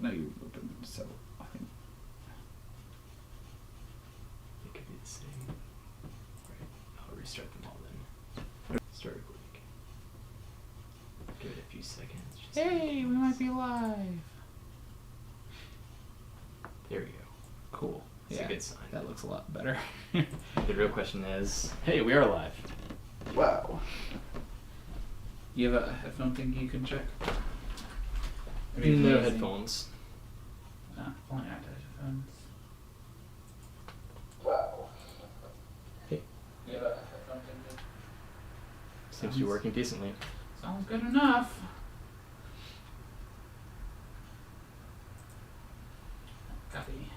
no, you opened them, so I think it could be the same. Right. I'll restart them all then. Start recording. Give it a few seconds. hey, we might be live. There we go. Cool. It's a good sign. That looks a lot better. The real question is, hey, we are live. Wow. You have a headphone thing you can check? No headphones. Only active headphones. Wow. Hey. You have a headphone thing? Seems to be working decently. Sounds good enough. Copy.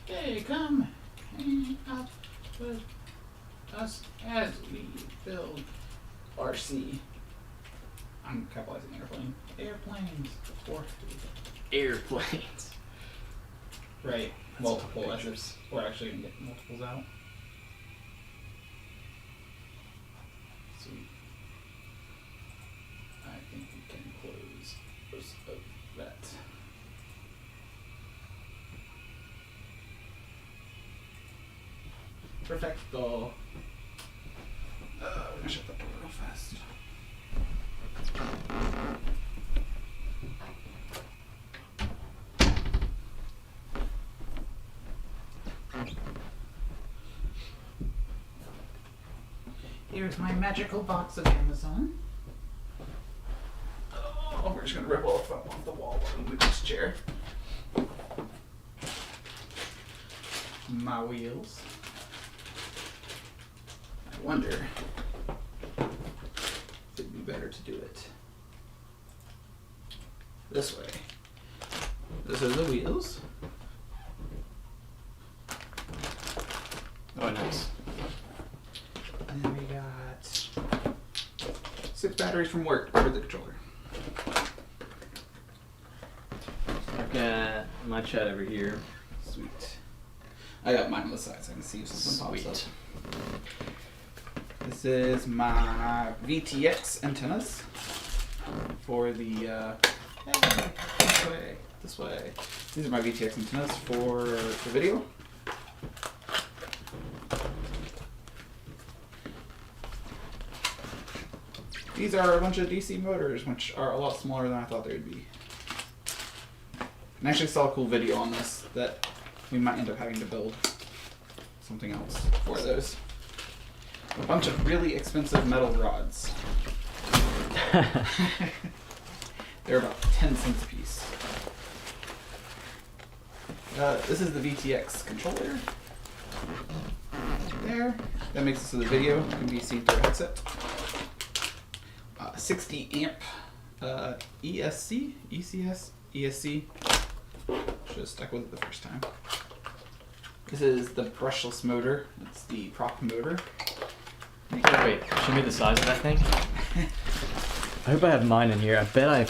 Hey, come hang out with us as we build RC. I'm capitalizing airplane. Airplanes. Airplanes. Right. That's Multiple a lot of S's. pictures. We're actually gonna get multiples out. Sweet. I think we can close most of that. Perfecto. We're gonna shut that door real fast. Here's my magical box of Amazon. Oh, we're just gonna rip all the foam off the wall while we move this chair. My wheels. I wonder if it'd be better to do it this way. This is the wheels. Oh, nice. And then we got 6 batteries from work for the controller. I've got my chat over here. Sweet. I got mine on the side so I can see if something pops Sweet. up. This is my VTX antennas for the, hey, this way. These are my VTX antennas for the video. These are a bunch of DC motors, which are a lot smaller than I thought they would be. I actually saw a cool video on this that we might end up having to build something else for those. A bunch of really expensive metal rods. They're about 10 cents a piece. This is the VTX controller. There. That makes it so the video can be seen through a headset. 60 amp ESC. Should have stuck with it the first time. This is the brushless motor. It's the prop motor. Wait, show me the size of that thing. I hope I have mine in here. I bet I...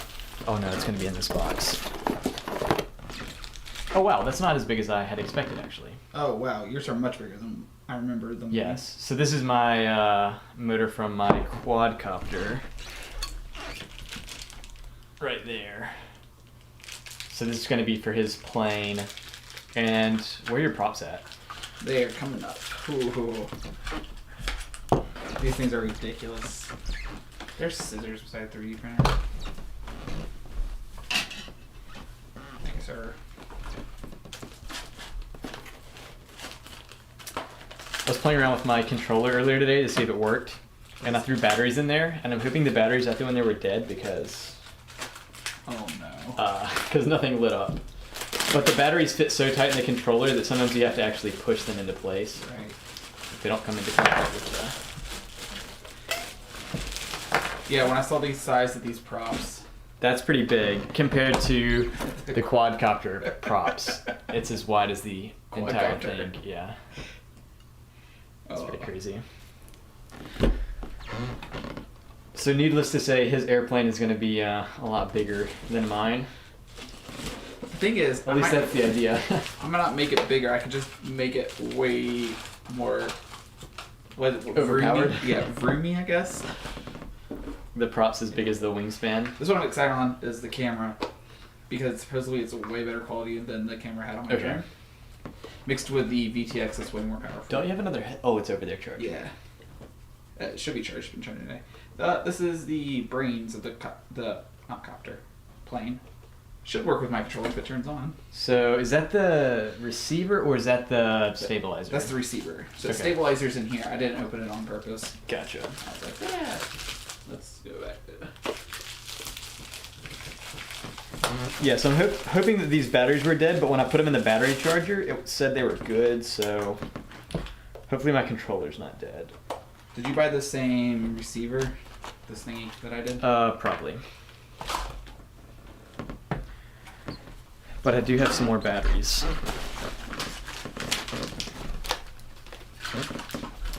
Oh no, it's going to be in this box. Oh wow, that's not as big as I had expected actually. Oh wow, yours are much bigger than I remember them. Yes, so this is my motor from my quadcopter. Right there. So this is going to be for his plane. And where are your props at? They are coming up. Ooh. These things are ridiculous. There's scissors beside a 3D printer. Thanks, sir. I was playing around with my controller earlier today to see if it worked. And I threw batteries in there. And I'm hoping the batteries I threw in there were dead because... Oh no. Because nothing lit up. But the batteries fit so tight in the controller that sometimes you have to actually push them into place. Right. If they don't come into contact with Yeah, when I saw the size of these props. That's pretty big compared to the quadcopter props. It's as wide as the entire Quadcopter. thing. Yeah. That's pretty crazy. So needless to say, his airplane is going to be a lot bigger than mine. The thing is, At least that's the idea. I'm gonna not make it bigger. I could just make it way more. Overpowered? Vroomy, yeah, vroomy, I guess. The prop's as big as the wingspan. This one I'm excited on is the camera, because supposedly it's a way better quality than the camera I had on my drone. Mixed with the VTX, that's way more powerful. Don't you have another Oh, it's over there charged. Yeah. It should be charged. Been charged today. This is the brains of the not copter, plane. Should work with my controller if it turns on. So is that the receiver or is that the stabilizer? That's the receiver. So the stabilizer's in here. I didn't open it on purpose. Gotcha. I was like, yeah. Let's go back to... Yeah, so I'm hoping that these batteries were dead, but when I put them in the battery charger, it said they were good, so hopefully my controller's not dead. Did you buy the same receiver, this thingy that I did? Probably. But I do have some more batteries.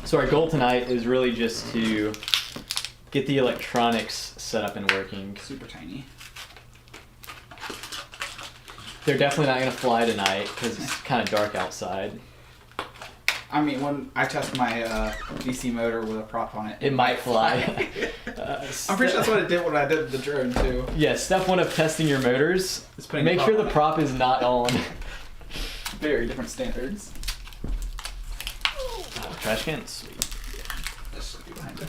So our goal tonight is really just to get the electronics set up and working. Super tiny. They're definitely not going to fly tonight because it's kind of dark outside. I mean, when I test my DC motor with a prop on it, it might fly. I'm pretty sure that's what it did when I did the drone too. Yeah, step one of testing your motors is make sure the prop is not on. Very different standards. Oh, trash can? Sweet. Yeah, this should be behind it.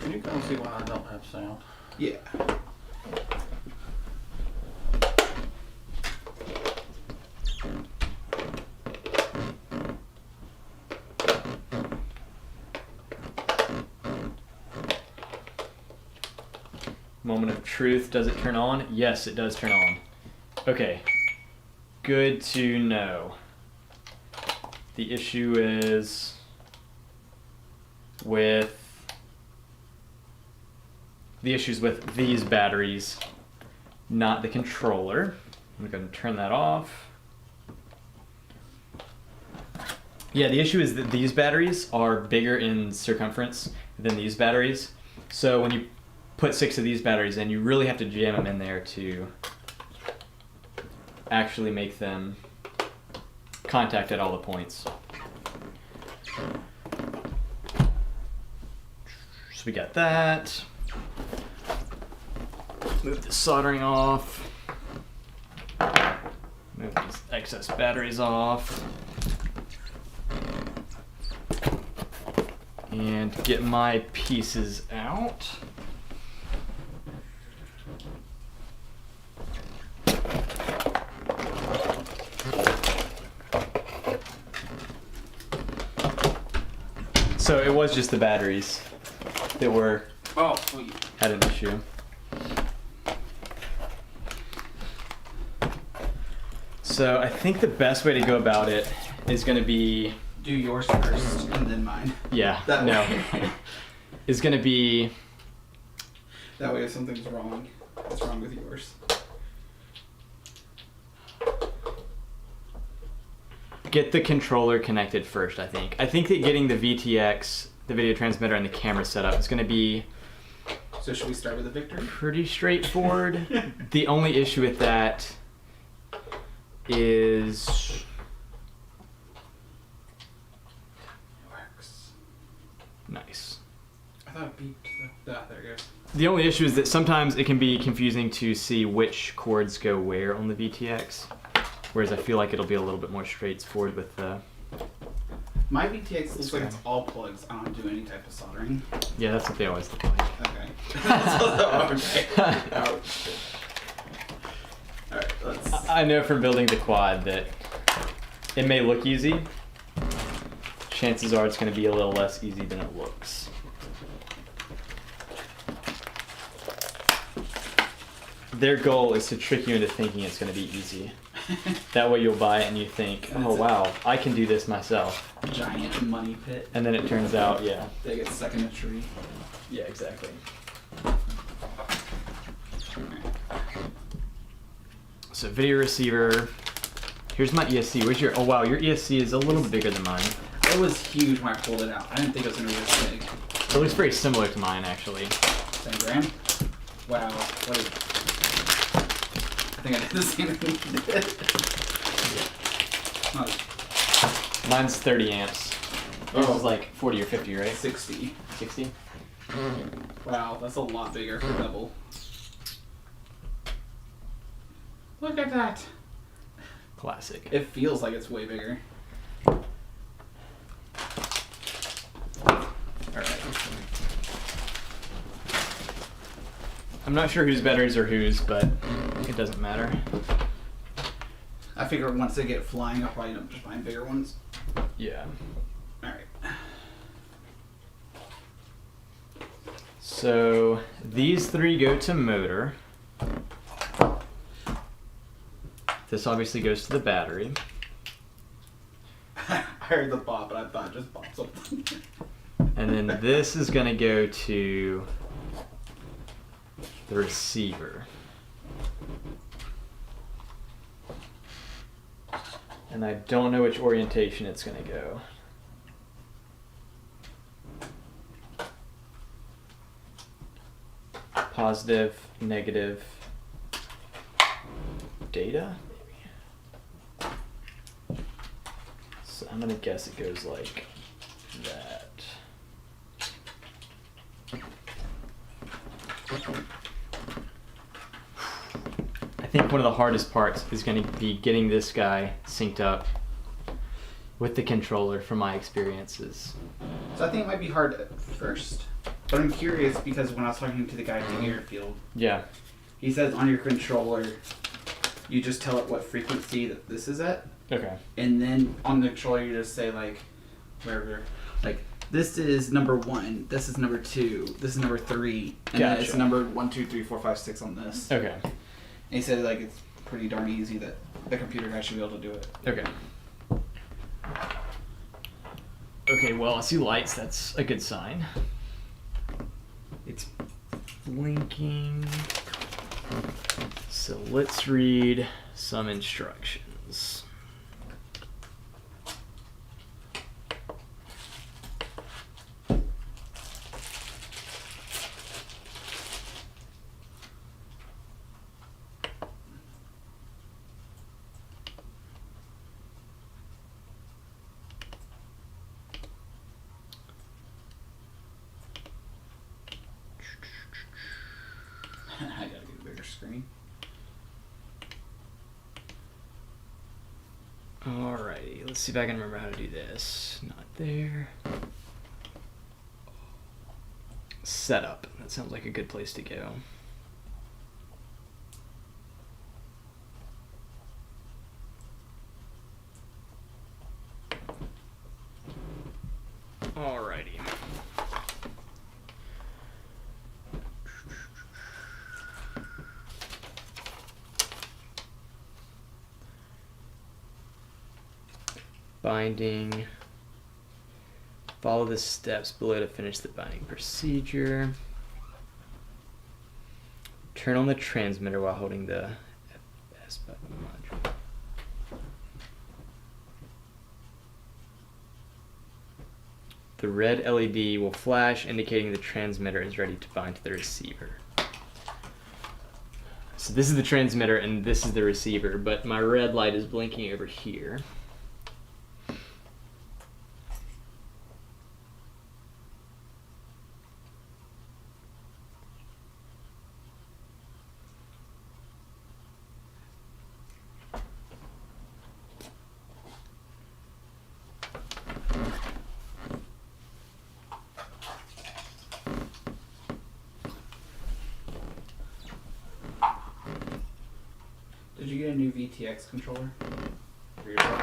Can you come see why I don't have sound? Yeah. Moment of truth. Does it turn on? Yes, it does turn on. Okay. Good to know. The issue is with these batteries, not the controller. I'm going to turn that off. Yeah, the issue is that these batteries are bigger in circumference than these batteries. So when you put 6 of these batteries in, you really have to jam them in there to actually make them contact at all the points. So we got that. Move the soldering off. Move these excess batteries off. And get my pieces out. So it was just the batteries that were had an issue. So I think the best way to go about it is going to be do yours first and then mine. Yeah. That no. way. Is going to be that way if something's wrong, what's wrong with yours? Get the controller connected first, I think. I think that getting the VTX, the video transmitter, and the camera set up is going to be... So should we start with the Victory? Pretty straightforward. The only issue with that is... It works. Nice. I thought it beeped. There it goes. The only issue is that sometimes it can be confusing to see which cords go where on the VTX. Whereas I feel like it'll be a little bit more straightforward with the... My VTX looks like it's all plugs. I don't do any type of soldering. Yeah, that's what they always look like. Okay. Okay. Ouch. Alright, let's... I know from building the quad that it may look easy. Chances are it's going to be a little less easy than it looks. Their goal is to trick you into thinking it's going to be easy. That way you'll buy it and you think, oh wow, I can do this myself. Giant money pit. And then it turns out, yeah. They get stuck in a tree. Yeah, exactly. So video receiver. Here's my ESC. Where's your, oh wow, your ESC is a little bigger than mine. It was huge when I pulled it out. I didn't think it was going to be this big. It looks very similar to mine actually. 10 grand? Wow. What is it? I think I did the same thing you did. Not Mine's 30 amps. Yours Oh. is like 40 or 50, right? 60. 60? Wow, that's a lot bigger for double. Look at that. Classic. It feels like it's way bigger. Alright. I'm not sure whose batteries are whose, but it doesn't matter. I figure once they get flying, I'll probably end up just buying bigger ones. Yeah. Alright. So these three go to motor. This obviously goes to the battery. I heard the bop, but I thought I just bought something. And then this is going to go to the receiver. And I don't know which orientation it's going to go. Positive, negative, data, maybe. So I'm going to guess it goes like that. I think one of the hardest parts is going to be getting this guy synced up with the controller from my experiences. So I think it might be hard at first. But I'm curious because when I was talking to the guy at the airfield, Yeah. he says on your controller, you just tell it what frequency that this is at. Okay. And then on the controller, you just say like, wherever, like, this is number 1, this is number 2, this is number 3, and then it's Gotcha. number 1, 2, 3, 4, 5, 6 on this. Okay. And he said like it's pretty darn easy that the computer guy should be able to do it. Okay. Okay, well, I see lights. That's a good sign. It's blinking. So let's read some instructions. I gotta get a bigger screen. Alrighty, let's see if I can remember how to do this. Not there. Setup. That sounds like a good place to go. Alrighty. Binding. Follow the steps below to finish the binding procedure. Turn on the transmitter while holding the FPS button module. The red LED will flash, indicating the transmitter is ready to bind to the receiver. So this is the transmitter and this is the receiver, but my red light is blinking over here. Did you get a new VTX controller for yourself?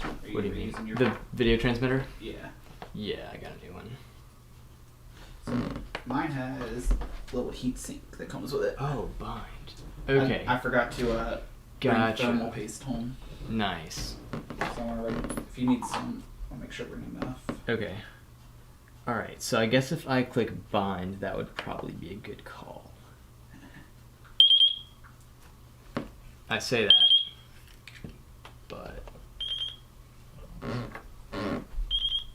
Are What do you mean? using your The video transmitter? Yeah. Yeah, I got a new one. So mine has a little heat sink that comes with it. Oh, bind. Okay. I forgot to bring Gotcha. thermal paste home. Nice. So I wanna if you need some, I'll make sure I bring enough. Okay. Alright, so I guess if I click bind, that would probably be a good call. I say that, but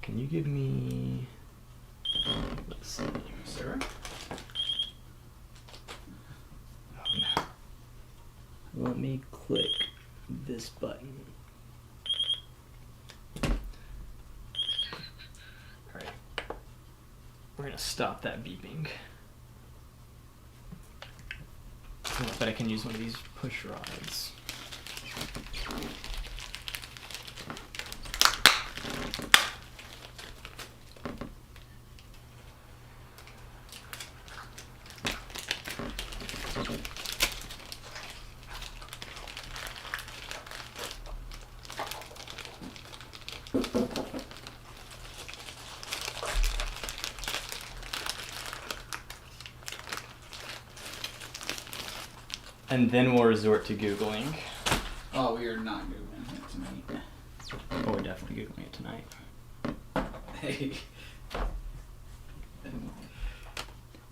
can you give me, let's see. Sarah? Oh, no. Let me click this button. stop that beeping. Oh, but I can use one of these push rods. And then we'll resort to Googling. Oh, we are not Googling it tonight. Oh, we're definitely Googling it tonight. Hey.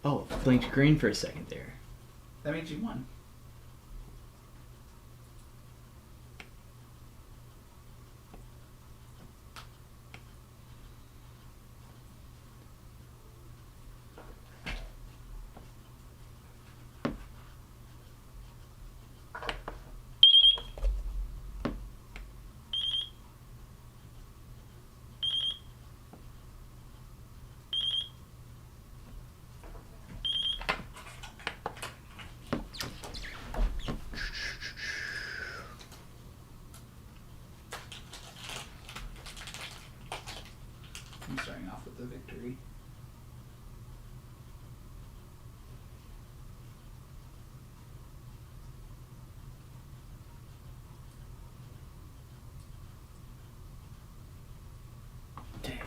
Oh, blinked green for a second there. That means you won. I'm starting off with the victory. Dang.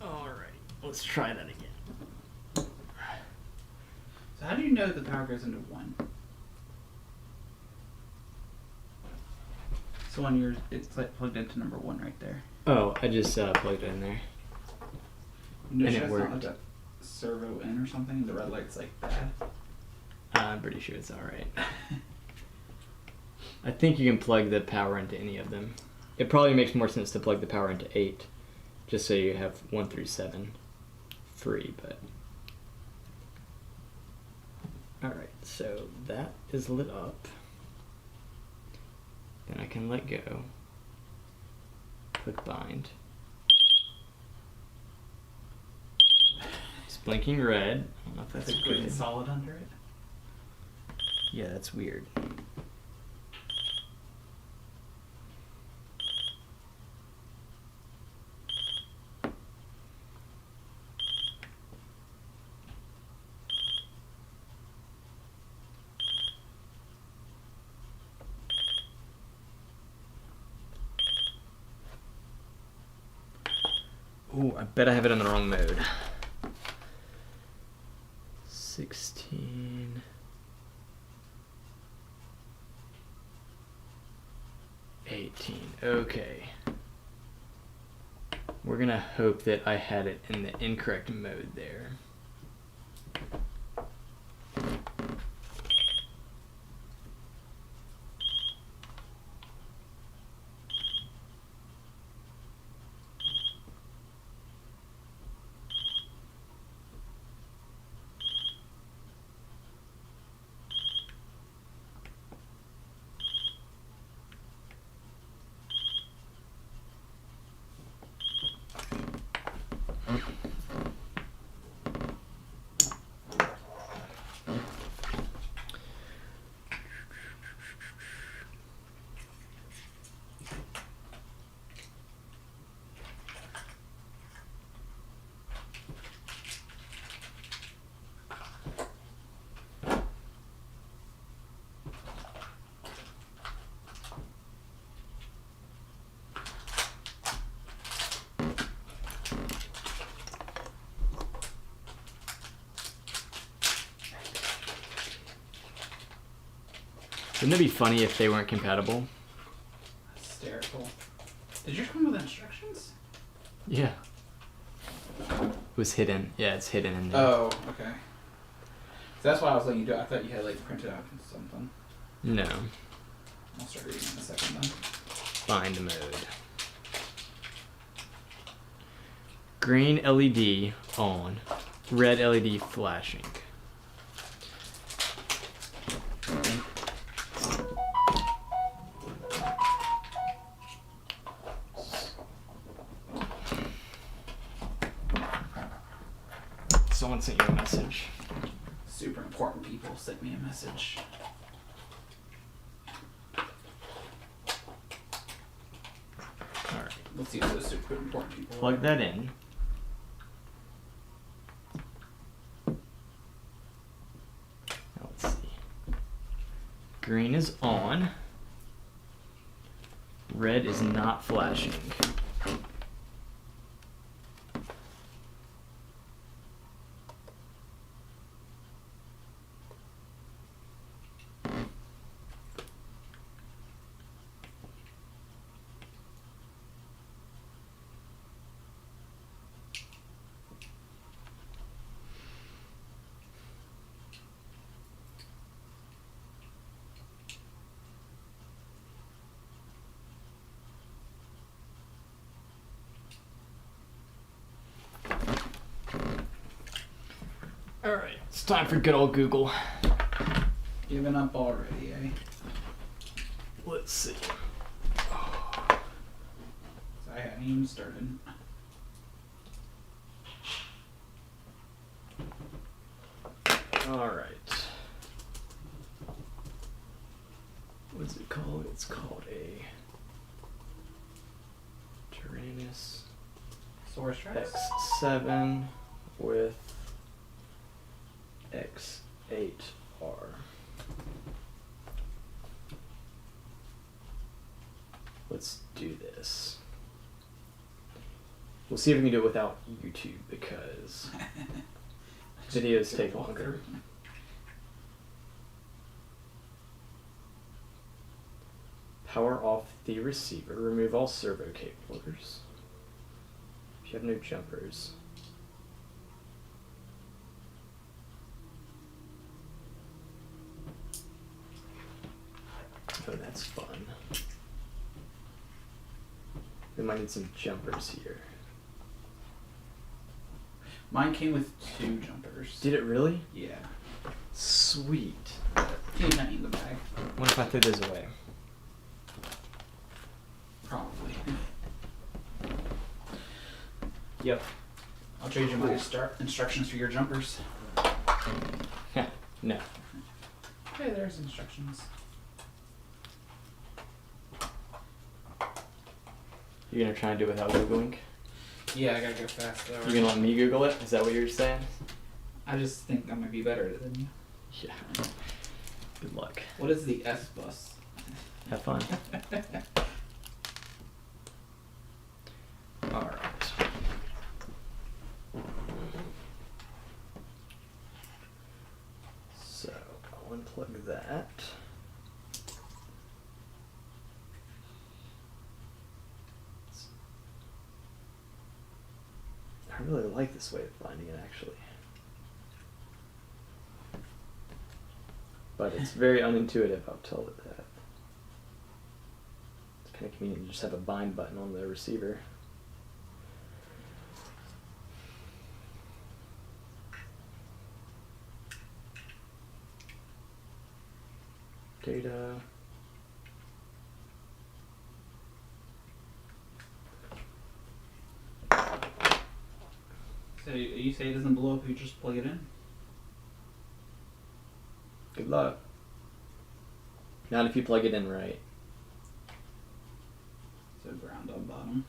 Alrighty, let's try that again. So how do you know that the power goes into 1? So on yours, it's like plugged into number 1 right there. Oh, I just plugged it in there. You know, And sure it it's not worked. like a servo in or something. The red light's like bad. I'm pretty sure it's alright. I think you can plug the power into any of them. It probably makes more sense to plug the power into 8, just so you have 1 through 7 free, but... Alright, so that is lit up. Then I can let go. Click bind. It's blinking red. I don't know if That's that's a good good. and solid under it. Yeah, that's weird. Ooh, I bet I have it in the wrong mode. 16. 18. Okay. We're gonna hope that I had it in the incorrect mode there. Wouldn't it be funny if they weren't compatible? Hysterical. Did yours come with instructions? Yeah. It was hidden. Yeah, it's hidden in there. Oh, okay. So that's why I was letting you do it. I thought you had like printed out something. No. I'll start reading in a second then. Find mode. Green LED on. Red LED flashing. Someone sent you a message. Super important people sent me a message. Alright. Let's see if those super important people Plug that in. Now let's see. Green is on. Red is not flashing. Alright, it's time for good old Google. Giving up already, eh? Let's see. So I hadn't even started. Alright. What's it called? It's called a Tyrannus Source tracks? X7 with X8R. Let's do this. We'll see if we can do it without YouTube because videos take longer. Power off the receiver. Remove all servo cablers. If you have no jumpers. Oh, that's fun. We might need some jumpers here. Mine came with 2 jumpers. Did it really? Yeah. Sweet. Ain't that in the bag? What if I threw those away? Probably. Yep. I'll trade you my instructions for your jumpers. No. Hey, there's instructions. You're gonna try and do it without Googling? Yeah, I gotta go fast though. You're gonna let me Google it? Is that what you're saying? I just think I might be better than you. Yeah. Good luck. What is the S bus? Have fun. Alright. So, I'll unplug that. I really like this way of finding it, actually. But it's very unintuitive, I'll tell it that. It's kind of convenient to just have a bind button on the receiver. Data. So you say it doesn't blow up if you just plug it in? Good luck. Not if you plug it in right. So ground on bottom.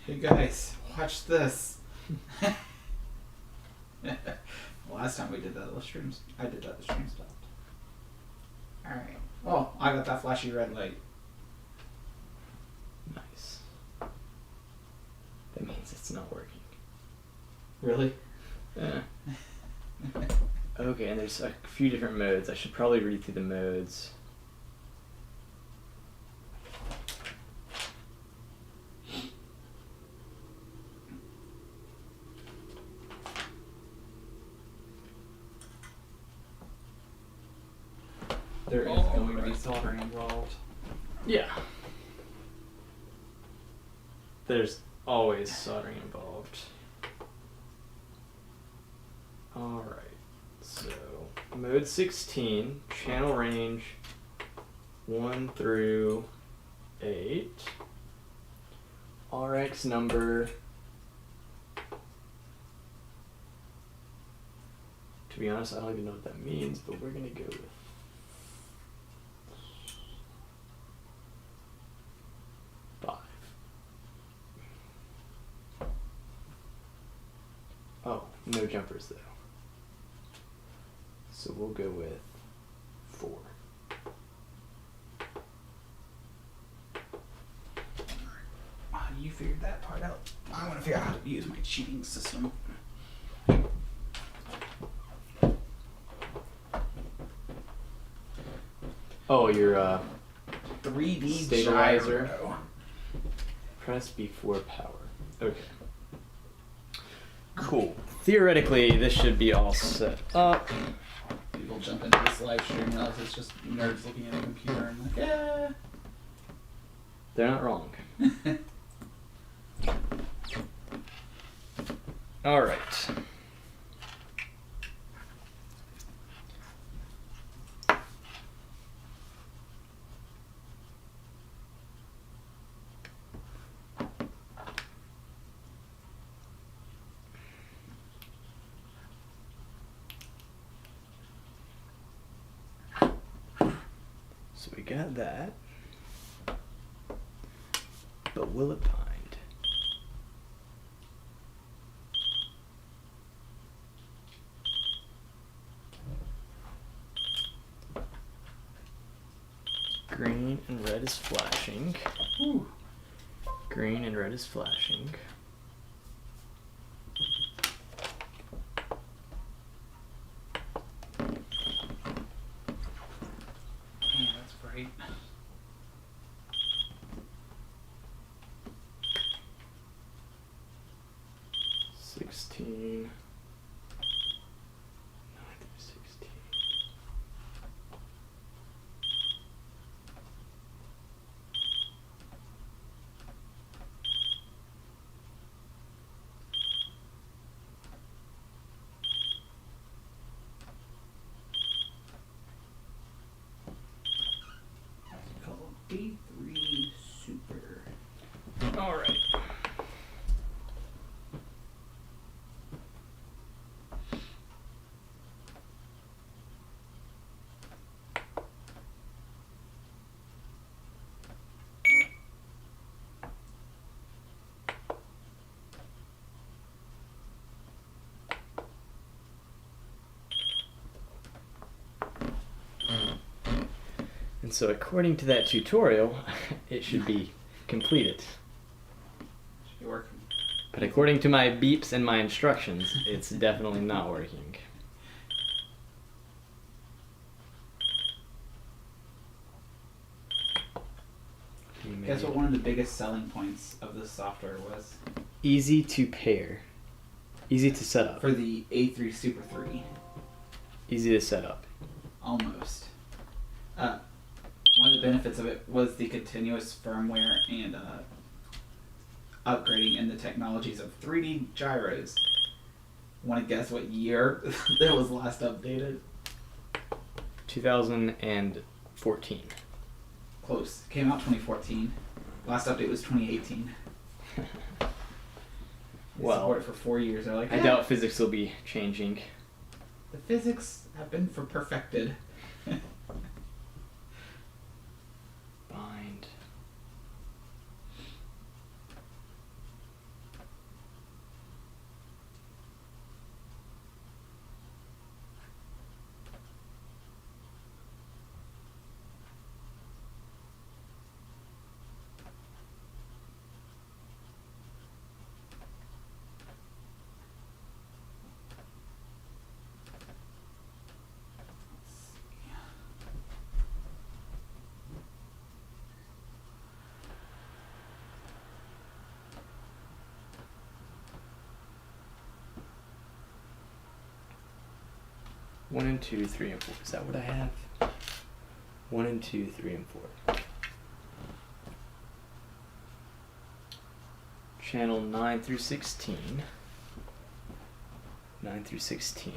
Hey guys, watch this. Last time we did that, I did that, the stream stopped. Alright. Oh, I got that flashy red light. Nice. That means it's not working. Really? Okay, and there's a few different modes. I should probably read through the modes. There is going to be soldering involved. Yeah. There's always soldering involved. Alright, so mode 16, channel range 1 through 8. RX number. To be honest, I don't even know what that means, but we're gonna go with 5. Oh, no jumpers though. So we'll go with 4. You figured that part out. I want to figure out how to use my cheating system. Oh, your 3D stabilizer. gyro. Press before power. Okay. Cool. Theoretically, this should be all set up. People jump into this live stream and realize it's just nerds looking at a computer and like, yeah. They're not wrong. All right. So we got that. But will it bind? Green and red is flashing. Ooh. Green and red is flashing. Yeah, that's great. Nine through 16. Called B3 Super. All right. And so according to that tutorial, it should be completed. Should be working. But according to my beeps and my instructions, it's definitely not working. Guess what one of the biggest selling points of this software was? Easy to pair. Easy to set up. For the A3 Super 3. Easy to set up. Almost. One of the benefits of it was the continuous firmware and upgrading in the technologies of 3D gyros. Want to guess what year that was last updated? 2014. Close. Came out 2014. Last update was 2018. They Well, support it for 4 years. They're like, I doubt physics will be changing. the physics have been perfected. Bind. One and two, 3 and 4. Is that what I have? 1 and 2, 3 and 4. Channel 9 through 16. 9 through 16.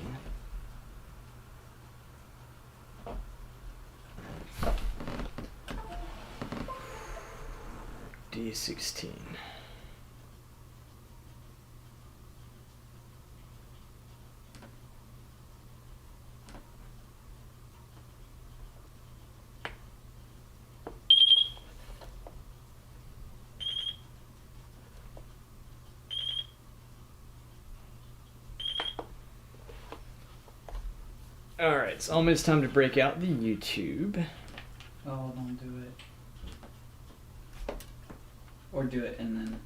D16. Alright, it's almost time to break out the YouTube. Oh, don't do it. Or do it and then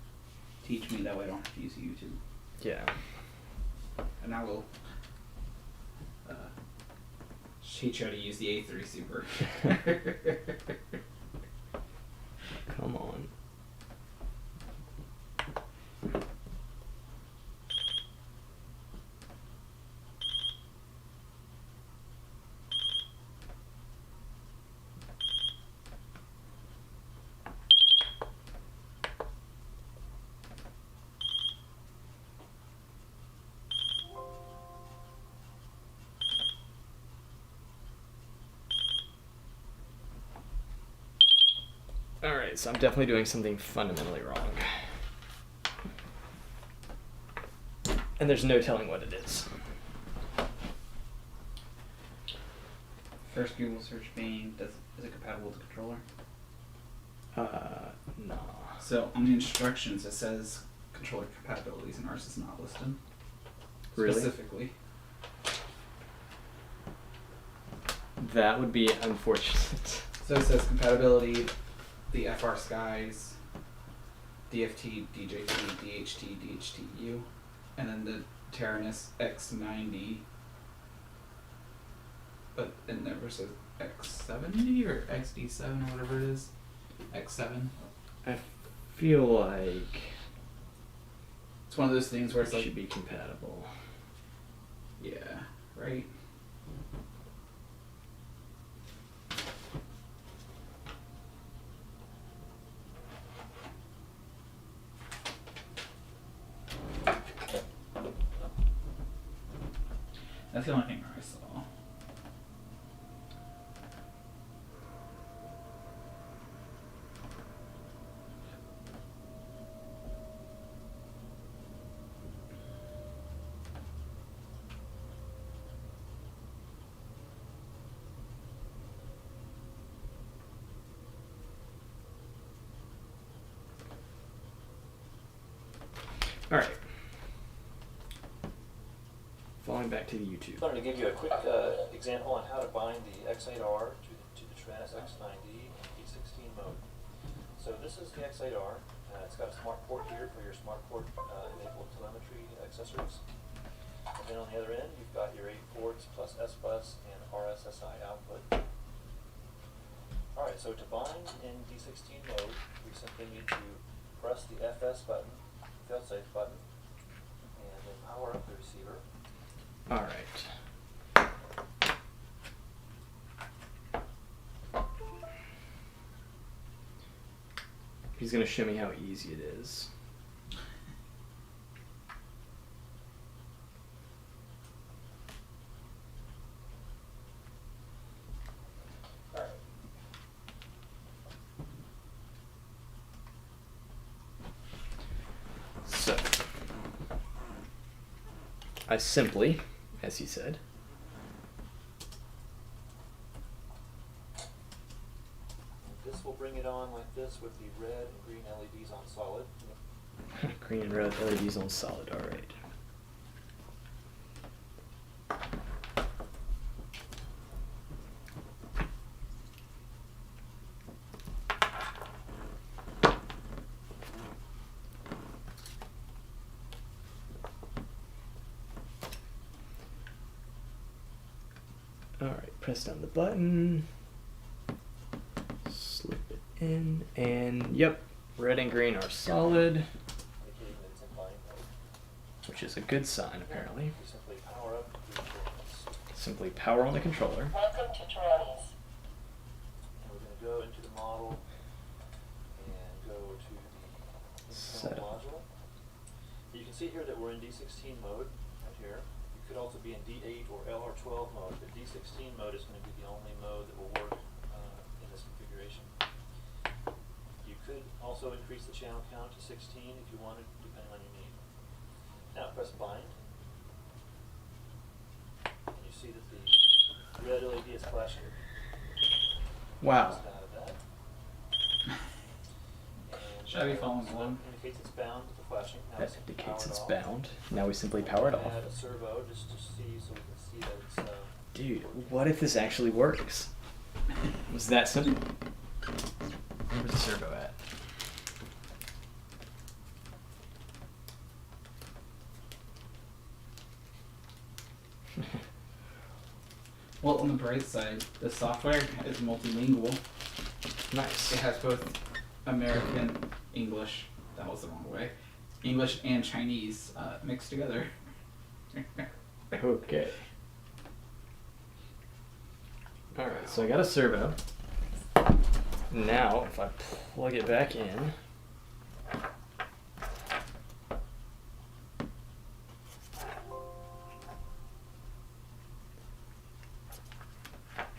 teach me, that way I don't have to use YouTube. Yeah. And I will teach you how to use the A3 Super. Come on. Alright, so I'm definitely doing something fundamentally wrong. And there's no telling what it is. First Google search being, is it compatible with the controller? No. So on the instructions it says controller compatibilities and ours is not listed. Really? Specifically. That would be unfortunate. So it says compatibility, the FR Skies, DFT, DJT, DHT, DHTU, and then the Teranis X90. But it never says X70 or XD7 or whatever it is. X7. I feel like It's one of those things where it's it like, should be compatible. yeah, right? That's the only thing I saw. Alright. Falling back to the YouTube. I wanted to give you a quick example on how to bind the X8R to the Teranis X90 D16 mode. So this is the X8R. It's got a smart port here for your smart port enabled telemetry accessories. And then on the other end, you've got your 8 ports plus S-Bus and RSSI output. Alright, so to bind in D16 mode, we simply need to press the FS button, failsafe button, and then power up the receiver. Alright. He's gonna show me how easy it is. Alright. So, I simply, as he said, This will bring it on like this with the red and green LEDs on solid. green and red LEDs on solid, alright. Alright, press down the button, slip it in, and yep, red and green are solid, Indicating that it's in bind mode. which is a good sign apparently. You simply power up the controls. Simply power on the controller. Welcome to Teranis. And we're going to go into the model and go to the internal Setup. module. You can see here that we're in D16 mode right here. You could also be in D8 or LR12 mode, but D16 mode is going to be the only mode that will work in this configuration. You could also increase the channel count to 16 if you wanted, depending on your need. Now press bind. And you see that the red LED is flashing. Wow. Just out of that. And, Should I be following so along? that indicates it's bound to the flashing. Now That it's indicates powered it's off. bound. Now we simply power it off. Add a servo just to see, so we can see that it's. Dude, what if this actually works? Was that simple? Where's the servo at? Well, on the bright side, the software is multilingual. Nice. It has both American English, that was the wrong way, English and Chinese mixed together. Okay. Alright, so I got a servo. Now, if I plug it back in,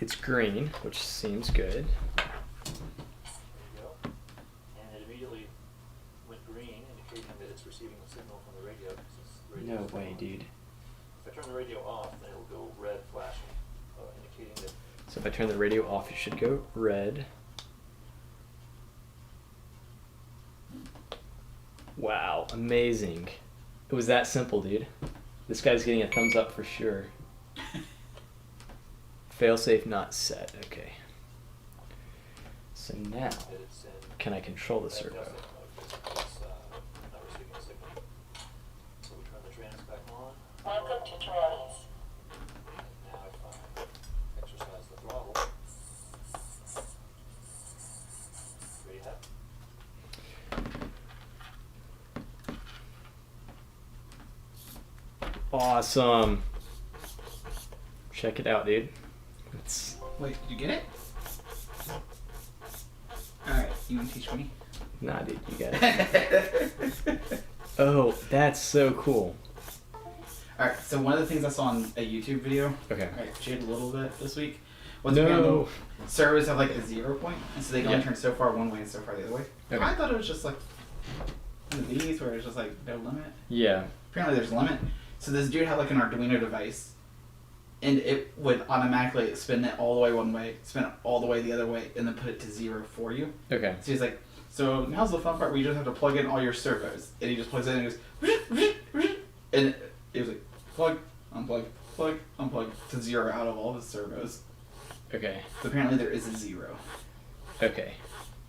it's green, which seems good. There you go. And it immediately went green, indicating that it's receiving the signal from the radio. 'Cause it's radio No is way, on. dude. If I turn the radio off, then it'll go red flashing, indicating that. So if I turn the radio off, it should go red. Wow, amazing. It was that simple, dude. This guy's getting a thumbs up for sure. Failsafe not set, okay. So now, that it's in can I control the red servo? delta mode because it's not receiving a signal. So we turn the trans back on. Welcome to Trans. And now if I exercise the throttle, there you have it. Awesome. Check it out, dude. It's, Wait, did you get it? Alright, you want to teach me? nah, dude, you got it. Oh, that's so cool. Alright, so one of the things I saw on a YouTube video, Okay. I cheated a little bit this week, was No. apparently servers have like a 0 point, and so they can only Yeah. turn so far one way and so far the other way. Okay. I thought it was just like one of these where it's just like no limit. Yeah. Apparently there's a limit. So this dude had like an Arduino device, and it would automatically spin it all the way one way, spin it all the way the other way, and then put it to 0 for you. Okay. So he's like, so now's the fun part where you just have to plug in all your servos. And he just plugs in and goes, and it was like, plug, unplug, to 0 out of all the servos. Okay. So apparently there is a 0. Okay.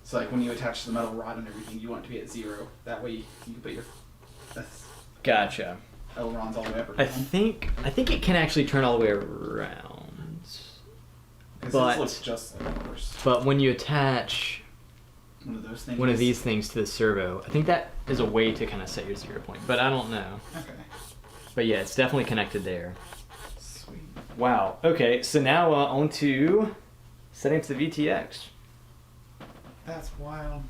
So like when you attach the metal rod and everything, you want it to be at 0. That way you can put your Gotcha. ailerons all the way up or I down. think it can actually turn all the way around. 'Cause but- this looks just like a horse. But when you attach One of those things. one of these things to the servo, I think that is a way to kind of set your 0 point, but I don't know. Okay. But yeah, it's definitely connected there. Sweet. Wow. Okay, so now on to setting up the VTX, That's wild.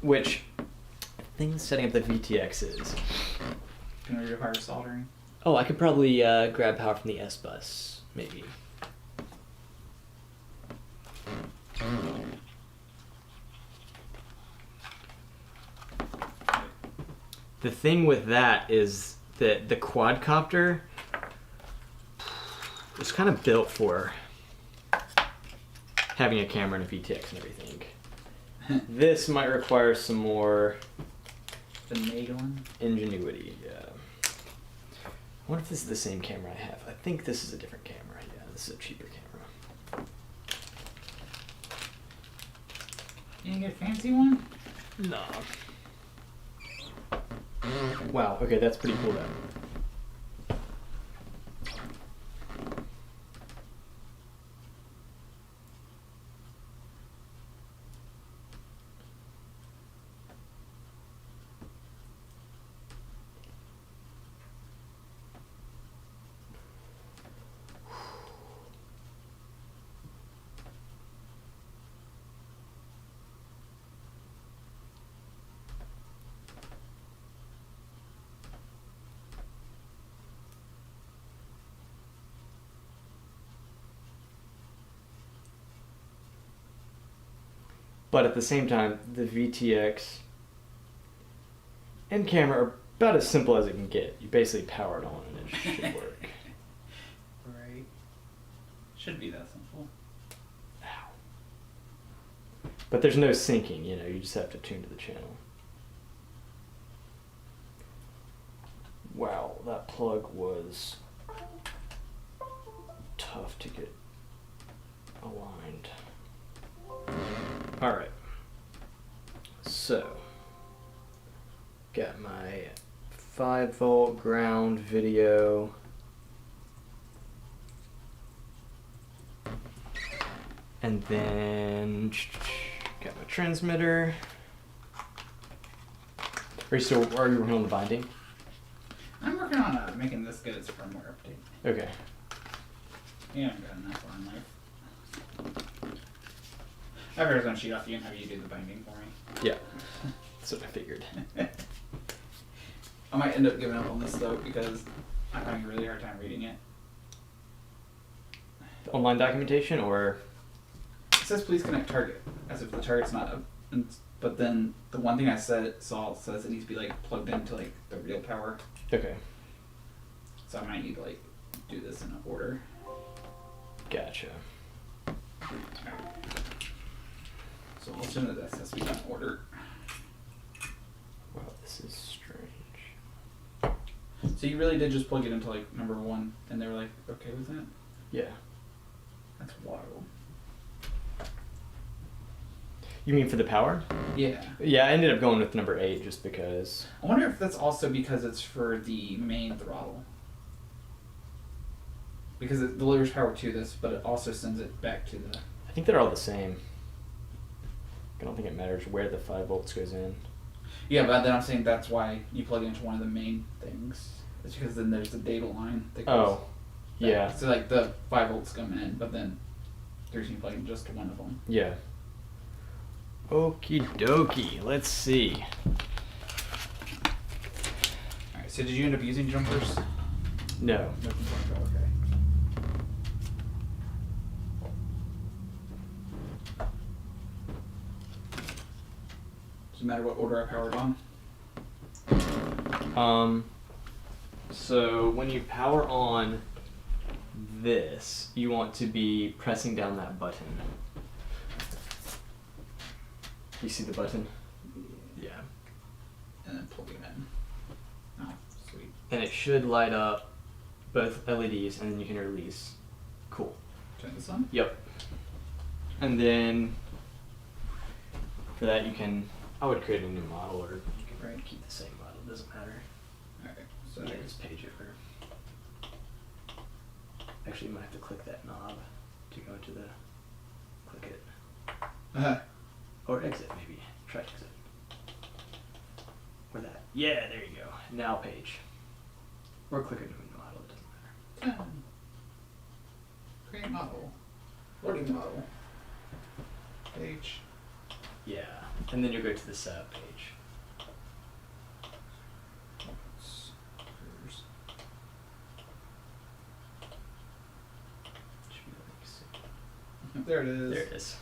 which I think setting up the VTX is. Can we require soldering? Oh, I could probably grab power from the S bus, maybe. The thing with that is that the quadcopter is kind of built for having a camera and a VTX and everything. This might require some more Finagling? ingenuity. Yeah. I wonder if this is the same camera I have. I think this is a different camera. Yeah, this is a cheaper camera. You didn't get a fancy one? No. Wow. Okay, that's pretty cool though. But at the same time, the VTX and camera are about as simple as it can get. You basically power it on and it should work. Right. Should be that simple. Ow. But there's no syncing, you know, you just have to tune to the channel. Wow, that plug was tough to get aligned. Alright. So, got my 5-volt ground video. And then got my transmitter. Are you working on the binding? I'm working on making this good as a firmware update. Okay. Yeah, I've got enough far in life. I figured I was gonna cheat off you and have you do the binding for me. Yeah. That's what I figured. I might end up giving up on this though because I'm having a really hard time reading it. The online documentation or? It says please connect target, as if the target's not up. But then the one thing I saw says it needs to be like plugged into like the real power. Okay. So I might need to like do this in order. Gotcha. So we'll assume that this has to be done in order. Wow, this is strange. So you really did just plug it into like number 1 and they were like okay with that? Yeah. That's wild. You mean for the power? Yeah. Yeah, I ended up going with number 8 just because. I wonder if that's also because it's for the main throttle. Because it delivers power to this, but it also sends it back to the... I think they're all the same. I don't think it matters where the 5 volts goes in. Yeah, but then I'm saying that's why you plug it into one of the main things. It's because then there's the data line that goes... Oh, back. yeah. So like the 5 volts come in, but then there's you plug in just one of them. Yeah. Okie dokie. Let's see. Alright, so did you end up using jumpers? No. No complaints, okay. Doesn't matter what order I powered on. So when you power on this, you want to be pressing down that button. You see the button? Yeah. And then plug it in. Oh, sweet. And it should light up both LEDs and then you can release. Cool. Turn this on? Yep. And then for that you can, I would create a new model or you can keep the same model, it doesn't matter. Alright, so You can just page over. Actually you might have to click that knob to go into the, click it. Or exit maybe, try exit. Or that, yeah, there you go. Now page. Or click a new model, it doesn't matter. Create model. Loading model. Page. Yeah, and then you go to the setup page. Should be like six. There it is. There it is.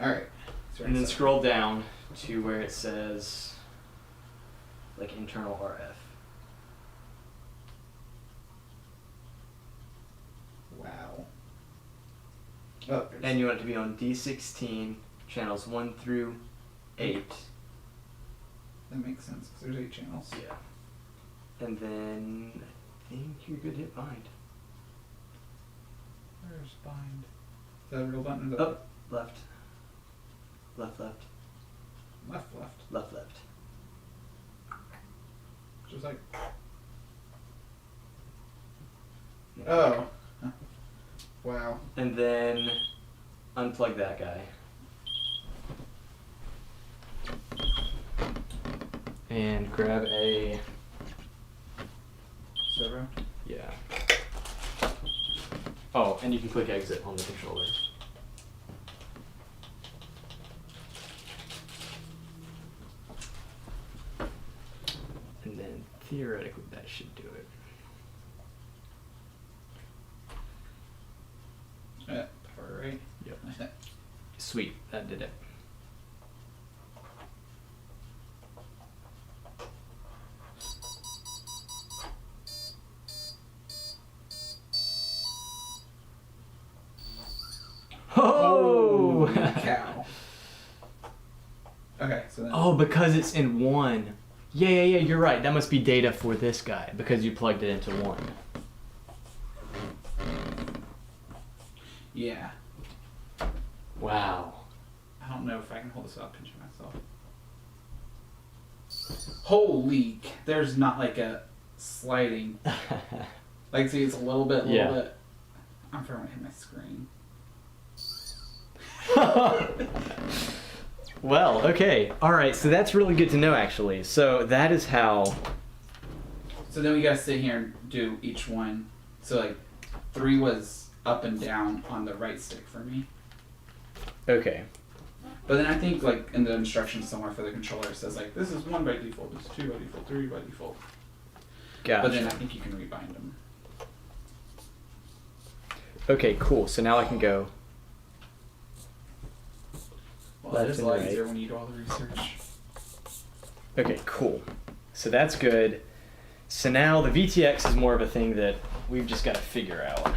Alright. And then scroll down to where it says like internal RF. Wow. Oh, And you want it to be on D16 channels 1 through 8. that makes sense because there's 8 channels. Yeah. And then I think you're good to hit bind. Where's bind? Is that a real button? Or Up, left. Left, left. Left, left. Left, left. Just like. Oh. Huh. Wow. And then unplug that guy. And grab a, Servo? yeah. Oh, and you can click exit on the controller. And then theoretically that should do it. Yeah, power right. Yep. Sweet, that did it. Oh! Holy cow. Okay, so then. Oh, because it's in one. Yeah, you're right. That must be data for this guy because you plugged it into one. Yeah. Wow. I don't know if I can hold this without pinching myself. Holy, there's not like a sliding. Like, see, it's a little bit, bit. I'm afraid I'm gonna hit my screen. Well, okay. Alright, so that's really good to know, actually. So that is how... So then we gotta sit here and do each one. So, like, 3 was up and down on the right stick for me. Okay. But then I think, like, in the instructions somewhere for the controller, it says, like, this is 1 by default, this is 2 by default, 3 by default. Gotcha. But then I think you can rebind them. Okay, cool. So now I can go... Well, Left it is a and lot right. easier when you do all the research. Okay, cool. So that's good. So now the VTX is more of a thing that we've just got to figure out.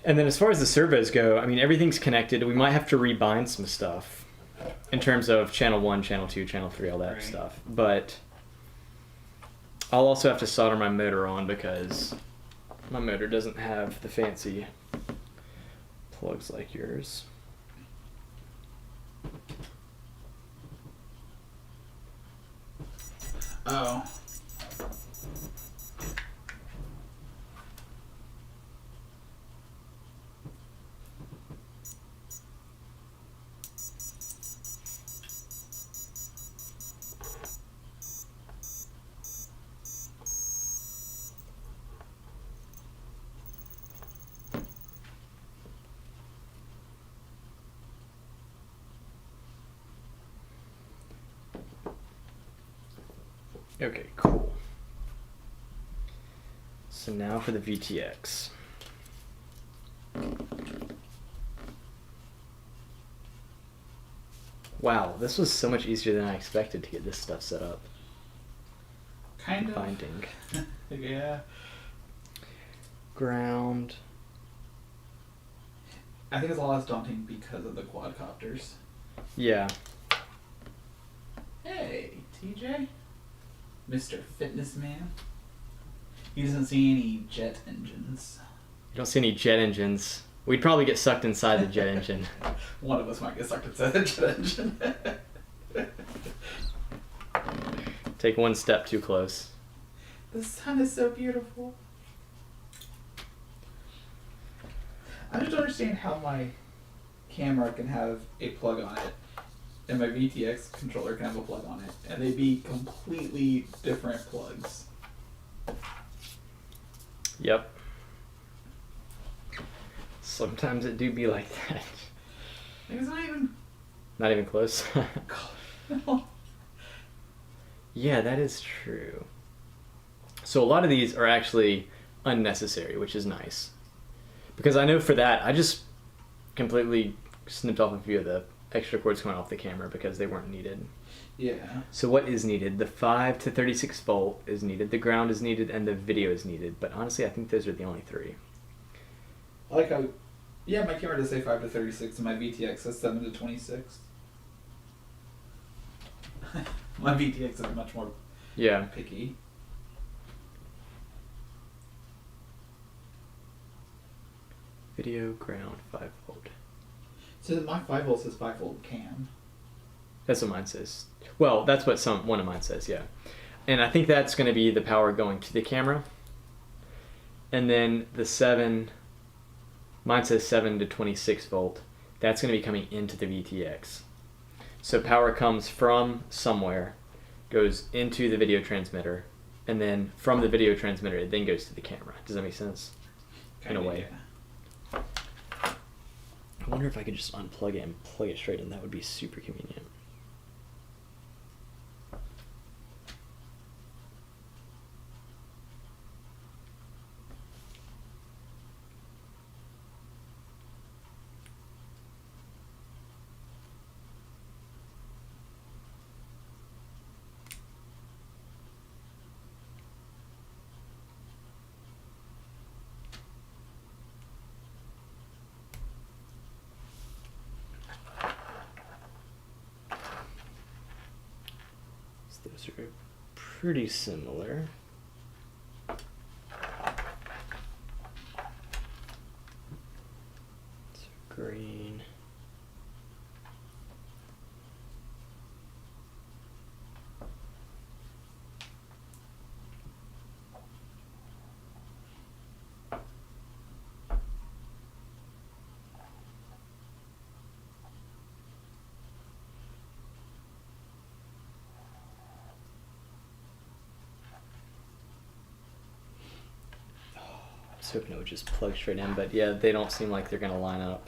And then as far as the servos go, I mean, everything's connected. We might have to rebind some stuff in terms of channel 1, channel 2, channel 3, all that Right. stuff. But I'll also have to solder my motor on because my motor doesn't have the fancy plugs like yours. Oh. Okay, cool. So now for the VTX. Wow, this was so much easier than I expected to get this stuff set up. Kind of. Binding. Yeah. Ground. I think it's a lot less daunting because of the quadcopters. Yeah. Hey, TJ? Mr. Fitness Man. He doesn't see any jet engines. You don't see any jet engines. We'd probably get sucked inside the jet engine. One of us might get sucked inside the jet engine. Take one step too close. The sun is so beautiful. I just don't understand how my camera can have a plug on it and my VTX controller can have a plug on it, and they be completely different plugs. Yep. Sometimes it do be like that. Like, it's not even. Not even close. No. Yeah, that is true. So a lot of these are actually unnecessary, which is nice. Because I know for that, I just completely snipped off a few of the extra cords coming off the camera because they weren't needed. Yeah. So what is needed? The 5 to 36 volt is needed, the ground is needed, and the video is needed. But honestly, I think those are the only 3. I like how. Yeah, my camera does say 5 to 36, and my VTX says 7 to 26. My VTX is much more Yeah. picky. Video, ground, 5 volt. So my 5 volt says 5 volt cam. That's what mine says. Well, that's what one of mine says, yeah. And I think that's going to be the power going to the camera. And then the 7, mine says 7 to 26 volt. That's going to be coming into the VTX. So power comes from somewhere, goes into the video transmitter, and then from the video transmitter, it then goes to the camera. Does that make sense? In a way. Yeah. I wonder if I could just unplug it and plug it straight in. That would be super convenient. Those are pretty similar. So green. I was hoping it would just plug straight in, but yeah, they don't seem like they're gonna line up.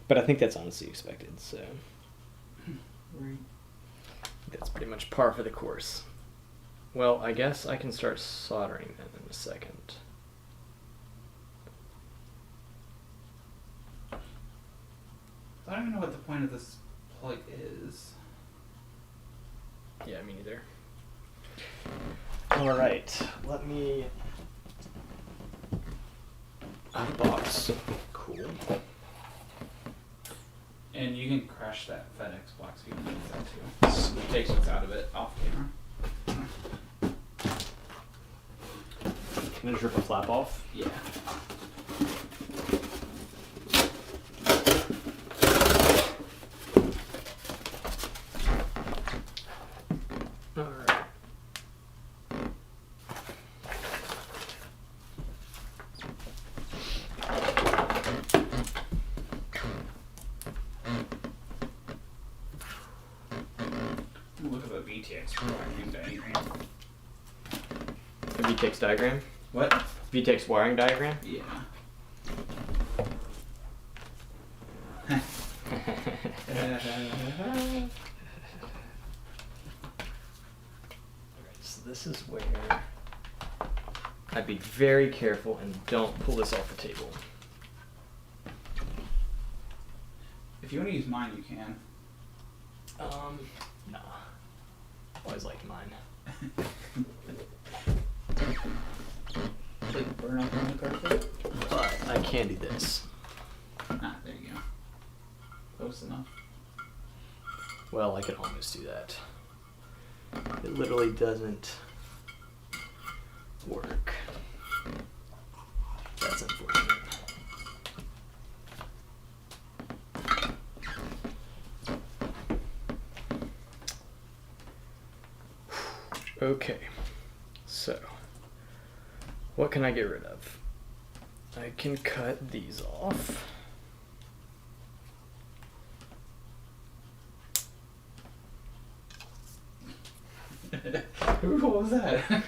But I think that's honestly expected, so Right. that's pretty much par for the course. Well, I guess I can start soldering then in a second. I don't even know what the point of this plug is. Yeah, me neither. All right, let me. Out of box. Cool. And you can crush that FedEx box if you want to use that too. It takes what's out of it off camera. Can I just rip a flap off? Yeah. All right. Look at the VTX wiring diagram. A VTX diagram? What? VTX wiring diagram? Yeah. Alright, so this is where I'd be very careful and don't pull this off the table. If you want to use mine, you can. Nah. Always liked mine. Like burn up on the carpet? But I can do this. Ah, there you go. Close enough. Well, I could almost do that. It literally doesn't work. That's unfortunate. Okay, so what can I get rid of? I can cut these off. What was that?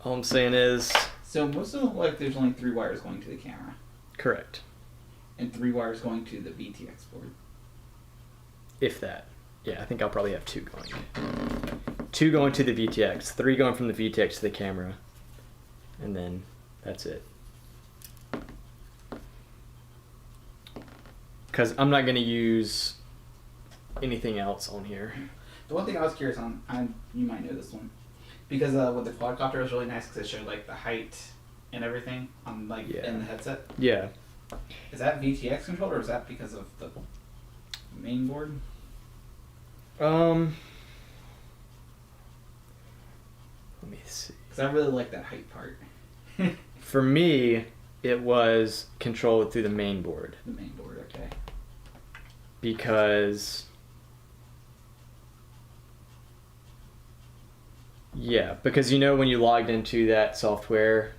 All I'm saying is, So most of them, like, there's only 3 wires going to the camera. correct, And 3 wires going to the VTX board. if that. Yeah, I think I'll probably have 2 going. 2 going to the VTX, 3 going from the VTX to the camera, and then that's it. Because I'm not going to use anything else on here. The one thing I was curious on, you might know this one, because with the quadcopter it was really nice because it showed like the height and everything on like in the headset. Yeah. Is that VTX controlled or is that because of the main board? Let me see. Because I really like that height part. For me, it was controlled through the main board The main board, okay. because you know when you logged into that software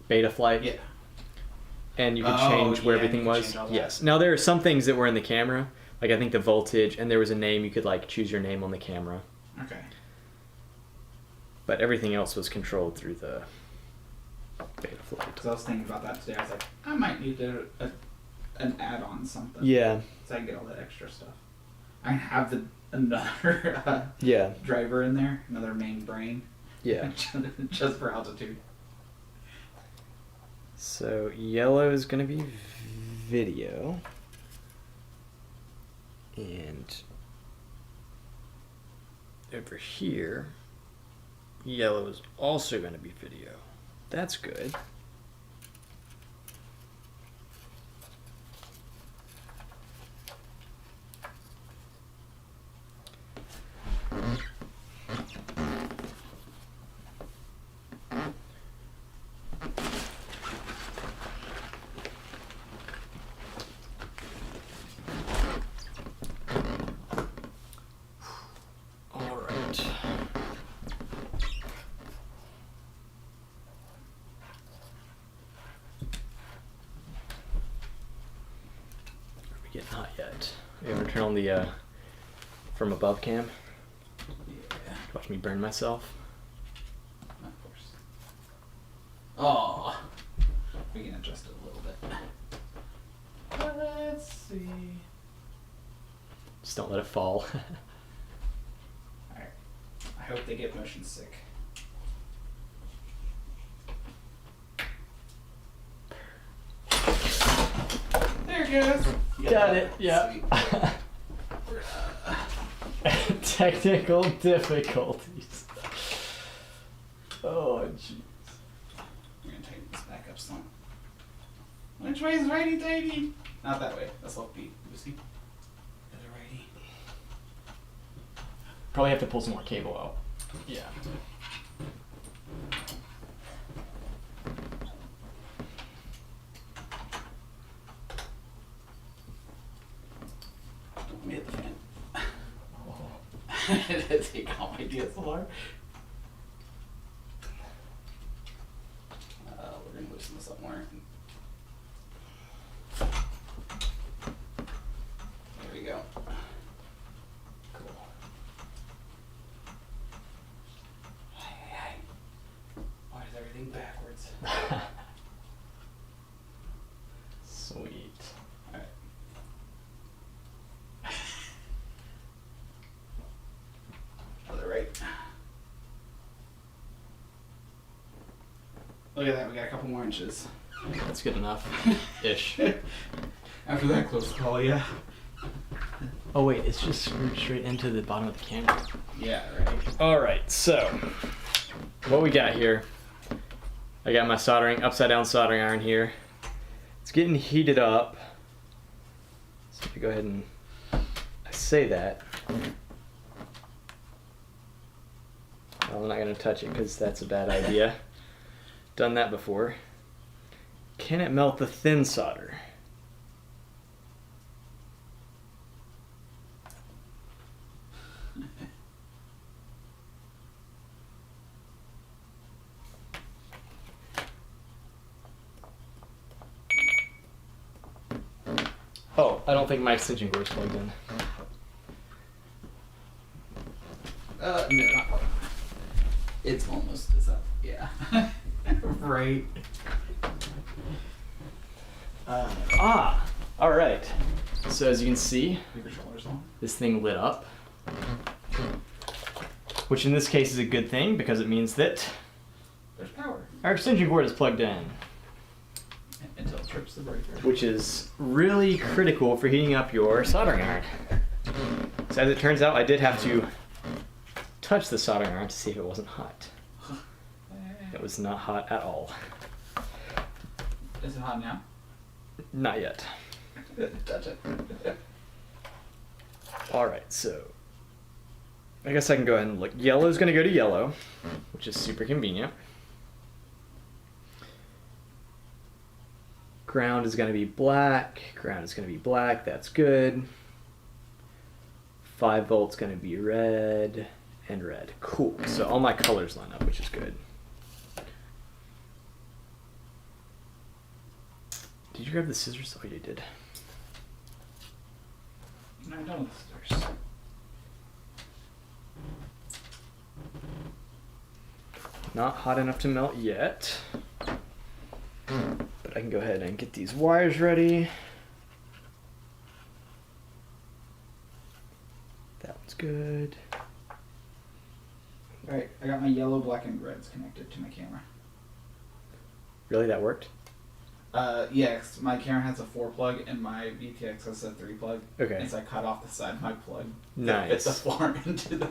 Betaflight, Yeah. and you could Oh, change where yeah, everything you could was. change all that. Yes. Now there are some things that were in the camera, like I think the voltage, and there was a name you could like choose your name on the camera, Okay. but everything else was controlled through the Betaflight. Because I was thinking about that today. I was like, I might need an add-on something. Yeah. So I can get all that extra stuff. I have another Yeah. driver in there, another main brain. Yeah. Just for altitude. So yellow is going to be video, and over here Yellow is also going to be video. That's good. All right. Are we getting hot yet? You ever turn on the from above cam? Yeah, Watch me burn myself. of course. Oh, we can adjust it a little bit. Let's see. Just don't let it fall. Alright. I hope they get motion sick. There it goes. Got it. Yeah. Sweet. Technical difficulties. Oh jeez. We're gonna tighten this back up some. Which way is righty tighty? Not that way. That's left beat. Lucy. Other righty. Probably have to pull some more cable out. Yeah. Don't let me hit the fan. Take out my DSLR. We're gonna loosen this up more. There we go. Cool. Hey. Why is everything backwards? Sweet. Alright. Other right. Look at that, we got a couple more inches. That's good enough. Ish. After that close call, yeah. Oh wait, it's just screwed straight into the bottom of the camera. Yeah, right. Alright, so what we got here. I got my upside down soldering iron here. It's getting heated up. So if you go ahead and I say that. Well, I'm not gonna touch it because that's a bad idea. Done that before. Can it melt the thin solder? Oh, I don't think my extension cord's plugged in. No, not quite. It's almost as up. Yeah. Right. All right. So as you can see, The controller's on. this thing lit up, which in this case is a good thing because it means that There's power. our extension cord is plugged in, Until it trips the breaker. which is really critical for heating up your soldering iron. So as it turns out, I did have to touch the soldering iron to see if it wasn't hot. It was not hot at all. Is it hot now? Not yet. Touch it. All right, so I guess I can go ahead and look. Yellow is going to go to yellow, which is super convenient. Ground is going to be black. Ground is going to be black. That's good. 5 volts going to be red and red. Cool. So all my colors line up, which is good. Did you grab the scissors? Oh, you did. No, I don't with scissors. Not hot enough to melt yet. But I can go ahead and get these wires ready. That one's good. Alright, I got my yellow, black, and reds connected to my camera. Really, that worked? Yeah, 'cause my camera has a 4 plug and my VTX has a 3 plug. Okay. And so I cut off the side of my plug. Nice. It's a 4 into the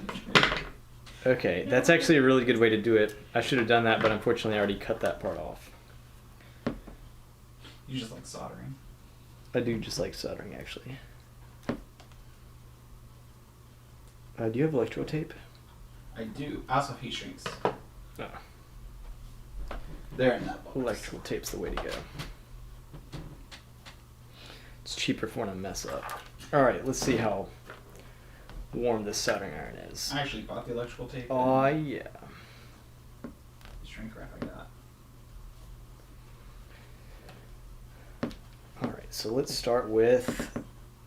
Okay, that's actually a really good way to do it. I should have done that, but unfortunately I already cut that part off. You just like soldering. I do just like soldering, actually. Do you have electrical tape? I do. I also have heat shrinks. No. They're in that box. Electrical tape's the way to go. It's cheaper for when I mess up. Alright, let's see how warm this soldering iron is. I actually bought the electrical tape. Oh, yeah. Shrink wrap I got. Alright, so let's start with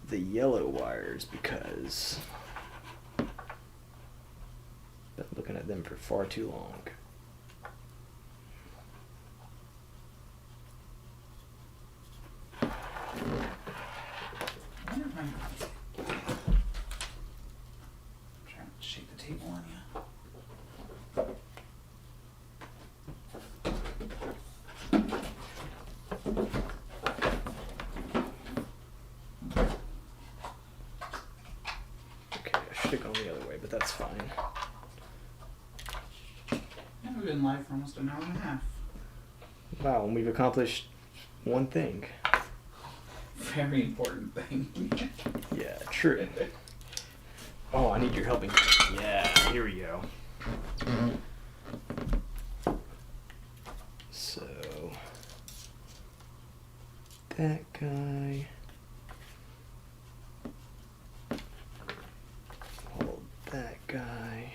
the yellow wires because I've been looking at them for far too long. I wonder if I'm trying to shake the table on you. Okay, I should have gone the other way, but that's fine. Yeah, we've been live for almost an hour and a half. Wow, and we've accomplished one thing. Very important thing. Yeah, true. Oh, I need your helping hand. Yeah, here we go. So, that guy. Hold that guy.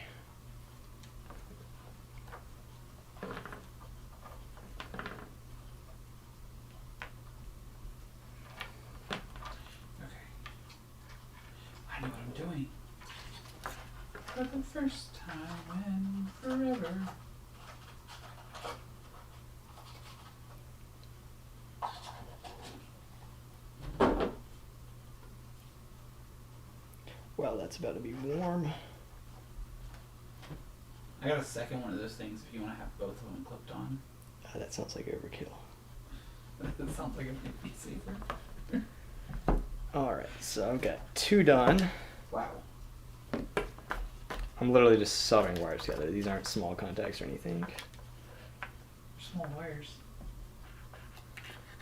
Okay. I know what I'm doing. For the first time in forever. Well, that's about to be warm. I got a second one of those things if you want to have both of them clipped on. That sounds like overkill. That sounds like it might be safer. Alright, so I've got two done. Wow. I'm literally just soldering wires together. These aren't small contacts or anything. Small wires.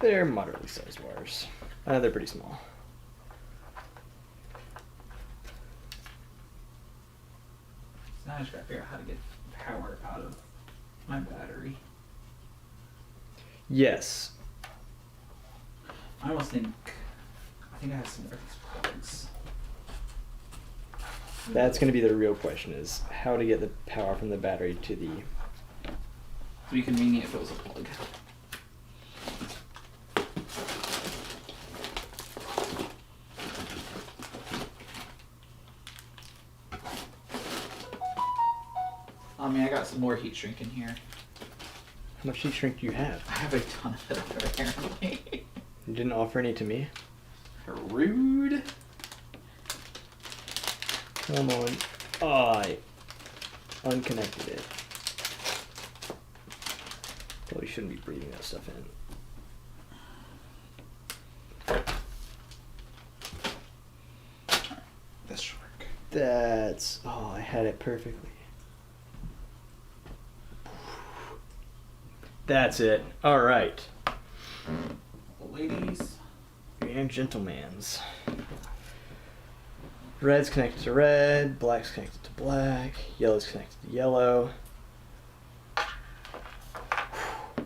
They're moderately sized wires. They're pretty small. So now I just gotta figure out how to get power out of my battery. Yes. I almost think I have some more of these plugs. That's going to be the real question, is how to get the power from the battery to the... It'd be convenient if it was a plug. I mean, I got some more heat shrink in here. How much heat shrink do you have? I have a ton of it apparently. You didn't offer any to me? Rude. Come on. Oh, I unconnected it. Probably shouldn't be breathing that stuff in. This should work. That's... Oh, I had it perfectly. That's it. All right. Ladies. And gentlemans. Red's connected to red, black's connected to black, yellow's connected to yellow.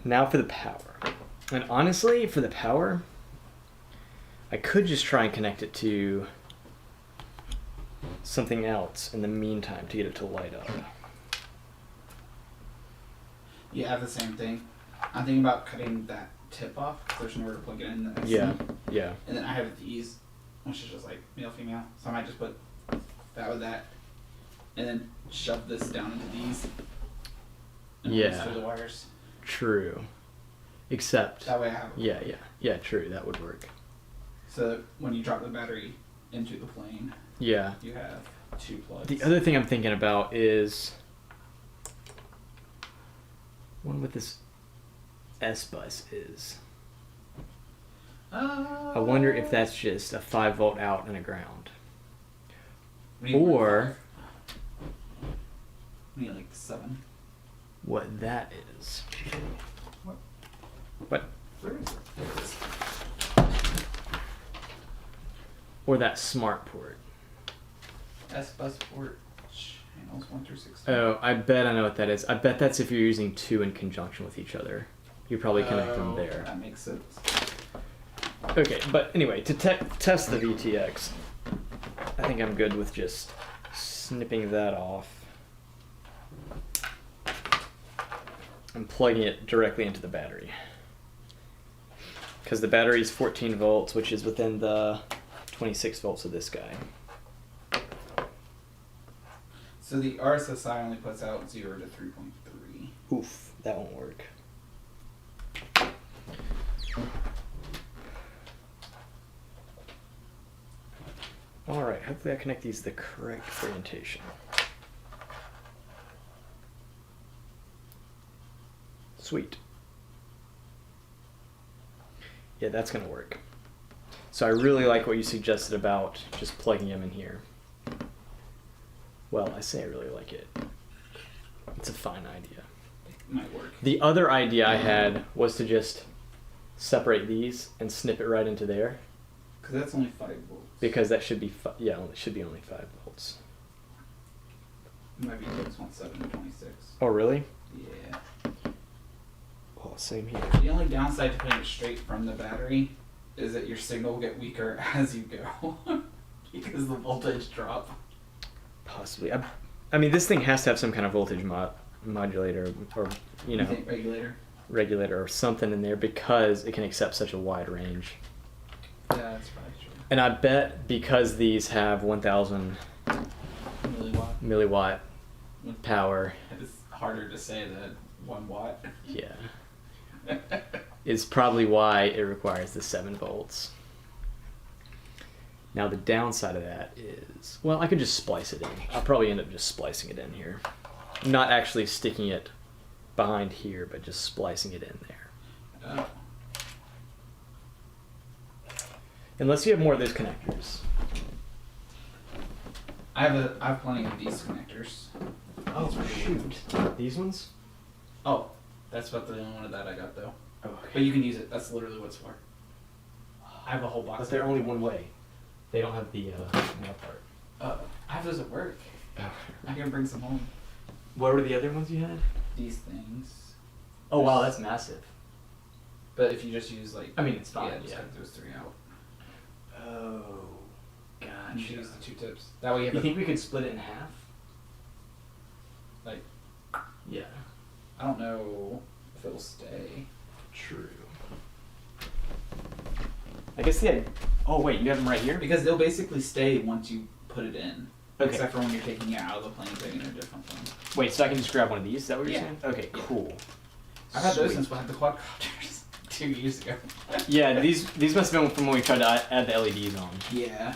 Now for the power. And honestly, for the power, I could just try and connect it to something else in the meantime to get it to light up. You have the same thing. I'm thinking about cutting that tip off because there's nowhere to plug it in. The Yeah, SC. yeah. And then I have these, which is just like male, female. So I might just put that with that, and then shove this down into these. And Yeah. through the wires. True. Except, That way I have. yeah, true, that would work. So that when you drop the battery into the plane, Yeah. you have two plugs. The other thing I'm thinking about is one with this S-bus is. I wonder if that's just a 5-volt out and a ground. Or We need like 7. what that is. What? What? Where is it? There it is. Or that smart port. S bus port channels 1 through 16. Oh, I bet I know what that is. I bet that's if you're using 2 in conjunction with each other. You probably connect them there. That makes sense. Okay, but anyway, to test the VTX, I think I'm good with just snipping that off and plugging it directly into the battery. Because the battery is 14 volts, which is within the 26 volts of this guy. So the RSSI only puts out 0 to 3.3. Oof, that won't work. Alright, hopefully I connect these the correct orientation. Sweet. Yeah, that's gonna work. So I really like what you suggested about just plugging them in here. Well, I say I really like it. It's a fine idea. It might work. The other idea I had was to just separate these and snip it right into there. Because that's only 5 volts. Because that should be, it should be only 5 volts. My VTX wants 7 to 26. Oh, really? Yeah. Oh, same here. The only downside to putting it straight from the battery is that your signal will get weaker as you go. Because the voltage drop. Possibly. I mean, this thing has to have some kind of voltage modulator or, you know, think regulator or something in there because it can accept such a wide range. Yeah, that's probably true. And I bet because these have 1000 milliwatt power. It's harder to say than 1 watt. Yeah. Is probably why it requires the 7 volts. Now the downside of that is, well, I could just splice it in. I'll probably end up just splicing it in here. Not actually sticking it behind here, but just splicing it in there. Oh. Unless you have more of those connectors. I have plenty of these connectors. Oh, shoot. These ones? Oh, that's about the only one of that I got though. Oh, okay. But you can use it. That's literally what it's for. I have a whole box. But they're only one way. They don't have the male part. I have those at work. I can bring some home. What were the other ones you had? These things. Oh, wow, that's massive. But if you just use like... I mean, it's fine, just yeah. cut those 3 out. Oh, And you gotcha. use the 2 tips. That way you have You think we could split it in half? like... Yeah. I don't know if it'll stay. True. I guess the... Oh, wait, you have them right here? Because they'll basically stay once you put it in. Okay. Except for when you're taking it out of the plane, putting it in a different plane. Wait, so I can just grab one of these? Is that what you're Yeah. saying? Okay, cool. I've had those Sweet. since we had the quadcopters 2 years ago. Yeah, these must have been from when we tried to add the LEDs on. Yeah.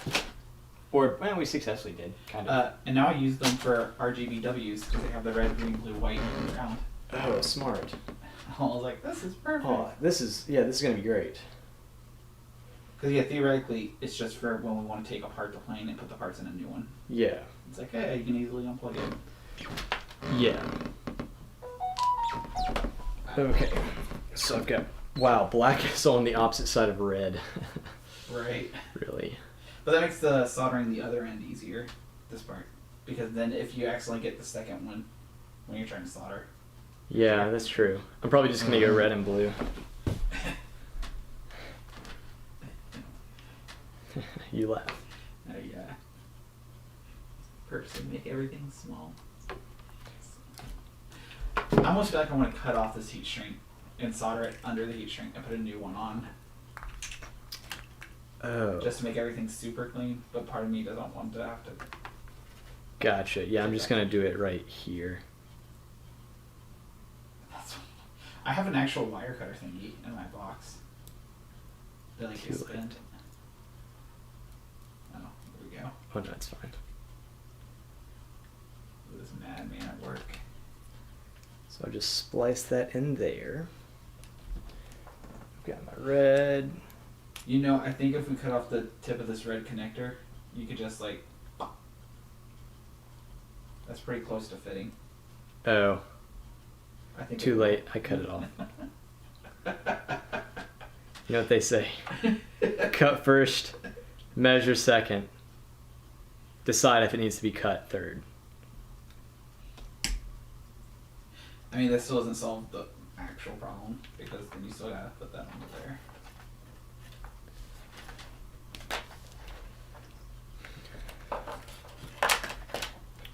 Or, well, we successfully did, kind of. And now I use them for RGBWs because they have the red, green, blue, white ground. Oh, smart. I was like, this is perfect. Oh, this is going to be great. Because yeah, theoretically, it's just for when we want to take apart the plane and put the parts in a new one. Yeah. It's like, hey, you can easily unplug it. Yeah. Okay. So I've got... Wow, black is on the opposite side of red. Right. Really. But that makes the soldering the other end easier, this part. Because then if you accidentally get the second one when you're trying to solder. Yeah, that's true. I'm probably just going to go red and blue. You laugh. Oh yeah. Purposely make everything small. I almost feel like I want to cut off this heat shrink and solder it under the heat shrink and put a new one on. Oh. Just to make everything super clean, but part of me doesn't want to have to. Gotcha. Yeah, I'm just going to do it right here. I have an actual wire cutter thingy in my box. That like is Too late. spent. Oh, there we go. Oh, no, it's fine. This madman at work. So I'll just splice that in there. Got my red. You know, I think if we cut off the tip of this red connector, you could just like... That's pretty close to fitting. Oh, I think too it will. late. I cut it off. You know what they say? Cut first, measure second, decide if it needs to be cut third. I mean, that still doesn't solve the actual problem because then you still gotta put that under there.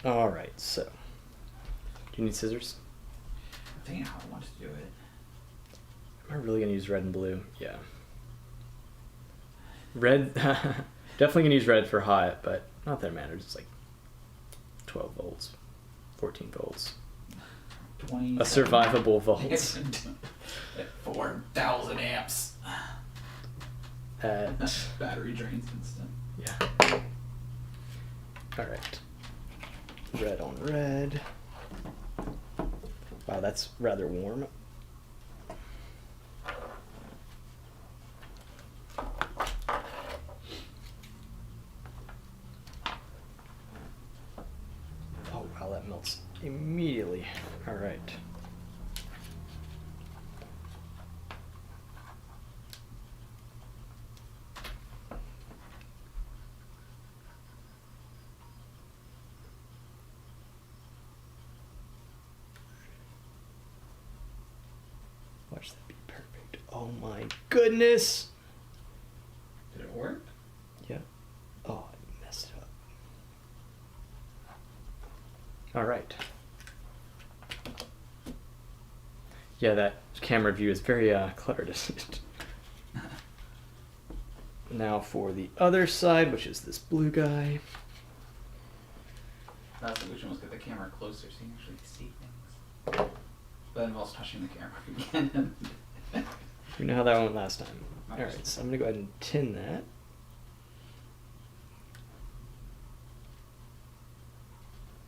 All right, so do you need scissors? I'm thinking how I want to do it. Am I really gonna use red and blue? Yeah. Red, definitely gonna use red for hot, but not that it matters. It's like 12 volts, 14 volts. 20. A survivable volts. At 4,000 amps. At, Battery drains instant. yeah. All right. Red on red. Wow, that's rather warm. Oh wow, that melts immediately. All right. Watch that be perfect. Oh my goodness. Did it work? Yeah. Oh, I messed it up. All right. Yeah, that camera view is very cluttered, isn't it? Now for the other side, which is this blue guy. That solution was get the camera closer so you can actually see things. But it involves touching the camera again. We know how that went last time. Nice. All right, so I'm gonna go ahead and tin that.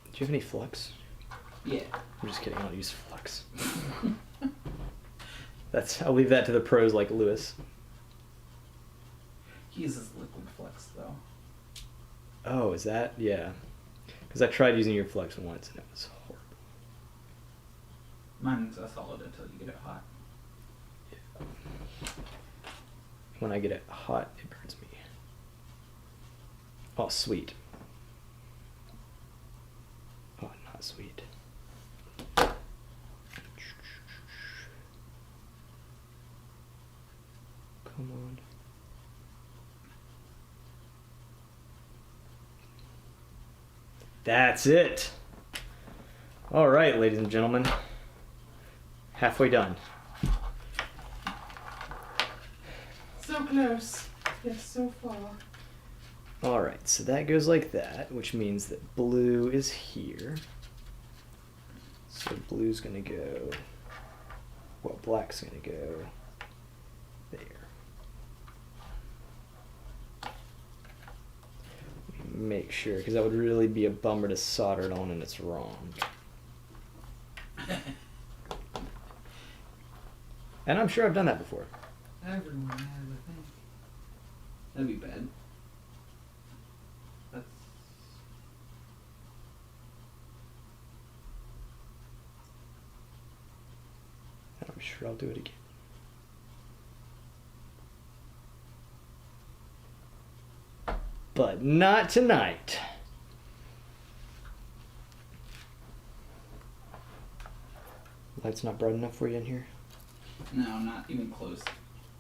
Do you have any flux? Yeah. I'm just kidding. I don't use flux. I'll leave that to the pros like Lewis. He uses liquid flux though. Oh, is that? Yeah. Because I tried using your flux once and it was horrible. Mine's a solid until you get it hot. When I get it hot, it burns me. Oh, sweet. Oh, not sweet. Come on. That's it. All right, ladies and gentlemen. Halfway done. So close, yet so far. All right, so that goes like that, which means that blue is here. So blue's gonna go, well, black's gonna go there. Make sure, because that would really be a bummer to solder it on and it's wrong. And I'm sure I've done that before. Everyone has a thing. That'd be bad. That's... And I'm sure I'll do it again. But not tonight. Light's not bright enough for you in here? No, not even close.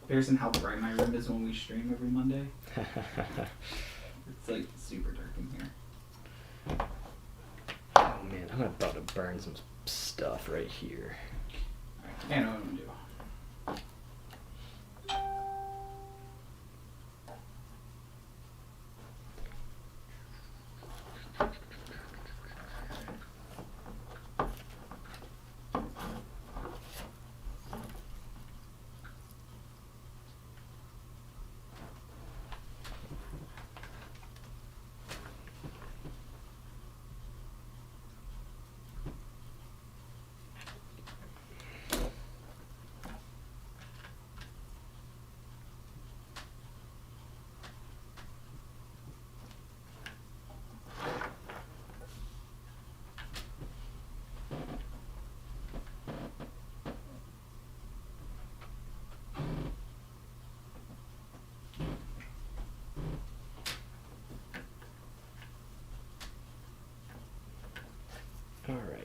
Comparison how bright my room is when we stream every Monday. It's like super dark in here. Oh man, I'm about to burn some stuff right here. Alright, I know what I'm gonna do.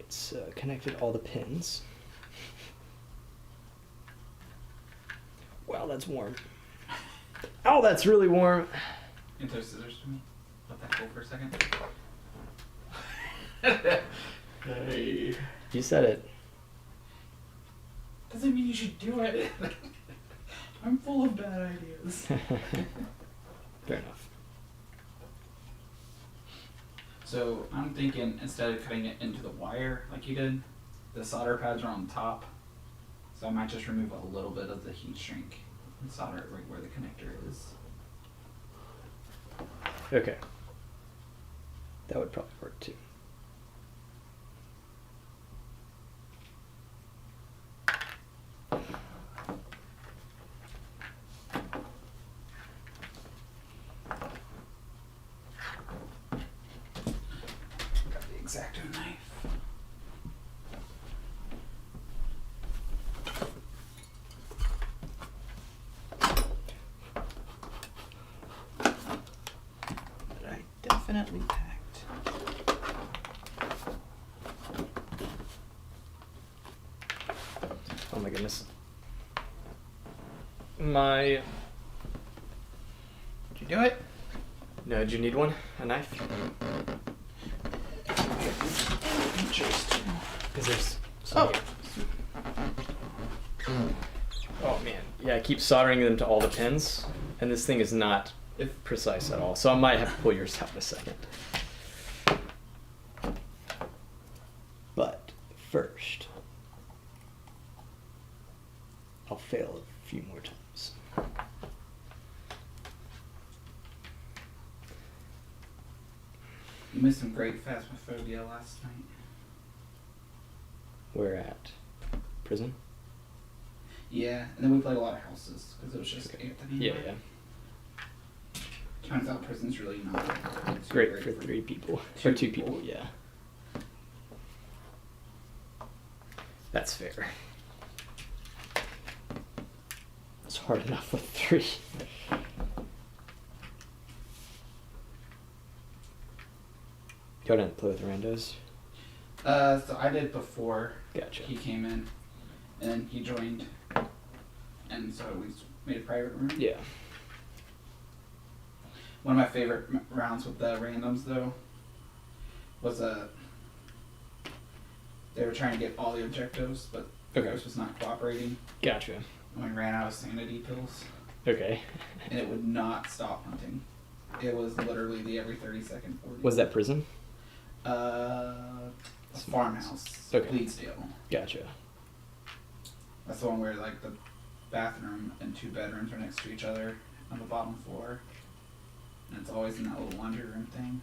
it's connected all the pins. Wow, that's warm. Oh, that's really warm. Get those scissors to me. Let that go for a second. Hey. You said it. Doesn't mean you should do it. I'm full of bad ideas. Fair enough. So I'm thinking instead of cutting it into the wire like you did, the solder pads are on top. So I might just remove a little bit of the heat shrink and solder it right where the connector is. Okay. That would probably work too. Got the X-Acto knife. That I definitely packed. Oh my goodness. My. Did you do it? No, do you need one? A knife? Because there's. some here. Oh man. Yeah, I keep soldering them to all the pins, and this thing is not precise at all. So I might have to pull yours out in a second. But first, I'll fail a few more times. You missed some great phasmophobia last night. We're at prison. Yeah, and then we played a lot of houses because it was just Anthony. Yeah, yeah. Turns out prison's really not too Great for 3 people. two Or 2 people. people, yeah. That's fair. It's hard enough with 3. Y'all didn't play with randos? So I did before Gotcha. he came in, and then he joined, and so we made a private room. Yeah. One of my favorite rounds with the randoms though was they were trying to get all the objectives, but the Okay. ghost was not cooperating, Gotcha. and we ran out of sanity pills, Okay. and it would not stop hunting. It was literally the every 30-second 40. Was that prison? A farmhouse. Okay. Bleedsdale. Gotcha. That's the one where like the bathroom and 2 bedrooms are next to each other on the bottom floor. And it's always in that little laundry room thing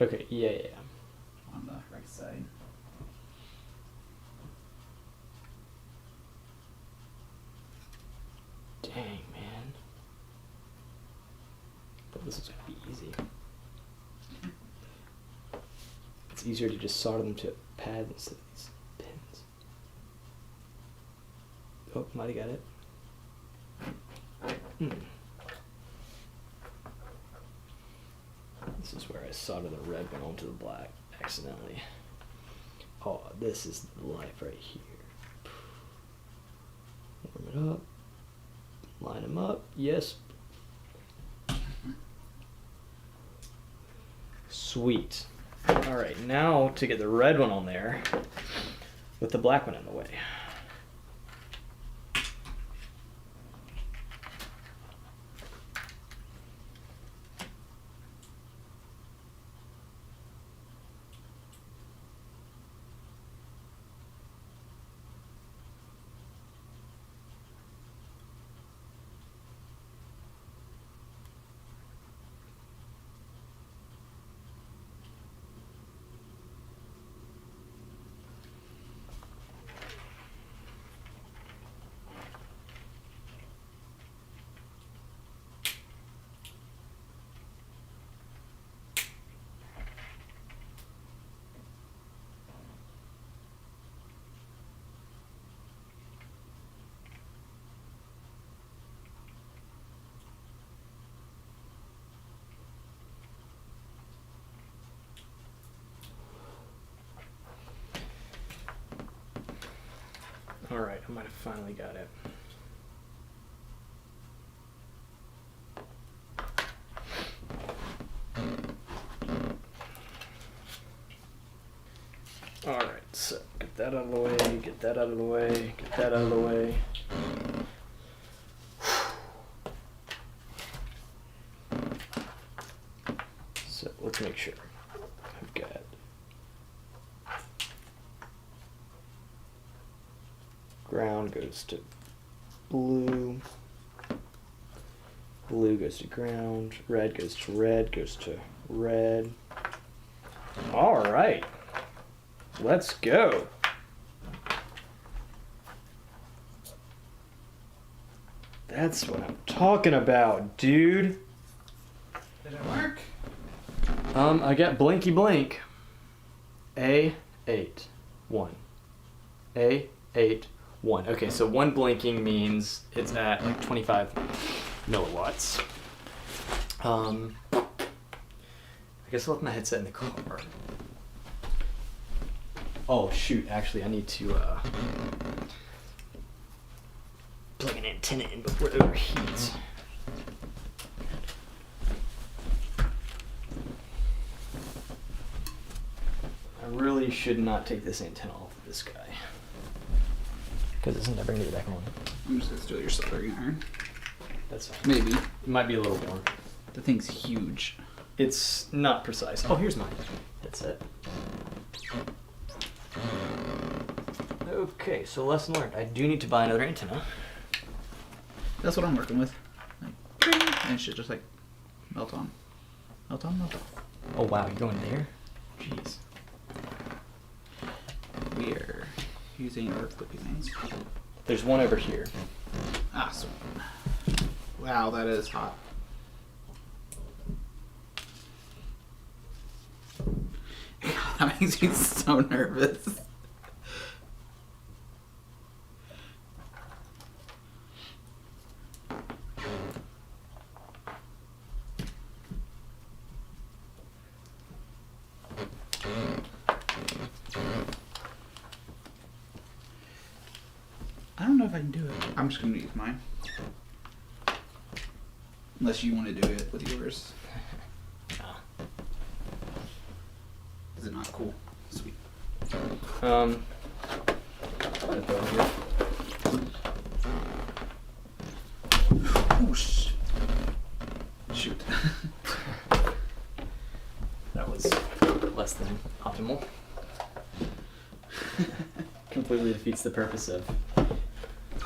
Okay, yeah, yeah, yeah. on the right side. Dang, man. But this is gonna be easy. It's easier to just solder them to a pad instead of these pins. Oh, might have got it. This is where I solder the red one onto the black accidentally. Oh, this is the life right here. Warm it up. Line them up. Yes. Sweet. All right, now to get the red one on there with the black one in the way. All right, I might have finally got it. All right, so get that out of the way, get that out of the way, get that out of the way. So let's make sure I've got ground goes to blue, blue goes to ground, red goes to red, goes to red. All right, let's go. That's what I'm talking about, dude. Did it work? I got blinky blink. A8 1. A8 1. Okay, so one blinking means it's at like 25 milliwatts. I guess I'll left my headset in the car. Oh shoot, actually I need to plug an antenna in before it overheats. I really should not take this antenna off of this guy, because it's never gonna get back on. I'm just gonna steal your soldering iron. That's fine. Maybe. It might be a little more. The thing's huge. It's not precise. Oh, here's mine. Headset. Okay, so lesson learned. I do need to buy another antenna. That's what I'm working with. Like, ping, and it should just like melt on. Melt on, melt off. Oh wow, you're going there? Jeez. We are using our flippy things. There's one over here. Ah, sweet. Wow, that is hot. That makes me so nervous. I don't know if I can do it. I'm just gonna use mine. Unless you want to do it with yours. Ah. Is it not cool? Sweet. Put it over here. Oh, shoot. That was less than optimal. Completely defeats the purpose of.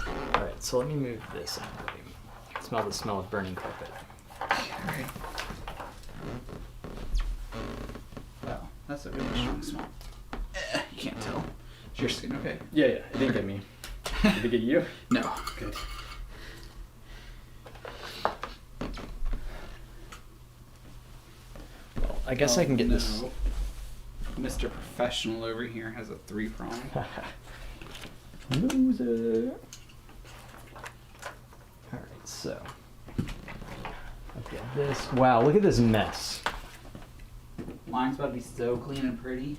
Alright, so let me move this out of the way. Smell the smell of burning carpet. Alright. Wow, that's a really strong smell. You can't tell. Is your skin okay? Yeah, it didn't get me. Did it get you? No. Good. Well, I guess I can get this. No. Mr. Professional over here has a 3-prong. Loser. Alright, so. I've got this. Wow, look at this mess. Mine's about to be so clean and pretty.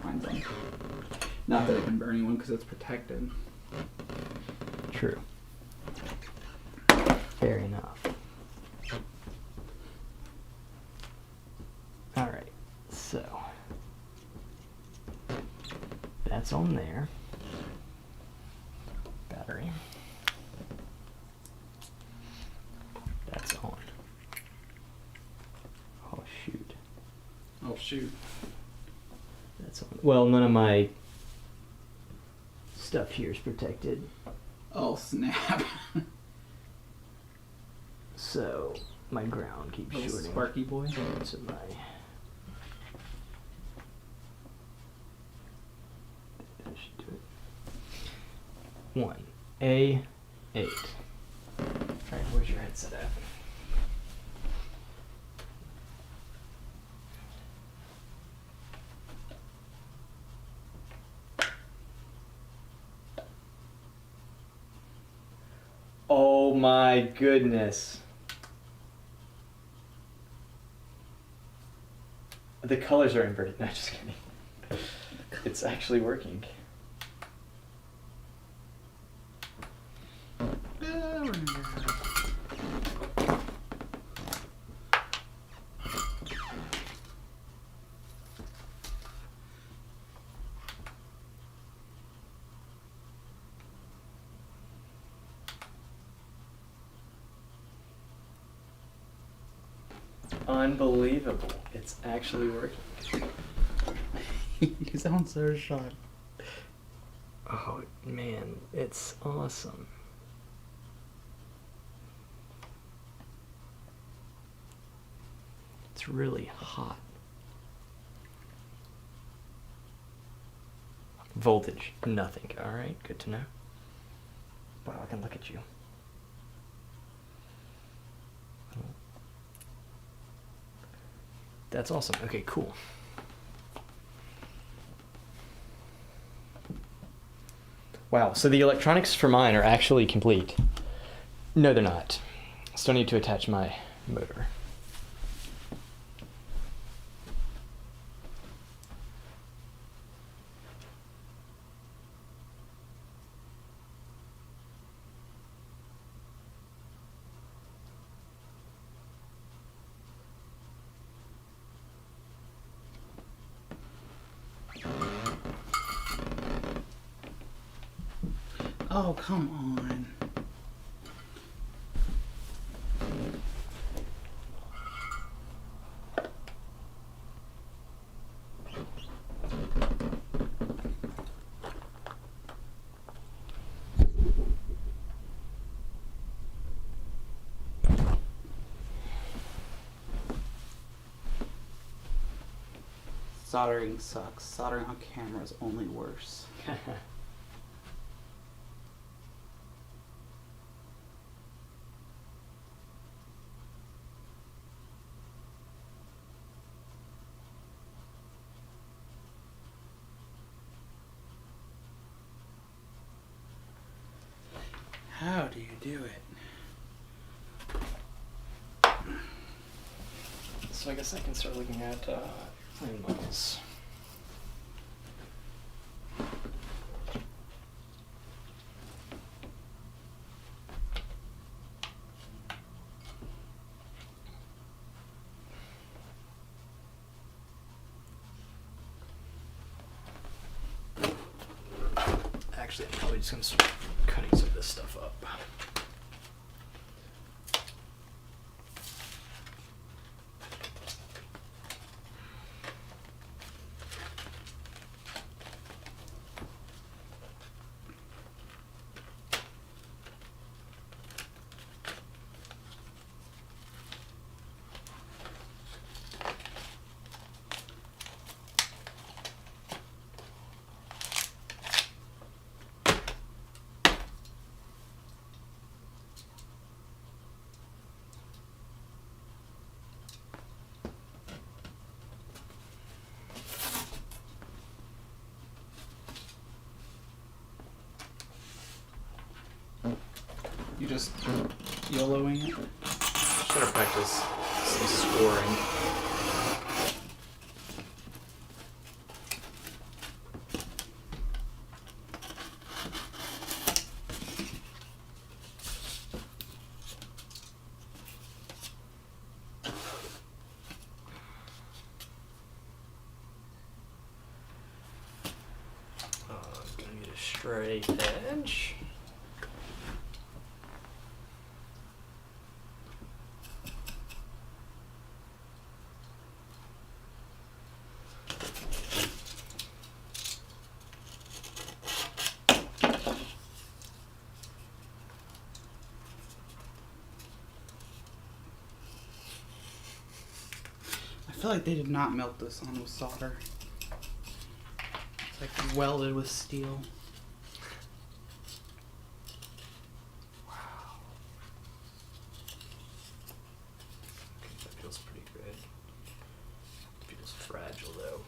Mine's on. Not that I can burn anyone because it's protected. True. Fair enough. Alright, so. That's on there. Battery. That's on. Oh shoot. Oh shoot. That's on. Well, none of my stuff here is protected. Oh snap. So my ground keeps Little shorting. Sparky boy. So my that should do it. 1 A8. Alright, where's your headset at? Oh my goodness. The colors are inverted. No, just kidding. It's actually working. We're gonna do that. Unbelievable. It's actually working. You sound so shocked. Oh, man. It's awesome. It's really hot. Voltage, nothing. All right, good to know. Wow, I can look at you. That's awesome. Okay, cool. Wow, so the electronics for mine are actually complete. No, they're not. Still need to attach my motor. Oh, come on. Soldering sucks. Soldering on camera is only worse. How do you do it? So I guess I can start looking at airplane models. Actually, I'm probably just gonna start cutting some of this stuff up. You just YOLOing it? Should have practiced some scoring. I'm gonna need a straight edge. I feel like they did not melt this on with solder. It's like welded with steel. Wow. Okay, that feels pretty good. Feels fragile though.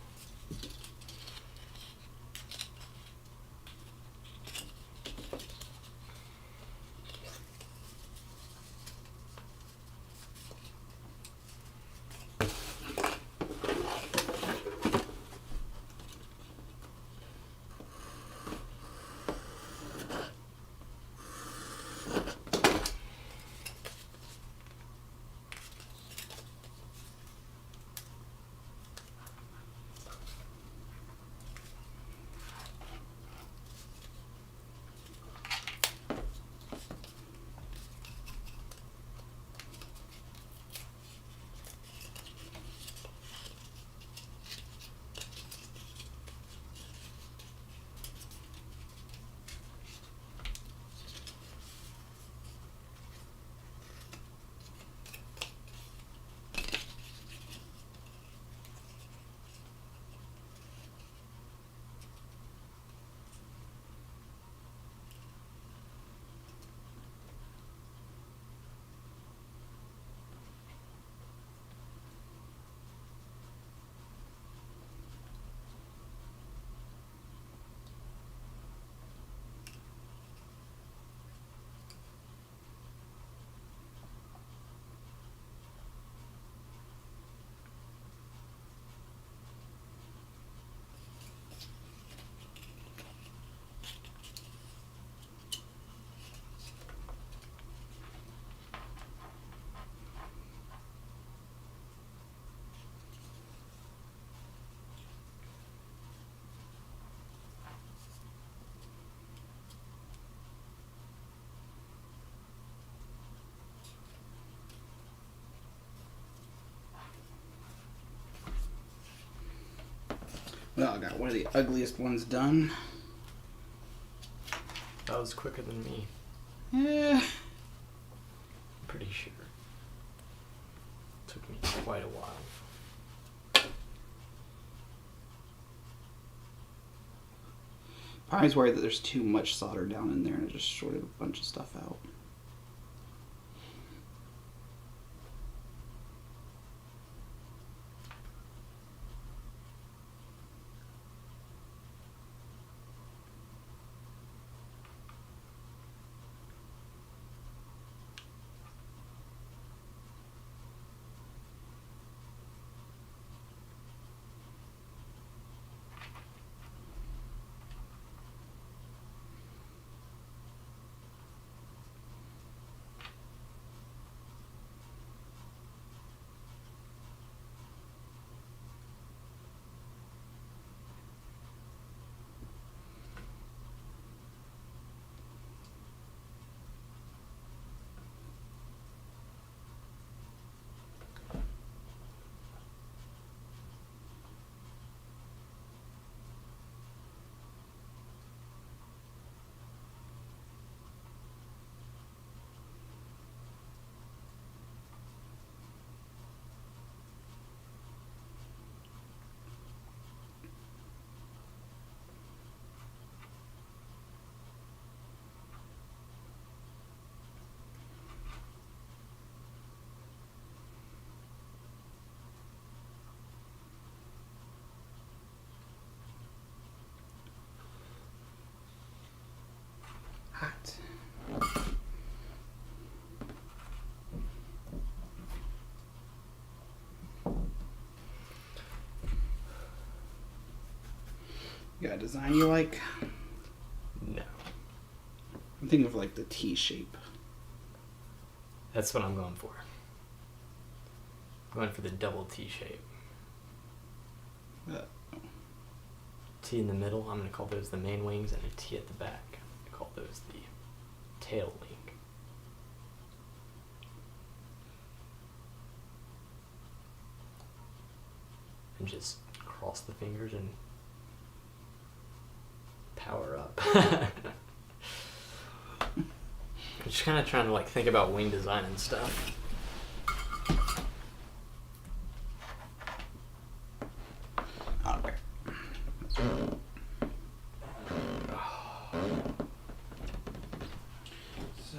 Well, I got one of the ugliest ones done. That was quicker than me. Yeah. I'm pretty sure. Took me quite a while. I was worried that there's too much solder down in there and it just shorted a bunch of stuff out. Hot. You got a design you like? No. I'm thinking of like the T shape. That's what I'm going for. I'm going for the double T shape. T in the middle, I'm going to call those the main wings, and a T at the back. I call those the tail wing. And just cross the fingers and power up. I'm just kind of trying to like think about wing design and stuff. Okay. So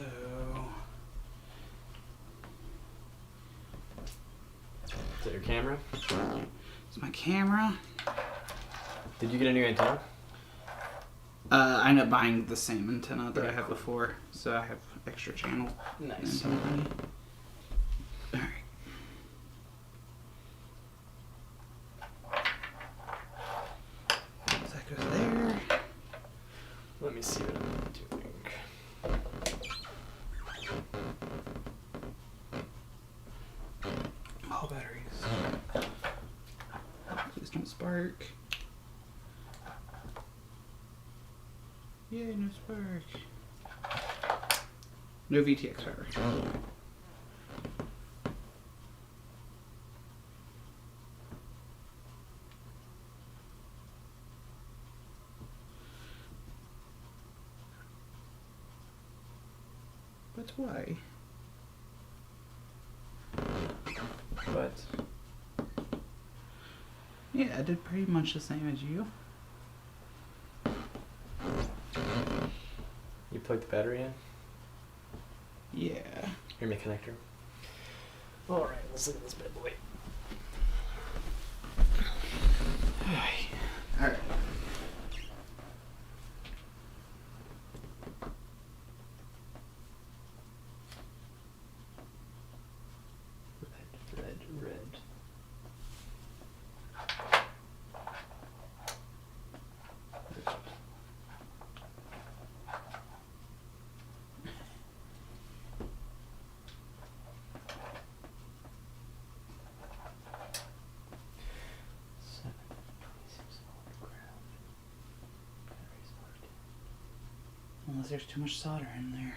Is that your camera? it's my camera. Did you get a new antenna? I ended up buying the same antenna that I had before, so I have extra channel. Nice. Alright. So that goes there. Let me see what I'm doing. All batteries. Please don't spark. Yay, no spark. No VTX power. But why? But Yeah, I did pretty much the same as you. you plugged the battery in? Yeah. Here's my connector. Alright, let's look at this bad boy. Alright. Red. Unless there's too much solder in there.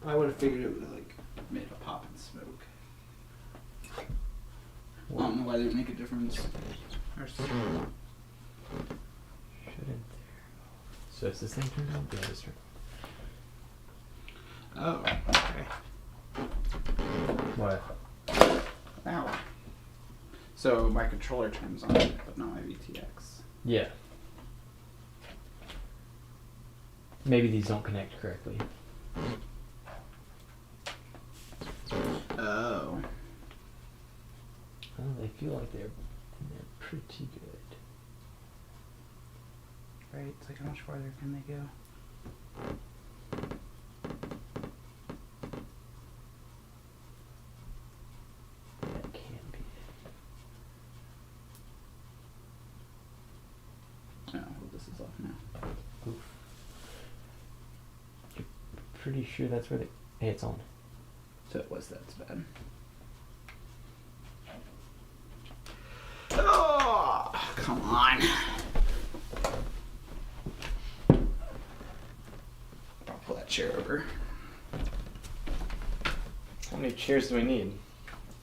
I would have figured it would have like made a pop and smoke. I don't know why they would make a difference. Shouldn't there? So is this thing turned on? Yeah, it's turned Oh, okay. on. What? Ow. So my controller turns on, but not my VTX. Yeah. Maybe these don't connect correctly. Oh. Oh, they feel like they're pretty good. Right, it's like how much farther can they go? That can be Oh, well, this is off now. it. Oof. You're pretty sure that's where they... Hey, it's on. So it was that's bad. Oh, come on. I'll pull that chair over. How many chairs do we need?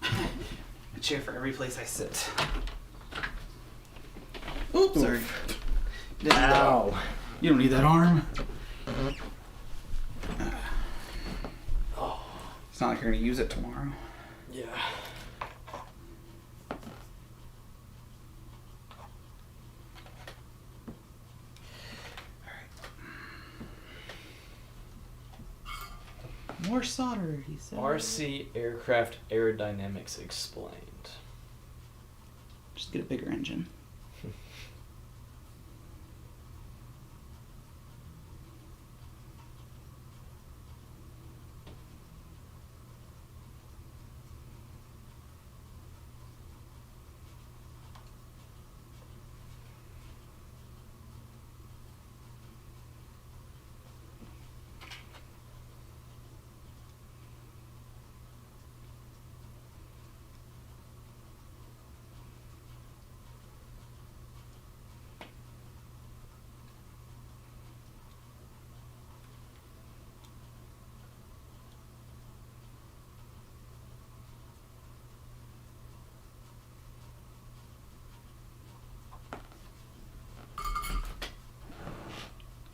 A chair for every place I sit. Oops, sorry. Didn't need that. Ow. You don't need that arm. It's not like you're gonna use it tomorrow. Yeah. More solder, he said. RC Aircraft Aerodynamics Explained. Just get a bigger engine.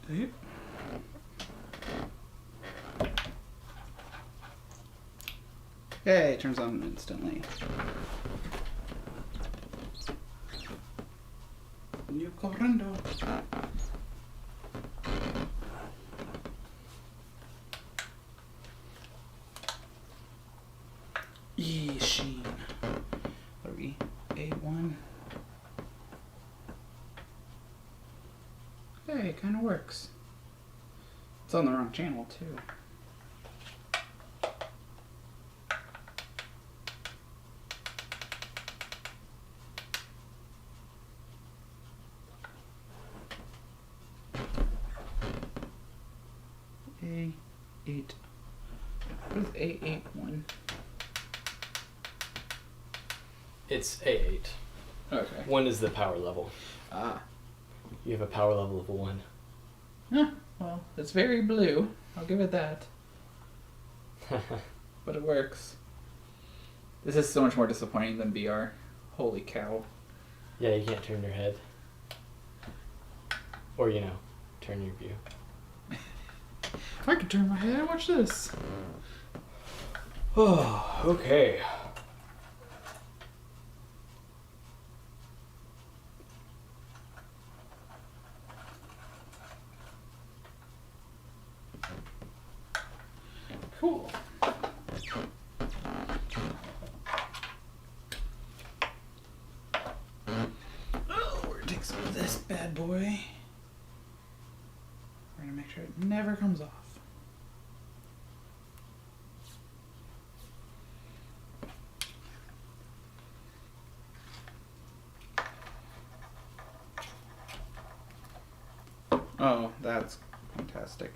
Yep. Hey, it turns on instantly. New correndo. Yee, Sheen. What are we? A1. Hey, it kind of works. It's on the wrong channel, too. A8. What is A81? It's A8. Okay. 1 is the power level. Ah. You have a power level of 1. Huh. Well, it's very blue. I'll give it that. But it works. This is so much more disappointing than VR. Holy cow. Yeah, you can't turn your head. Or, turn your view. If I could turn my head, watch this. Oh, okay. Cool. Oh, we're gonna take some of this bad boy. We're gonna make sure it never comes off. Oh, that's fantastic.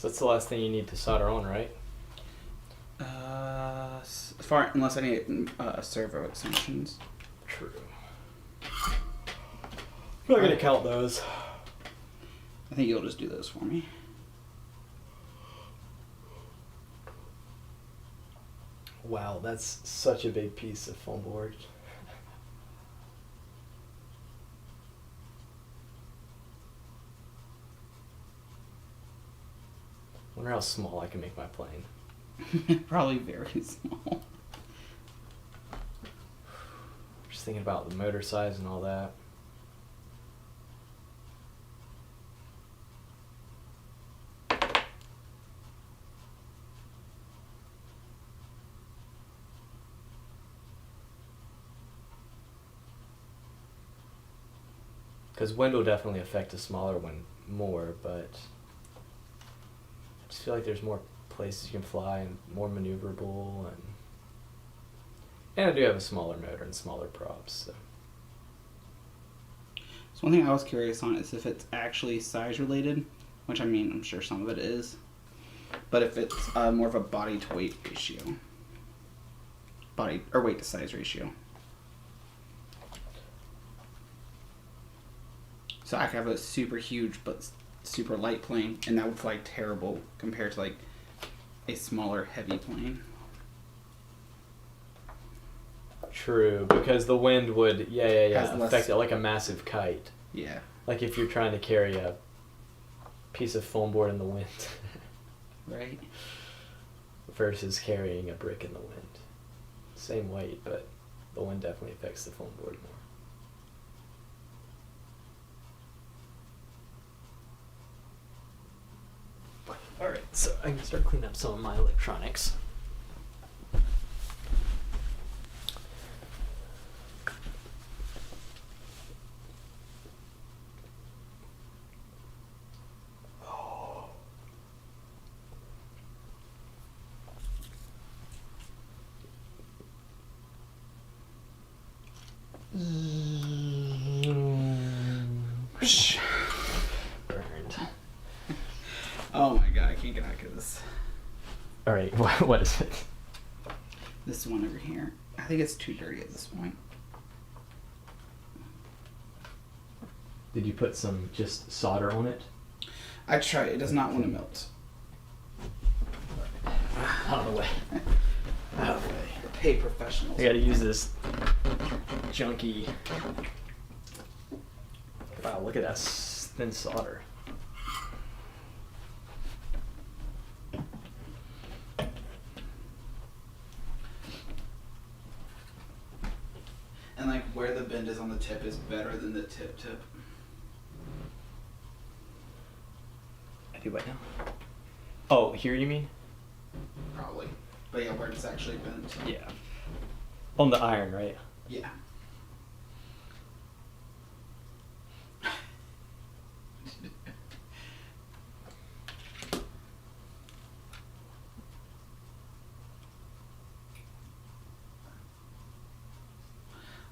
So that's the last thing you need to solder on, right? Unless I need servo extensions. True. I'm not gonna count those. I think you'll just do those for me. Wow, that's such a big piece of foam board. Wonder how small I can make my plane. Probably very small. Just thinking about the motor size and all that. Because wind will definitely affect a smaller one more, but I just feel like there's more places you can fly and more maneuverable, and I do have a smaller motor and smaller props. So one thing I was curious on is if it's actually size related, which I mean I'm sure some of it is, but if it's more of a body to weight ratio, body or weight to size ratio. So I could have a super huge but super light plane, and that would fly terrible compared to like a smaller heavy plane. true, because the wind would Has less- affect it like a massive kite. Yeah. Like if you're trying to carry a piece of foam board in the wind Right. versus carrying a brick in the wind. Same weight, but the wind definitely affects the foam board more. Alright, so I can start cleaning up some of my electronics. Burned. Oh my god, I can't get back to this. Alright, what is it? This one over here. I think it's too dirty at this point. Did you put some just solder on it? I tried. It does not want to melt. Out of the way. Out of the way. Pay professionals. I gotta use this junky. Wow, look at that thin solder. And like where the bend is on the tip is better than the tip. I do what now? Oh, here you mean? Probably. But yeah, where it's actually bent. Yeah. On the iron, right? Yeah.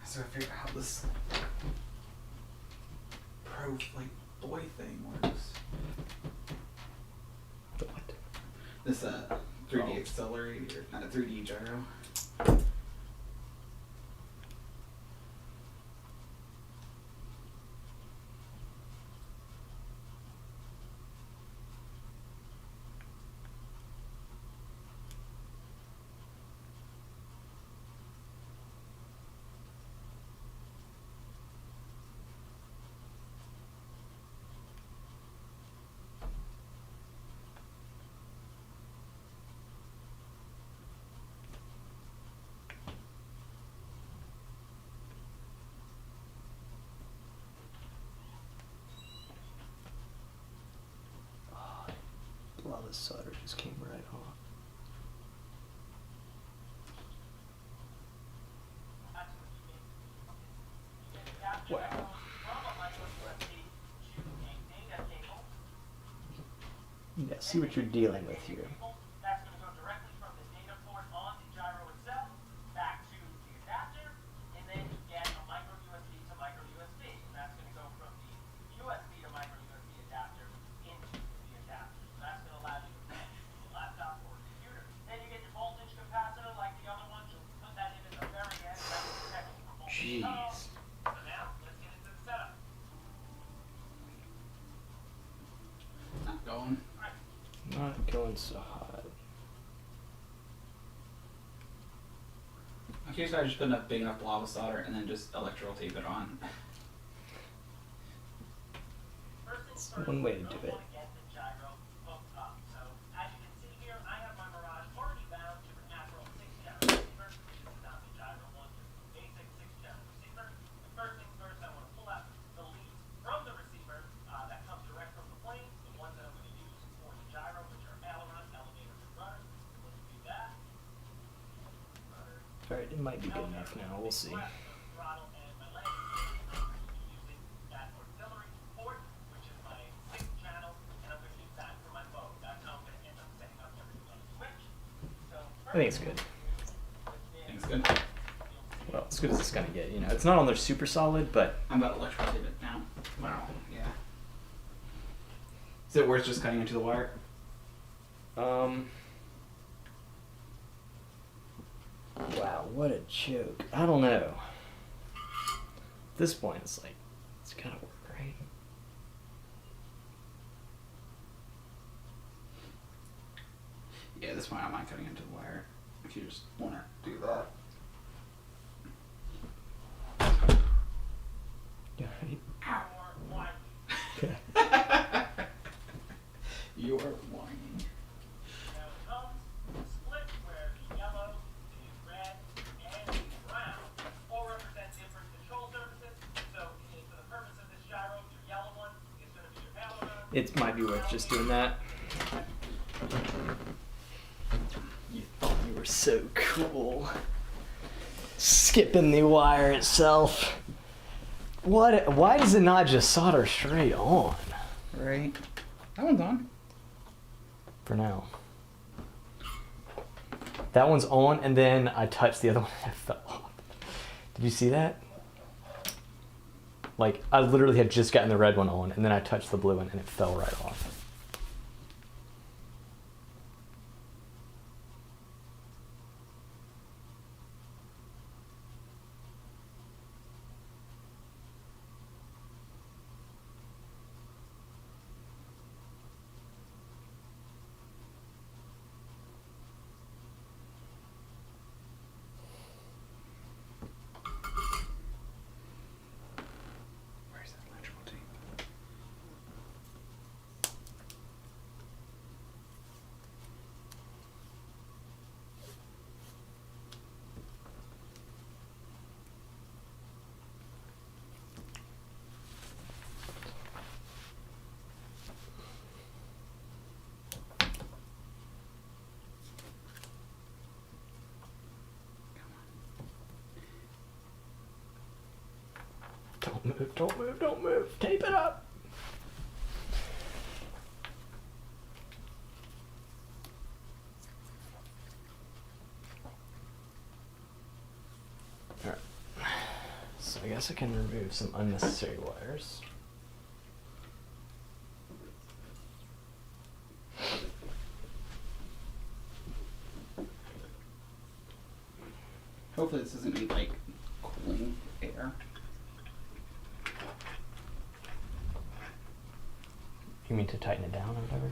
So I figured out how this pro like boy thing works. The what? This 3D Oh. accelerator, not a 3D gyro. A lot of the solder just came right off. Wow. Yeah, see what you're dealing with here. That's going to go directly from the data port on the gyro itself back to the adapter, and then you get a micro USB to micro USB. And that's going to go from the USB to micro USB adapter into the adapter. So that's going to allow you so hot. I'm curious if I just put enough big enough blob of solder and then just electrical tape it on. First things It's first, one way to you're do gonna it. wanna get the gyro hooked up. So as you can see here, I have my Mirage already bound to an Admiral 6-channel receiver. This is not the gyro one, just a basic 6-channel receiver. And first things first, I want to pull out the leads from the receiver that comes direct from the plane, the ones that I'm going to use for the gyro, which are aileron, elevator, and rudder. Let's do that. Rudder. Alright, it might be good enough now. We'll see. Throttle and my landing gear. I'm going to be using that auxiliary port, which is my 6th channel, and I'm going to use that for my bow. That's how I'm going to end up setting up everything on the switch. So I think it's good. Thanks, good. Well, as good as it's gonna get. You know, it's not on there super solid, but I'm about to electrical tape it now. Wow. Yeah. Is it worth just cutting into the wire? Wow, what a joke. I don't know. At this point, it's like, it's gotta work, right? Yeah, at this point I don't mind cutting into the wire. If you just want to do that. Yeah, right. or wide. Okay. You're whining. Now it comes split where the yellow, the red, and the brown all represent different control surfaces. So for the purpose of this gyro, your yellow one is going to be your aileron. It might be worth just doing that. You thought you were so cool. Skipping the wire itself. What? Why does it not just solder straight on? Right. That one's on. For now. That one's on, and then I touched the other one and it fell off. Did you see that? Like, I literally had just gotten the red one on, and then I touched the blue one and it fell right off. Where's that electrical tape? Don't move, don't move, don't move. Tape it up. Alright. So I guess I can remove some unnecessary wires. Hopefully this doesn't need like cooling air. You mean to tighten it down or whatever?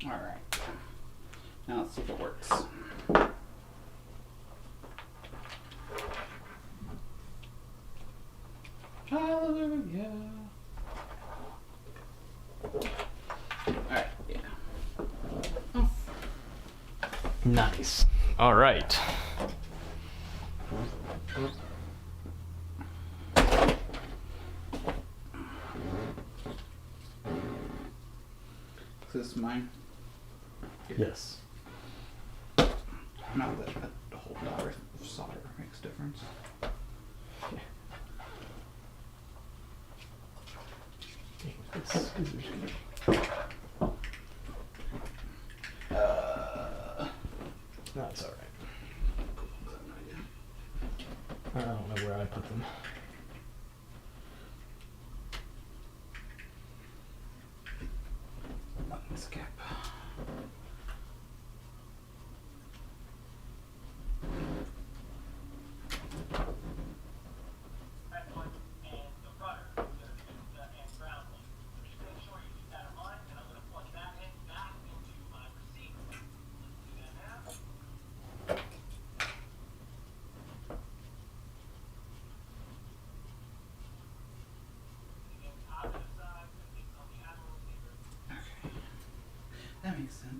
Alright. Now let's see if it works. Hallelujah. Alright, yeah. Oh. Nice. All right. Is this mine? Yes. Not that a whole dollar of solder makes a difference. No, it's all right. I don't know where I put them. Skip.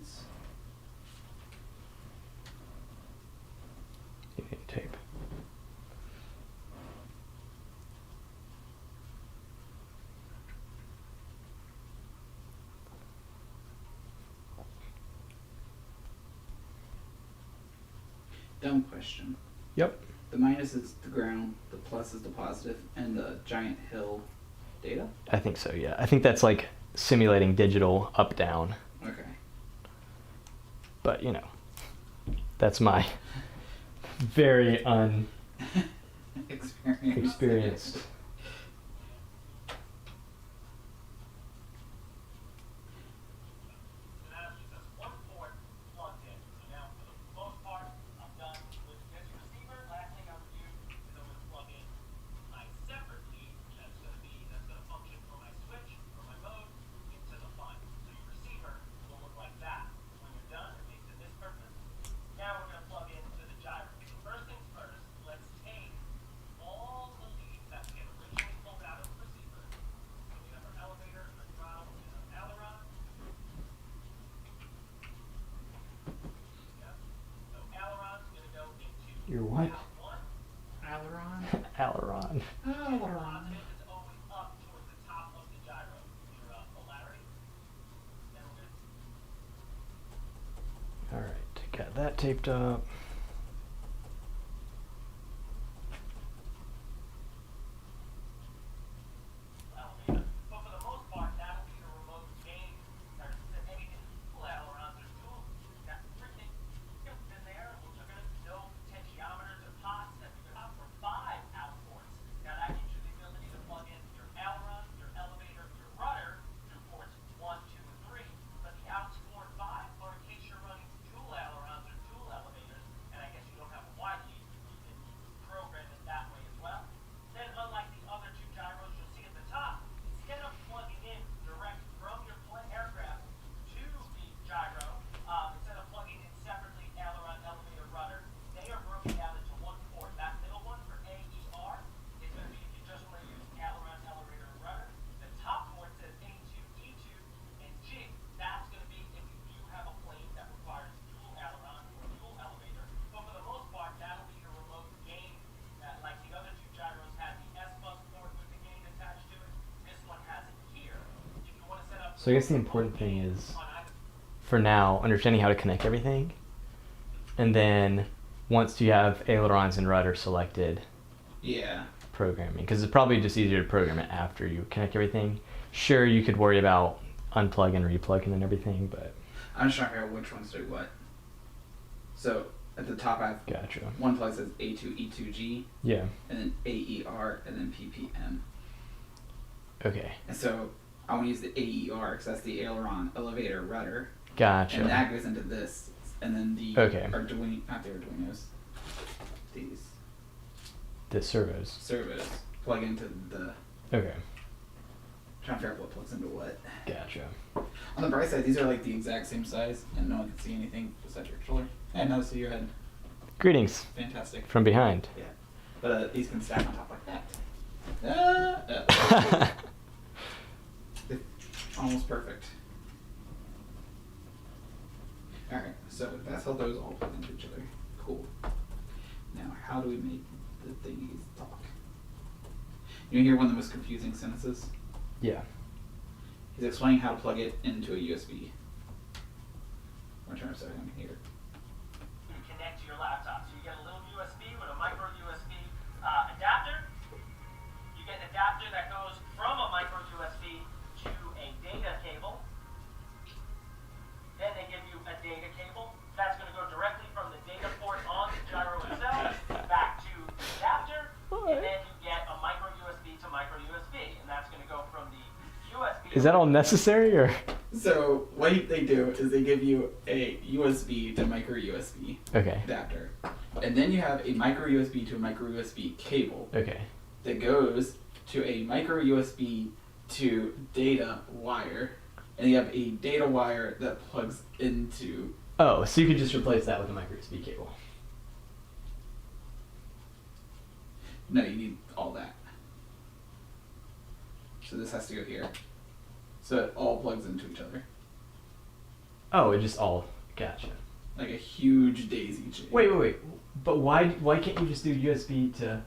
dimensions. You need tape. Dumb question. Yep. The minus is the ground, the plus is the positive, and the giant hill data? I think so, yeah. I think that's like simulating digital up down. Okay. But, you know, that's my very Experienced. So now it just says one port plugged in. So now for the most part, I'm done with this receiver. Last thing I would do is I'm going to plug in my separate lead. That's going to function for my switch or my mode into the fun. So your receiver will look like that. When you're done, at least in this purpose. Now we're going to plug into the gyro. So first things first, let's take all the leads that we had originally pulled out of the receiver. So we have our elevator, our throttle, and our aileron. Yeah. So aileron's going to go into Your what? out one. Aileron? Aileron. Aileron is always up towards the top of the gyro. Your polarity. Then we're going to Alright, got that taped up. elevator. But for the most part, that'll be the remote gain. Or anything full ailerons or tools. Got everything in there, which are going to know potentiometers or pots that we could have for 5 out ports. Now that gives you the ability to plug in your aileron, your elevator, your rudder through ports 1, 2, and 3. But the outs 4 and 5 are in case you're running dual ailerons or dual elevators, and I guess you don't have a wide lead, you can program it that way as well. Then unlike the other 2 gyros you'll see at the top, instead of plugging in direct from your aircraft to the gyro, instead of plugging in separately aileron, elevator, rudder, they are broken down into one port. That middle one for AER is going to be if you just want to use aileron, elevator, and rudder. The top port says A2, E2, and G. That's going to be if you do have a plane that requires dual aileron or dual elevator. But for the most part, that'll be your remote gain. Like the other 2 gyros had the S-bus port with the gain attached to it. This one has it here. If you want to set up So I guess the important thing is, on either for now, understanding how to connect everything. And then once you have ailerons and rudder selected, Yeah. programming. Because it's probably just easier to program it after you connect everything. Sure, you could worry about unplugging, replugging, and everything, but I'm just trying to figure out which ones do what. So at the top I have gotcha. one plug says A2E2G, Yeah. and then AER, and then PPM. Okay. And so I want to use the AER because that's the aileron, elevator, rudder, Gotcha. and that goes into this, and then the Okay. Arduino, not the Arduinos, these The servos. servos plug into the. Okay. Trying to figure out what plugs into what. Gotcha. On the bright side, these are like the exact same size, and no one can see anything besides your controller. And now see your head. Greetings Fantastic. from behind. Yeah. But these can stack on top like that. It's almost perfect. Alright, so that's how those all plug into each other. Cool. Now, how do we make the thingies talk? You hear one of the most confusing sentences? Yeah. He's explaining how to plug it into a USB. I'm trying to say I'm here. you connect to your laptop. So you get a little USB with a micro USB adapter. You get an adapter that goes from a micro USB to a data cable. Then they give you a data cable. That's going to go directly from the data port on the gyro itself back to the adapter. And then you get a micro USB to micro USB. And that's going to go from the USB. Is that all necessary or? So what they do is they give you a USB to micro USB Okay. adapter, and then you have a micro USB to a micro USB cable Okay. that goes to a micro USB to data wire, and you have a data wire that plugs into. Oh, so you could just replace that with a micro USB cable. No, you need all that. So this has to go here. So it all plugs into each other. Oh, it just all. Gotcha. Like a huge daisy chain. Wait. But why can't you just do USB to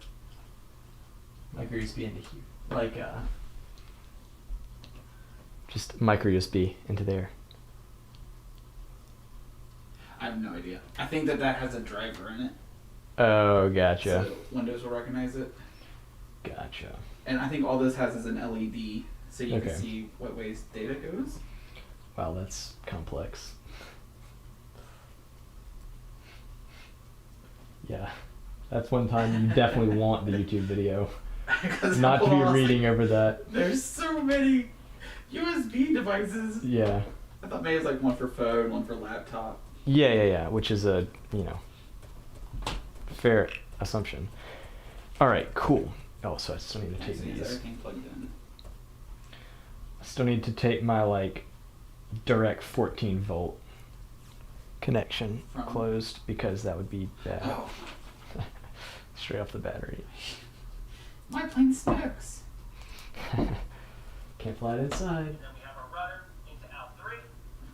micro USB into here? Like just micro USB into there. I have no idea. I think that has a driver in it. Oh, gotcha. So Windows will recognize it. Gotcha. And I think all this has is an LED, so you Okay. can see what ways data goes. Wow, that's complex. Yeah. That's one time you definitely want the YouTube video. Because Not to be lost. reading over that. There's so many USB devices. Yeah. I thought maybe it was like one for phone, one for laptop. Yeah. Which is a, fair assumption. Alright, cool. Oh, so I still need to take So these. everything plugged in. I still need to take my direct 14 volt connection From? closed because that would be bad. Oh, Straight off the battery. my plane sticks. Can't fly it inside. And then we have our rudder into out 3,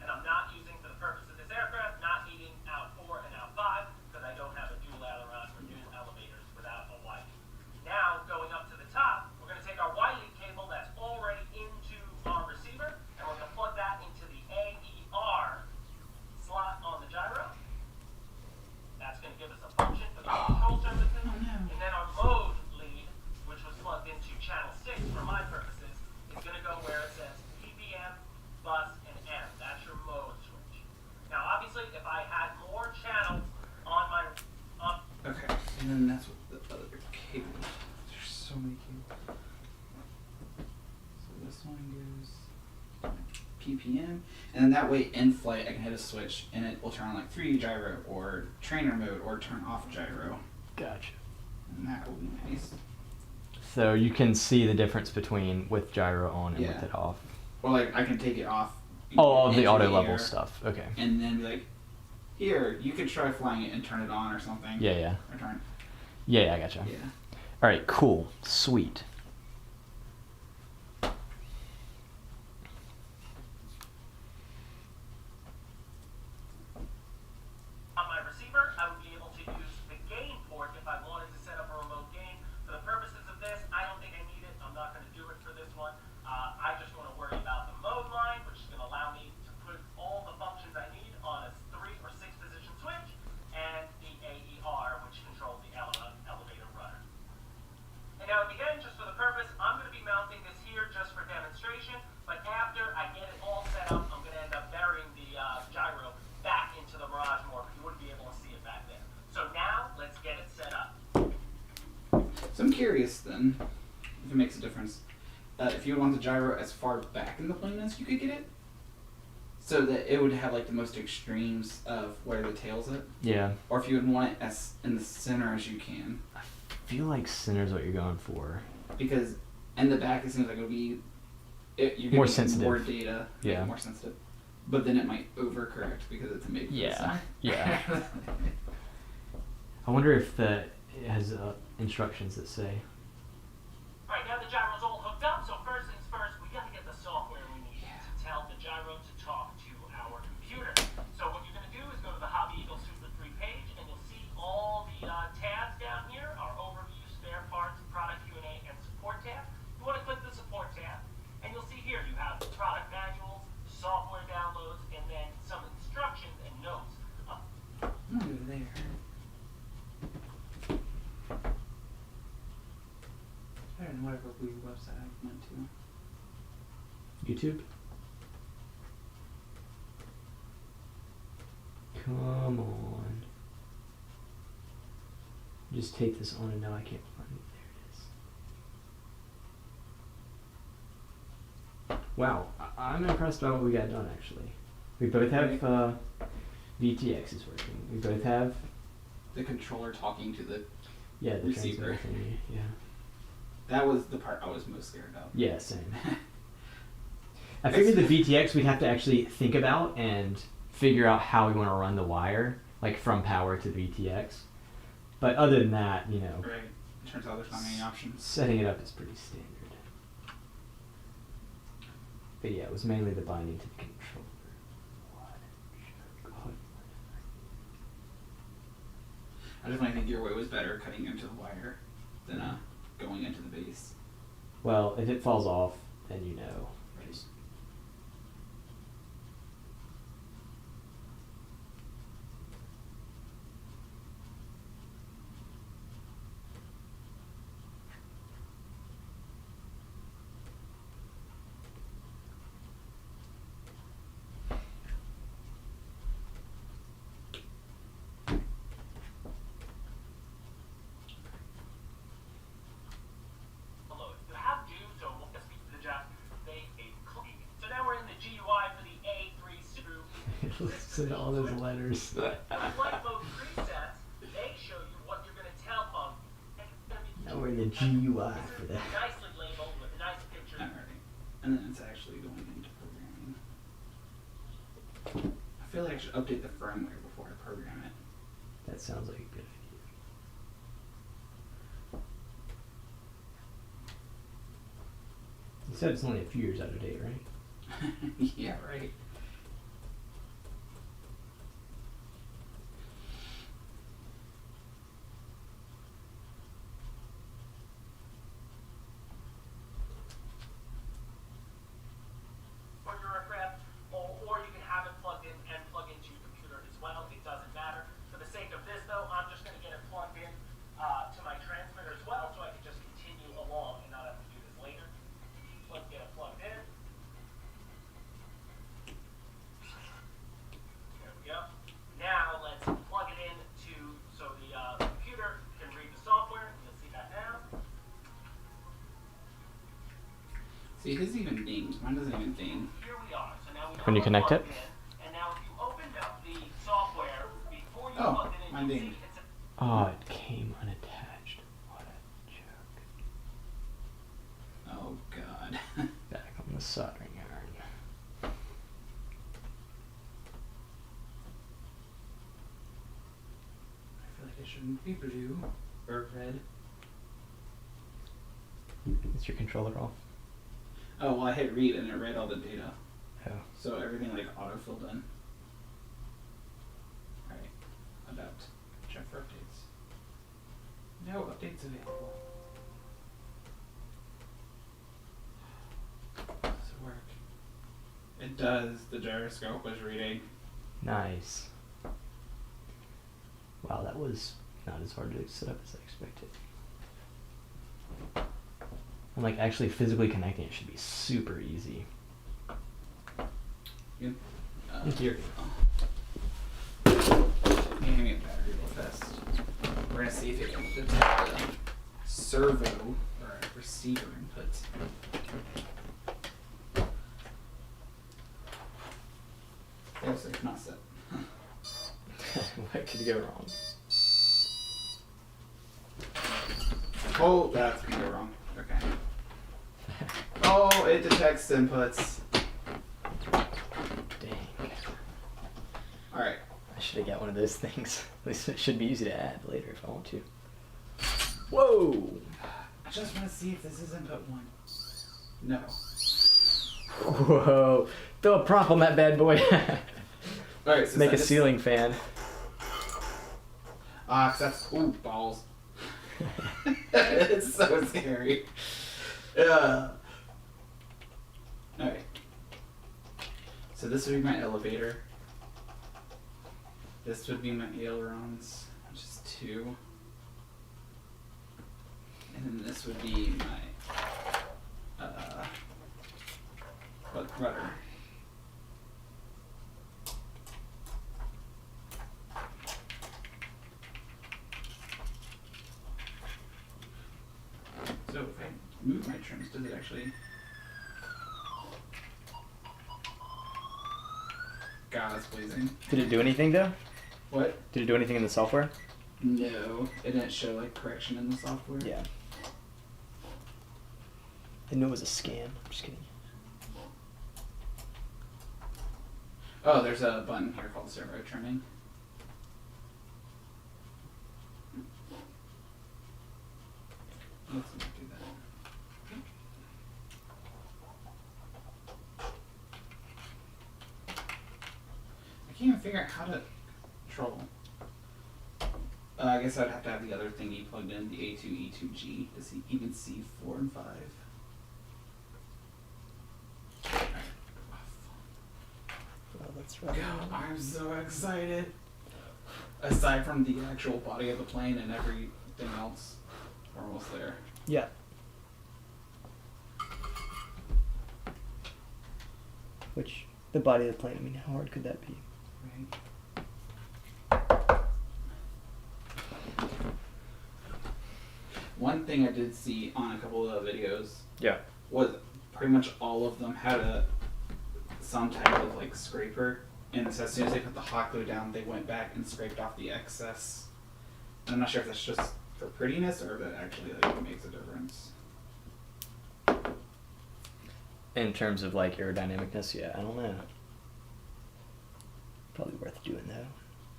and I'm not using, for the purpose of this aircraft, not needing out 4 and out 5, because I don't have a dual aileron or dual elevators without a white. Now, going up to the top, we're going to take our whiting cable that's already into our receiver, and we're going to plug that into the AER slot on the gyro. That's going to give us a function for the control surfaces. Oh, no. And then our mode lead, which was plugged into channel 6 for my purposes, is going to go where it says PPM, bus, and M. That's your mode switch. Now, obviously, if I had more channels on my Okay, and then that's what the other cables. There's so many cables. So this one goes PPM, and then that way in flight I can hit a switch and it will turn on like 3D gyro or trainer mode or turn off gyro, Gotcha. and that will be nice. So you can see the difference between with gyro on and with Yeah. it off. Or like I can take it off. Oh, all the into auto air, level stuff. Okay. and then be like, here, you could try flying it and turn it on or something. Yeah. Or turn. Yeah, I gotcha. Yeah. Alright, cool. Sweet. on my receiver, I would be able to use the gain port if I wanted to set up a remote gain. For the purposes of this, I don't think I need it. I'm not going to do it for this one. I just want to worry about the mode line, which is going to allow me to put all the functions I need on a 3 or 6 position switch, and the AER, which controls the elevator rudder. And now again, just for the purpose, I'm going to be mounting this here just for demonstration, but after I get it all set up, I'm going to end up burying the gyro back into the Mirage more, but you wouldn't be able to see it back there. So now, let's get it set up. So I'm curious then, if it makes a difference. If you would want the gyro as far back in the plane as you could get it, so that it would have like the most extremes of where the tail's at, Yeah. or if you would want it as in the center as you can, I feel like center's what you're going for. because in the back it seems like it would be you're More getting sensitive. more data, make Yeah. it more sensitive, but then it might overcorrect because it's a made for the Yeah. side. Yeah. I wonder if it has instructions that say. Alright, now the gyro's all hooked up, so first things first, we gotta get the software we need to tell the gyro to talk to our computer. So what you're gonna do is go to the Hobby Eagle Super 3 page, and you'll see all the tabs down here, our overview, spare parts, product Q&A, and support tab. You wanna click the support tab, and you'll see here you have product manuals, software downloads, and then some instructions and notes. I'm gonna go there. I don't know whatever weird website I went to. YouTube? Come on. Just take this on and now I can't find it. There it is. Wow, I'm impressed by what we got done actually. We both have VTX is working. We both have The controller talking to the. the Receiver. transmitter thingy. Yeah. That was the part I was most scared of. Yeah, same. I figured the VTX we'd have to actually think about and figure out how we want to run the wire, like from power to VTX. But other than that, Right. It turns out there's not many options. setting it up is pretty standard. But yeah, it was mainly the binding to the controller. What? way was better, cutting into the wire than going into the base. Well, if it falls off, then you know. Right. Hello. You have due, so we'll just speak to the judge. They a clean. So now we're in the GUI for the A3 Subaru. Listen to all those letters. Like both presets, they show you what you're gonna tell them. And it's gonna be Now we're in the GUI for that. nicely labeled with a nice picture. Alright. And then it's actually going into programming. I feel like I should update the firmware before I program it. That sounds like a good idea. You said it's only a few years out of date, right? Yeah, right. For your aircraft, or you can have it plugged in and plug into your computer as well. It doesn't matter. For the sake of this, though, I'm just going to get it plugged in to my transmitter as well, so I can just continue along and not have to do this later. Let's get it plugged in. There we go. Now let's plug it in so the computer can read the software. You'll see that now. See, his even dings. Mine doesn't even ding. Here we are. So now we When you have connect it? plugged in, and now if you opened up the software before you Oh, plugged it in, mine you'll dinged. see it's a Oh, it came unattached. What a joke. Oh god. Back on the soldering iron. I feel like it shouldn't be blue or red. Is your controller off? Oh, well, I hit read and it read all the data. Oh. So everything like auto-filled in. Alright. Adapt. Check for updates. No updates available. Does it work? It does. The gyroscope was reading. Nice. Wow, that was not as hard to set up as I expected. And like actually physically connecting it should be super easy. You, Here. Let me hang it battery real fast. We're gonna see if it can detect the servo or receiver inputs. Yeah, so it's not set. What could go wrong? Oh, that's gonna go wrong. Okay. Oh, it detects inputs. Dang. Alright. I should have got one of those things. At least it should be easy to add later if I want to. Whoa! I just want to see if this is input 1. No. Whoa! Throw a prop on that bad boy. Alright, so Make a just, ceiling fan. 'cause that's. Ooh, balls. It's so scary. Yeah. Alright. So this would be my elevator. This would be my ailerons, which is 2. And then this would be my rudder. So if I move my trims, does it actually? God, it's blazing. Did it do anything though? What? Did it do anything in the software? No, it didn't show like correction in the software. Yeah. I knew it was a scam. I'm just kidding. Oh, there's a button here called servo trimming. Let's not do that. I can't even figure out how to control. I guess I'd have to have the other thingy plugged in, the A2, E2G, to see, even see 4 and 5. Well, that's right. I'm so excited. Aside from the actual body of the plane and everything else, we're almost there. Yeah. Which, the body of the plane, I mean, how hard could that be? Right. One thing I did see on a couple of the videos Yeah. was pretty much all of them had some type of like scraper, and so as soon as they put the hot glue down, they went back and scraped off the excess. I'm not sure if that's just for prettiness or if that actually like makes a difference. In terms of like aerodynamicness, yeah, I don't know. Probably worth doing, though.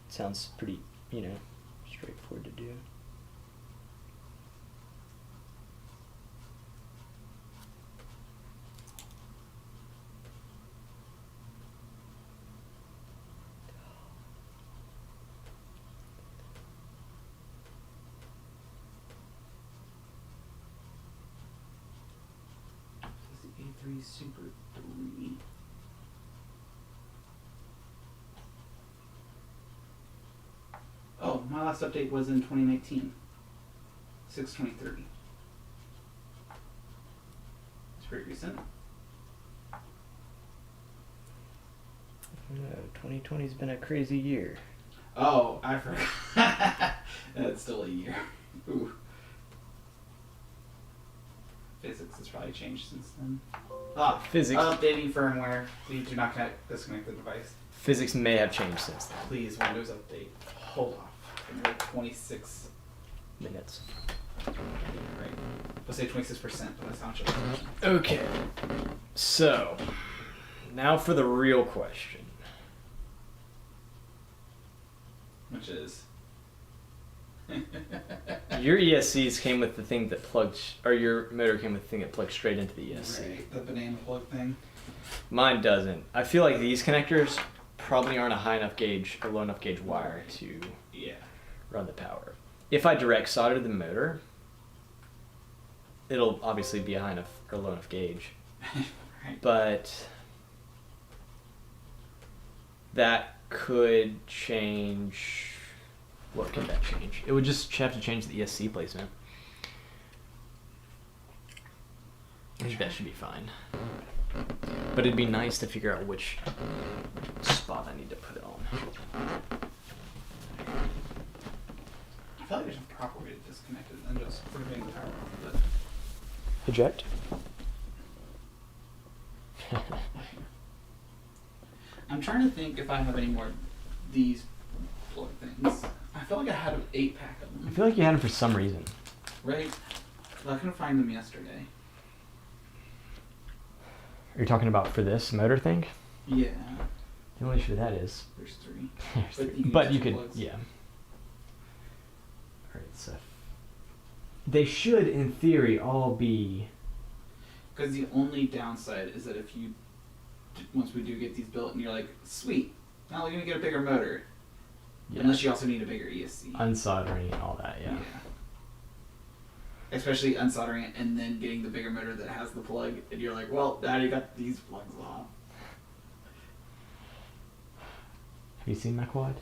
Sounds pretty, straightforward to do. This is the A3 Super 3. Oh, my last update was in 2019. 6/23. It's pretty recent. I don't know, 2020's been a crazy year. Oh, I forgot. It's still a year. Ooh. Physics has probably changed since then. Physics. Updating firmware. Please do not disconnect the device. Physics may have changed since then. Please, Windows update. Hold off. Another 26 Minutes. Right. Let's say 26%, but that's not just. Okay. So, now for the real question. Which is. Your ESCs came with the thing that plugged, or your motor came with the thing that plugged straight into the ESC. Right, the banana plug thing. Mine doesn't. I feel like these connectors probably aren't a high enough gauge or low enough gauge wire to Yeah. run the power. If I direct solder the motor, it'll obviously be a high enough or low enough gauge. Right. But that could change. What could that change? It would just have to change the ESC placement. I think that should be fine. But it'd be nice to figure out which spot I need to put it on. I feel like there's a proper way to disconnect it and just putting the power on. But Eject? I'm trying to think if I have any more of these plug things. I feel like I had an 8-pack of I them. feel like you had them for some reason. Right? I couldn't find them yesterday. Are you talking about for this motor thing? Yeah. The only issue with that is. There's 3. But you use could, two plugs. yeah. Alright, so. They should, in theory, all be. Because the only downside is that if you, once we do get these built and you're like, sweet, now we're going to get a bigger motor. Yeah. Unless you also need a bigger ESC. Unsoldering and all that, yeah. Especially unsoldering it and then getting the bigger motor that has the plug, and you're like, well, now you got these plugs off. Have you seen my quad?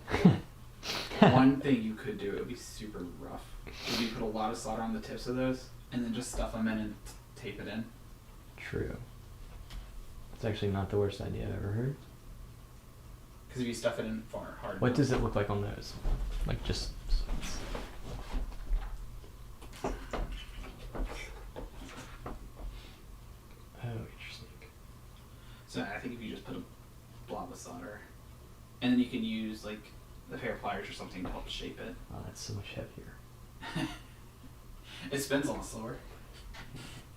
One thing you could do, it would be super rough, would you put a lot of solder on the tips of those, and then just stuff them in and tape it in. True. It's actually not the worst idea I've ever heard. Because if you stuff it in far hard What enough- does it look like on those? Like just. Oh, interesting. So I think if you just put a blob of solder, and then you can use like a pair of pliers or something to help shape it. Oh, that's so much heavier. It spins a lot slower.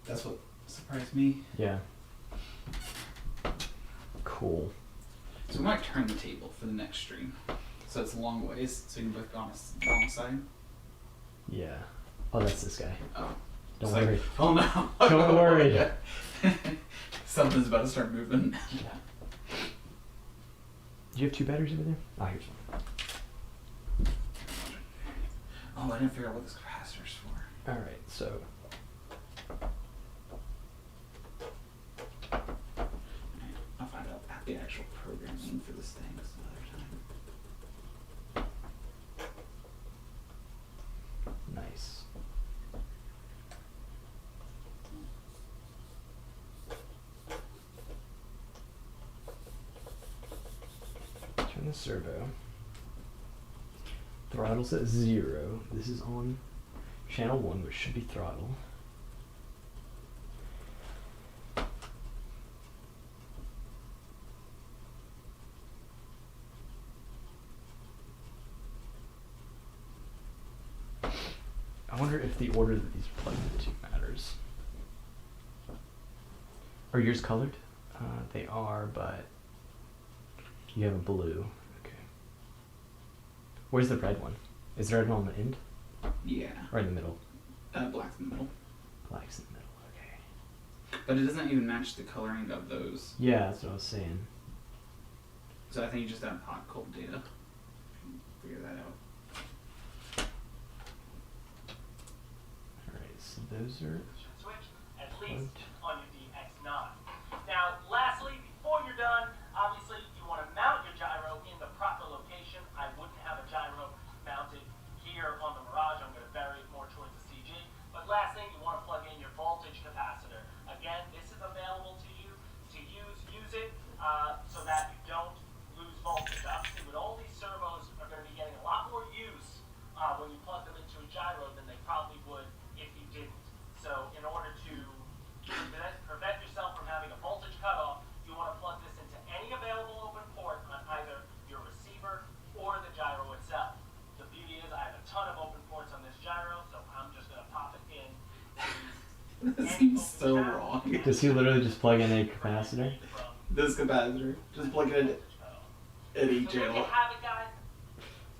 That's what surprised me. Yeah. Cool. So we might turn the table for the next stream, so it's a long ways, so you can both go on a long side. Yeah. Oh, that's this guy. Oh. Don't It's like, worry. oh no. Don't worry. Something's about to start moving. Yeah. Do you have 2 batteries over there? Oh, here's one. Oh, I didn't figure out what this capacitor's for. All right, so I'll find out the actual programming for this thing some other time. nice. Turn the servo. Throttle's at 0. This is on channel 1, which should be throttle. I wonder if the order that these are plugged into matters. Are yours colored? They are, but you have a blue. Okay. Where's the red one? Is the red one on the end? Yeah. Or in the middle? Black's in the middle. Black's in the middle, okay. But it doesn't even match the coloring of those. Yeah, that's what I was saying. So I think you just have hot cold data. Figure that out. Alright, so those are Switch, at least on your DX9. Now, lastly, before you're done, obviously you want to mount your gyro in the proper location. I wouldn't have a gyro mounted here on the Mirage. I'm going to bury it more towards the CG. But last thing, you want to plug in your voltage capacitor. Again, this is available to you to use it so that you don't lose voltage. Obviously, with all these servos are going to be getting a lot more use when you plug them into a gyro than they probably would if you didn't. So in order to prevent yourself from having a voltage cutoff, you want to plug this into any available open port on either your receiver or the gyro itself. The beauty is I have a ton of open ports on this gyro, so I'm just going to pop it in. This seems so wrong. Does he literally just plug in a capacitor? This capacitor. Just plug it in any So there you channel. have it, guys.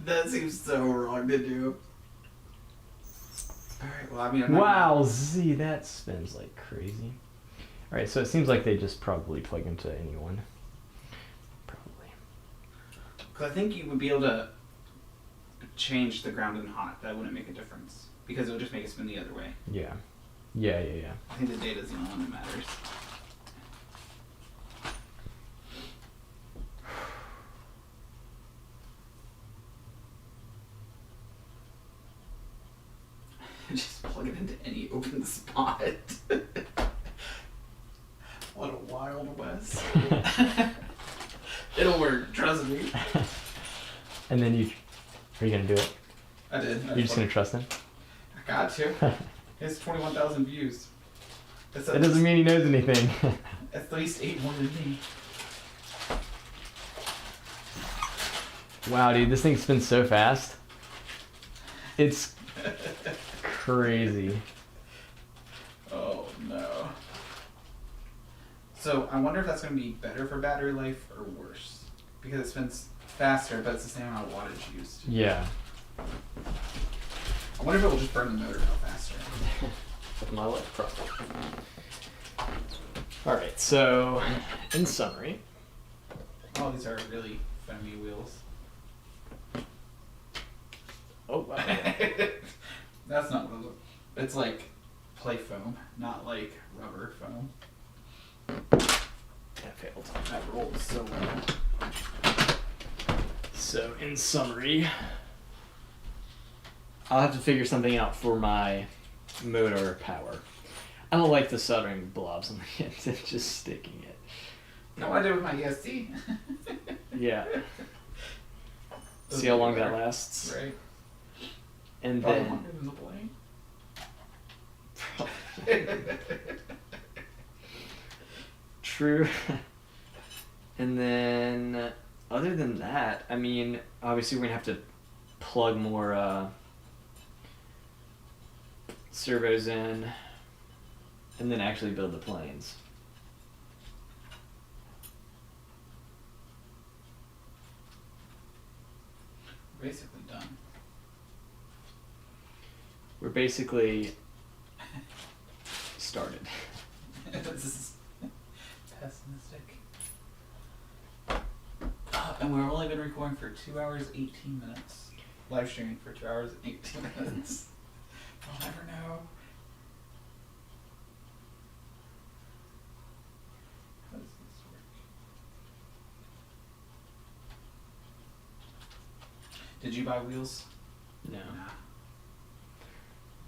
That seems so wrong to do. Alright, well, I mean, I'm not Wow, Z, that spins like crazy. Alright, so it seems like they just probably plug into anyone. Probably. Because I think you would be able to change the ground and hot. That wouldn't make a difference. Because it would just make it spin the other way. Yeah. Yeah. I think the data is the only one that matters. Just plug it into any open spot. What a wild west. It'll work, trust me. And then are you gonna do it? I did. You're just gonna trust him? I got to. It's 21,000 views. That's That doesn't mean he knows anything. at least 8 more than me. Wow, dude, this thing spins so fast. It's crazy. Oh no. So I wonder if that's going to be better for battery life or worse. Because it spins faster, but it's the same amount of wattage used. Yeah. I wonder if it will just burn the motor out faster. With my life, probably. Alright, so in summary. Oh, these are really foamy wheels. Oh, wow. That's not what it looks. It's like play foam, not like rubber foam. That failed. That rolls so well. So, in summary, I'll have to figure something out for my motor power. I don't like the soldering blobs on the end, it's just sticking it. No, I did with my EST. Yeah. See how long that lasts? Right. And Probably then... longer than the plane. True. And then, other than that, I mean, obviously we're gonna have to plug more servos in, and then actually build the planes. Basically done. We're basically started. This is pessimistic. And we've only been recording for 2 hours, 18 minutes. live streaming for 2 hours and 18 minutes. We'll never know. How does this work? Did you buy wheels? No. Nah.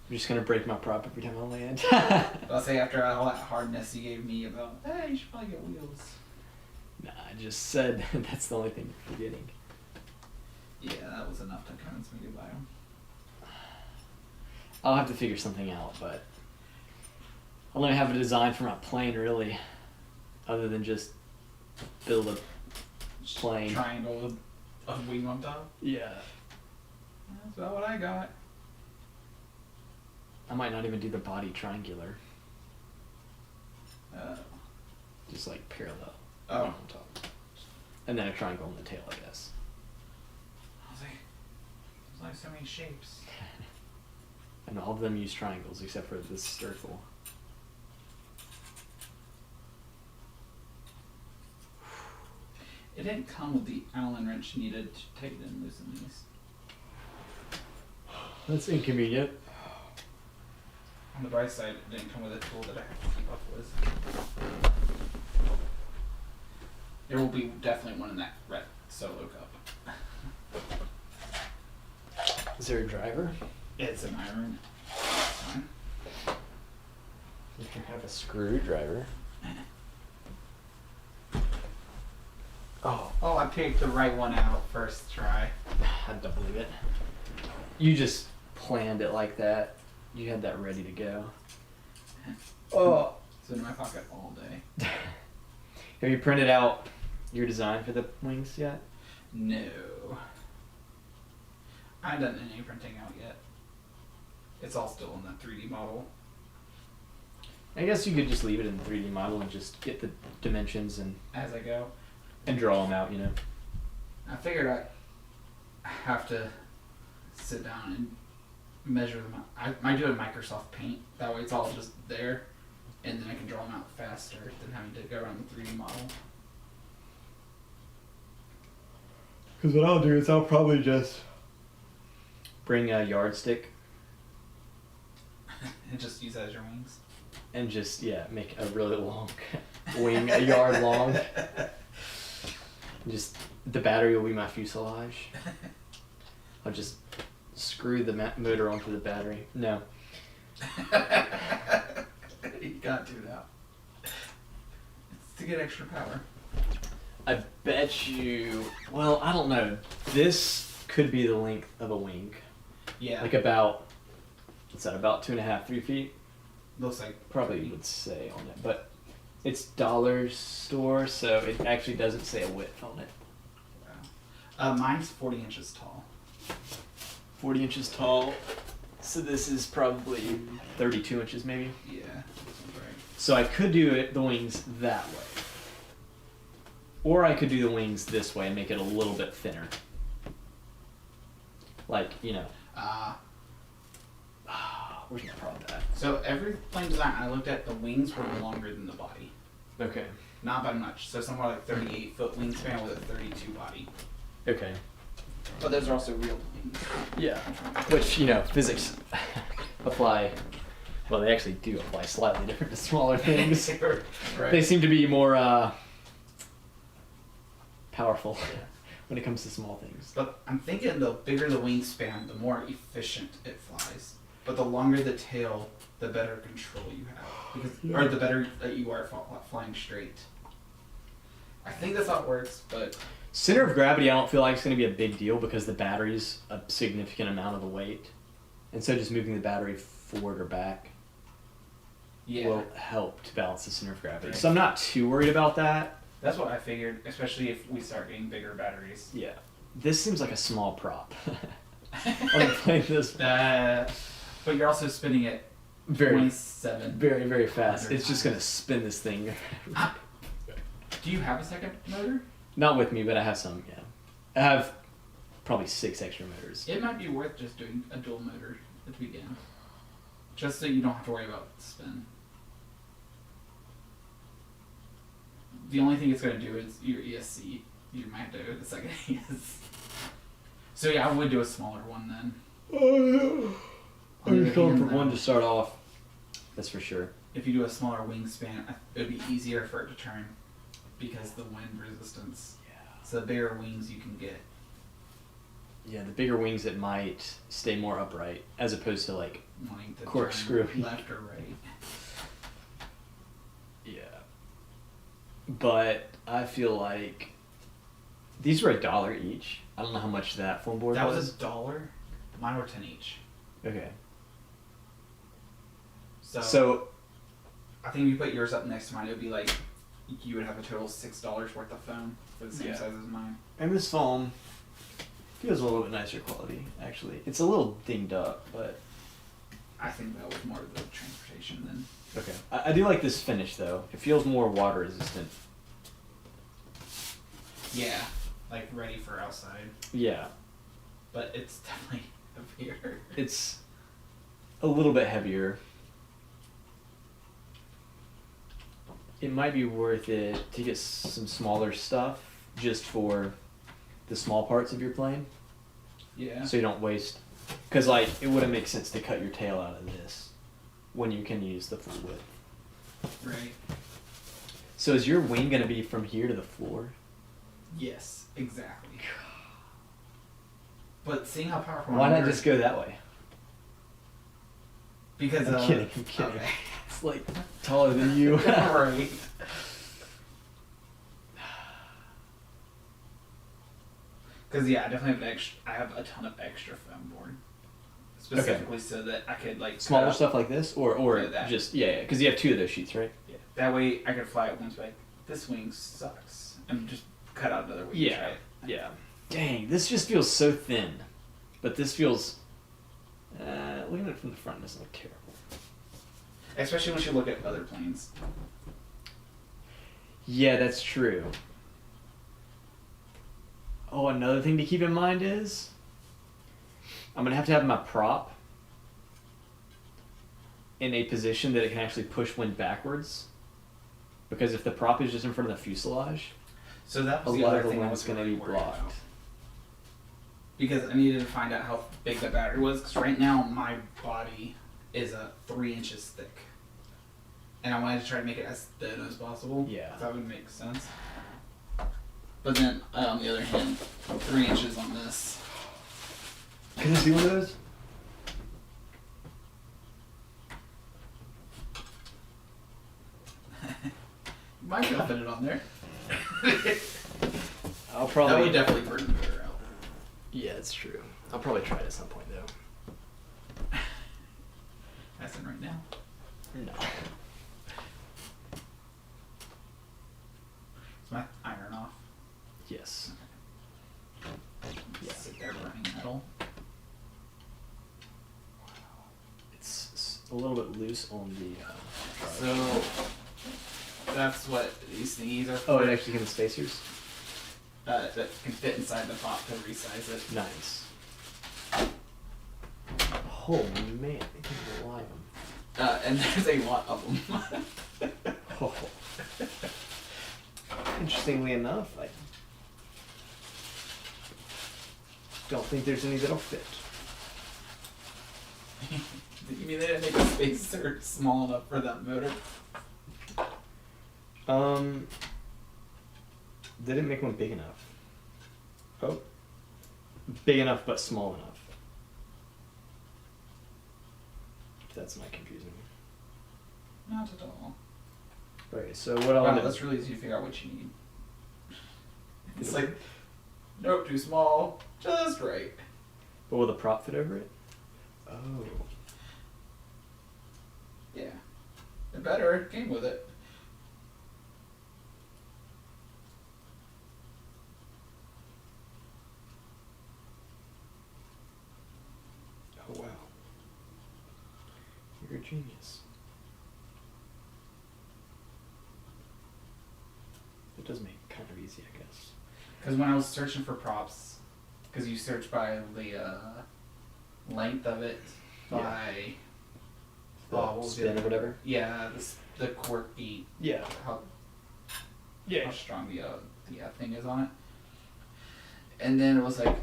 I'm just gonna break my prop every time I land. I'll say after all that hardness you gave me about, hey, you should probably get wheels. Nah, I just said that's the only thing you're forgetting. Yeah, that was enough to convince me to buy them. I'll have to figure something out, but I don't have a design for my plane really, other than just build a plane. Triangle with a wing on top. Yeah. That's about what I got. I might not even do the body triangular, just like parallel. Oh. On top. And then a triangle on the tail, I guess. I was like, there's like so many shapes. And all of them use triangles except for this circle. It didn't come with the Allen wrench needed to tighten and loosen these. That's inconvenient. On the bright side, it didn't come with a tool that I have to keep up with. There will be definitely one in that red solo cup. Is there a driver? It's an iron. It's fine. You can have a screwdriver. Oh, Oh, I picked the right one out first try. I don't believe it. You just planned it like that. You had that ready to go. Oh, it's in my pocket all day. Have you printed out your design for the wings yet? No. I haven't done any printing out yet. It's all still in that 3D model. I guess you could just leave it in the 3D model and just get the dimensions and As I go. draw them out, you know. I figured I have to sit down and measure them out. I do it in Microsoft Paint. That way it's all just there. And then I can draw them out faster than having to go around the 3D model. Because what I'll do is I'll probably just bring a yardstick And just use that as your wings. and just, make a really long wing, a yard long. Just, the battery will be my fuselage. I'll just screw the motor onto the battery. No. You got to now. It's to get extra power. I bet you, well, I don't know. This could be the length of a wing. Yeah. Like about, what's that, about 2.5, 3 feet? Looks like Probably would say on it, but it's dollar store, so it actually doesn't say a width on it. wow. Mine's 40 inches tall. 40 inches tall, so this is probably 32 inches maybe. Yeah. That's right. So I could do the wings that way. Or I could do the wings this way and make it a little bit thinner. Like, where's my prop at? So every plane design I looked at, the wings were longer than the body. Okay. Not by much. So somewhere like 38-foot wingspan with a 32 body. Okay. But those are also real wings. Yeah. Which, physics apply. Well, they actually do apply slightly different to smaller things. Right. They seem to be more powerful when it comes to small things. But I'm thinking the bigger the wingspan, the more efficient it flies. But the longer the tail, the better control you have. Or the better that you are flying straight. I think that's how it works, but... Center of gravity, I don't feel like it's going to be a big deal because the battery's a significant amount of the weight. And so just moving the battery forward or back will help to balance the center of gravity. Right. So I'm not too worried about that. That's what I figured, especially if we start getting bigger batteries. Yeah. This seems like a small prop. I'm playing this But you're also spinning it very, 27. very, very fast. It's just going to spin this thing. Do you have a second motor? Not with me, but I have some, yeah. I have probably 6 extra motors. It might be worth just doing a dual motor at the beginning. Just so you don't have to worry about spin. The only thing it's going to do is your ESC. You might have to go to the second ESC. So yeah, I would do a smaller one then. I'm going for hand, one though, to start off. That's for sure. If you do a smaller wingspan, it would be easier for it to turn because the wind resistance. Yeah. So the bigger wings you can get. Yeah, the bigger wings it might stay more upright as opposed to like Wanting to corkscrew. turn left or right. yeah. But I feel like these were $1 each. I don't know how much that foam board That was. was $1. Mine were 10 each. Okay. So I think if you put yours up next to mine, it would be like you would have a total $6 worth of foam for the same Yeah. size as mine. And this foam feels a little bit nicer quality, actually. It's a little dinged up, but I think that was more the transportation than. okay. I do like this finish though. It feels more water resistant. Yeah, like ready for outside, Yeah. but it's definitely heavier. It's a little bit heavier. It might be worth it to get some smaller stuff just for the small parts of your plane, Yeah. so you don't waste. Because like it wouldn't make sense to cut your tail out of this when you can use the full width. Right. So is your wing gonna be from here to the floor? Yes, exactly. But seeing how powerful. Why not yours- just go that way? Because I'm kidding. I'm kidding. Okay. It's like taller than you. Right. Because yeah, I definitely have extra. I have a ton of extra foam board, specifically so that I could like Smaller cut up- stuff like this, or Yeah, that. just yeah, because you have 2 of those sheets, right? Yeah. That way I could fly it once. Like this wing sucks, and just cut out another wing. Yeah. Right? Yeah. Dang, this just feels so thin, but this feels. Looking at it from the front doesn't look terrible. Especially once you look at other planes. Yeah, that's true. Oh, another thing to keep in mind is I'm gonna have my prop in a position that it can actually push wind backwards. Because if the prop is just in front of the fuselage, So that a was the lot other of the thing I wind's was gonna really be worried blocked. about. Because I needed to find out how big the battery was. Because right now my body is 3 inches thick, and I wanted to try to make it as thin as possible. Yeah. That would make sense. But then on the other hand, 3 inches on this. Can this be one of those? Might be able to fit it on there. I'll That probably. would definitely burn the motor out. Yeah, it's true. I'll probably try it at some point though. As in right now. No. Is my iron off? Yes. Yeah. Sit there burning metal. It's a little bit loose on the. So that's what these thingies are for. Oh, it actually comes with spacers. That can fit inside the pot to resize it. Nice. Oh man, I can't rely on. And there's a lot of them. Oh. Interestingly enough, I don't think there's any that'll fit. You mean they didn't make a spacer small enough for that motor? They didn't make one big enough. Oh. Big enough but small enough. That's not confusing. Not at all. Okay, so what I'll Wow, end up- that's really easy to figure out what you need. It's like, nope, too small, just right. But will the prop fit over it? Oh. Yeah. It better, it came with it. Oh wow. You're a genius. It does make it kind of easy, I guess. Because when I was searching for props, because you search by the length of it, by The what was the spin or other- whatever? Yeah, the quirky, Yeah. how Yeah. strong the thing is on it. And then it was like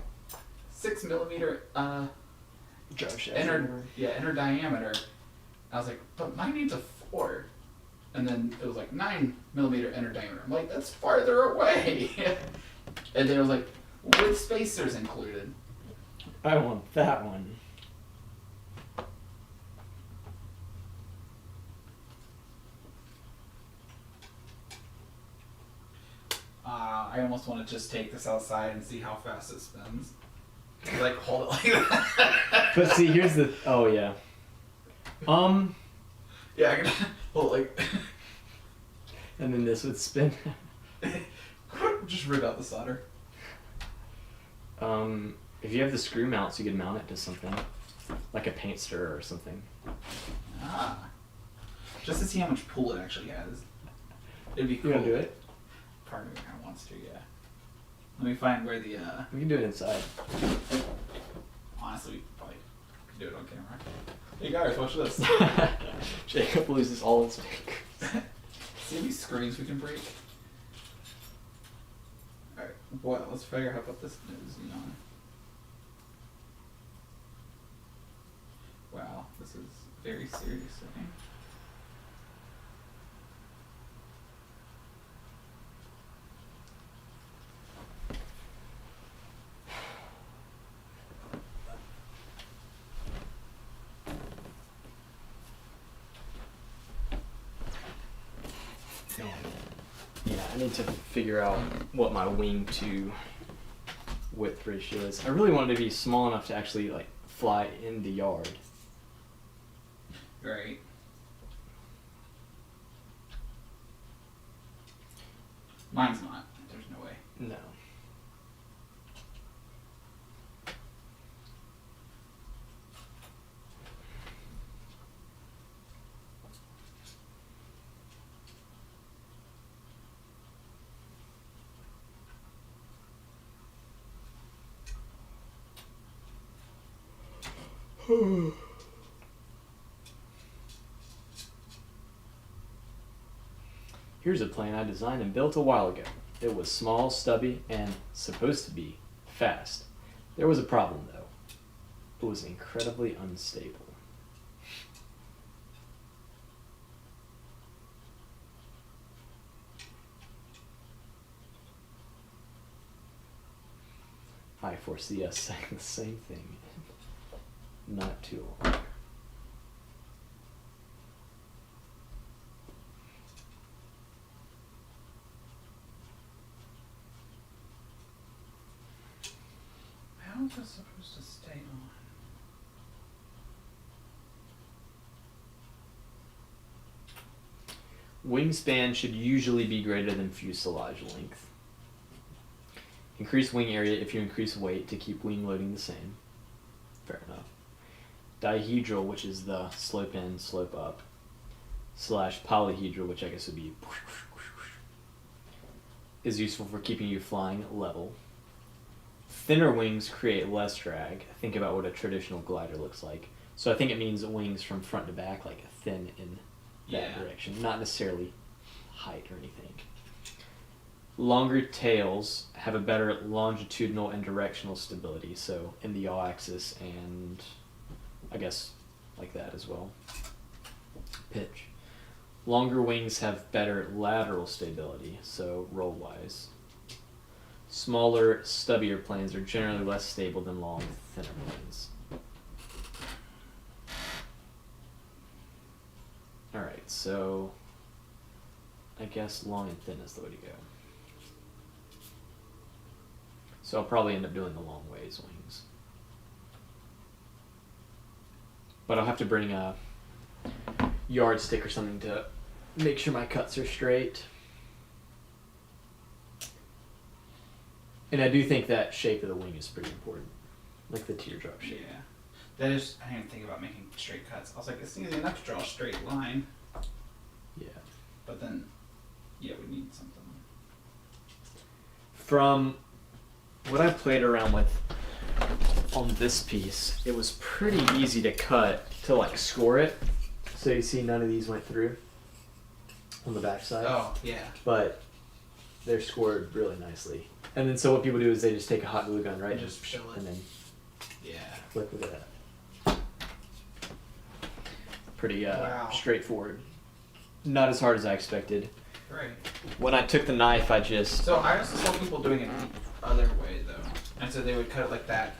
6 millimeter Drive shaft. inner diameter. I was like, but mine needs a 4. And then it was like 9 millimeter inner diameter. I'm like, that's farther away. And then it was like, with spacers included. I want that one. I almost want to just take this outside and see how fast it spins. Like, hold it like that. But see, here's the. Oh yeah. Yeah, I can hold it like. And then this would spin. Just rig out the solder. If you have the screw mounts, you could mount it to something, like a paint stirrer or something. Ah. Just to see how much pull it actually has. It'd be cool. You wanna do it? Part of me kind of wants to, yeah. Let me find where the, We can do it inside. honestly, we probably could do it on camera. Hey guys, watch this. Jacob loses all his fingers. See how many screens we can break? Alright, well, let's figure out how to put this nosy on. Wow, this is very serious, I think. Yeah, I need to figure out what my wing to width ratio is. I really want it to be small enough to actually like fly in the yard. Right. Mine's not. There's no way. No. Here's a plane I designed and built a while ago. It was small, stubby, and supposed to be fast. There was a problem though. It was incredibly unstable. I foresee us saying the same thing in not too long. How is this supposed to stay on? Wingspan should usually be greater than fuselage length. Increase wing area if you increase weight to keep wing loading the same. Fair enough. Dihedral, which is the slope in, slope up, / polyhedral, which I guess would be is useful for keeping you flying level. Thinner wings create less drag. Think about what a traditional glider looks like. So I think it means wings from front to back, like thin in that direction, not necessarily height or anything. Longer tails have a better longitudinal and directional stability, so in the yaw axis and I guess like that as well. Pitch. Longer wings have better lateral stability, so roll-wise. Smaller, stubbier planes are generally less stable than long, thinner planes. Alright, so I guess long and thin is the way to go. So I'll probably end up doing the long ways wings. But I'll have to bring a yardstick or something to make sure my cuts are straight. And I do think that shape of the wing is pretty important. Like the teardrop shape. Yeah. That is, I didn't even think about making straight cuts. I was like, it's easy enough to draw a straight line. Yeah. But then, yeah, we need something. From what I played around with on this piece, it was pretty easy to cut to like score it. So you see none of these went through on the back side. Oh, yeah. But they're scored really nicely. And then so what people do is they just take a hot glue gun, right? Just fill it. And then Yeah. Look at that. Pretty Wow. straightforward. Not as hard as I expected. Right. When I took the knife, I just... So I also saw people doing it the other way though. And so they would cut it like that,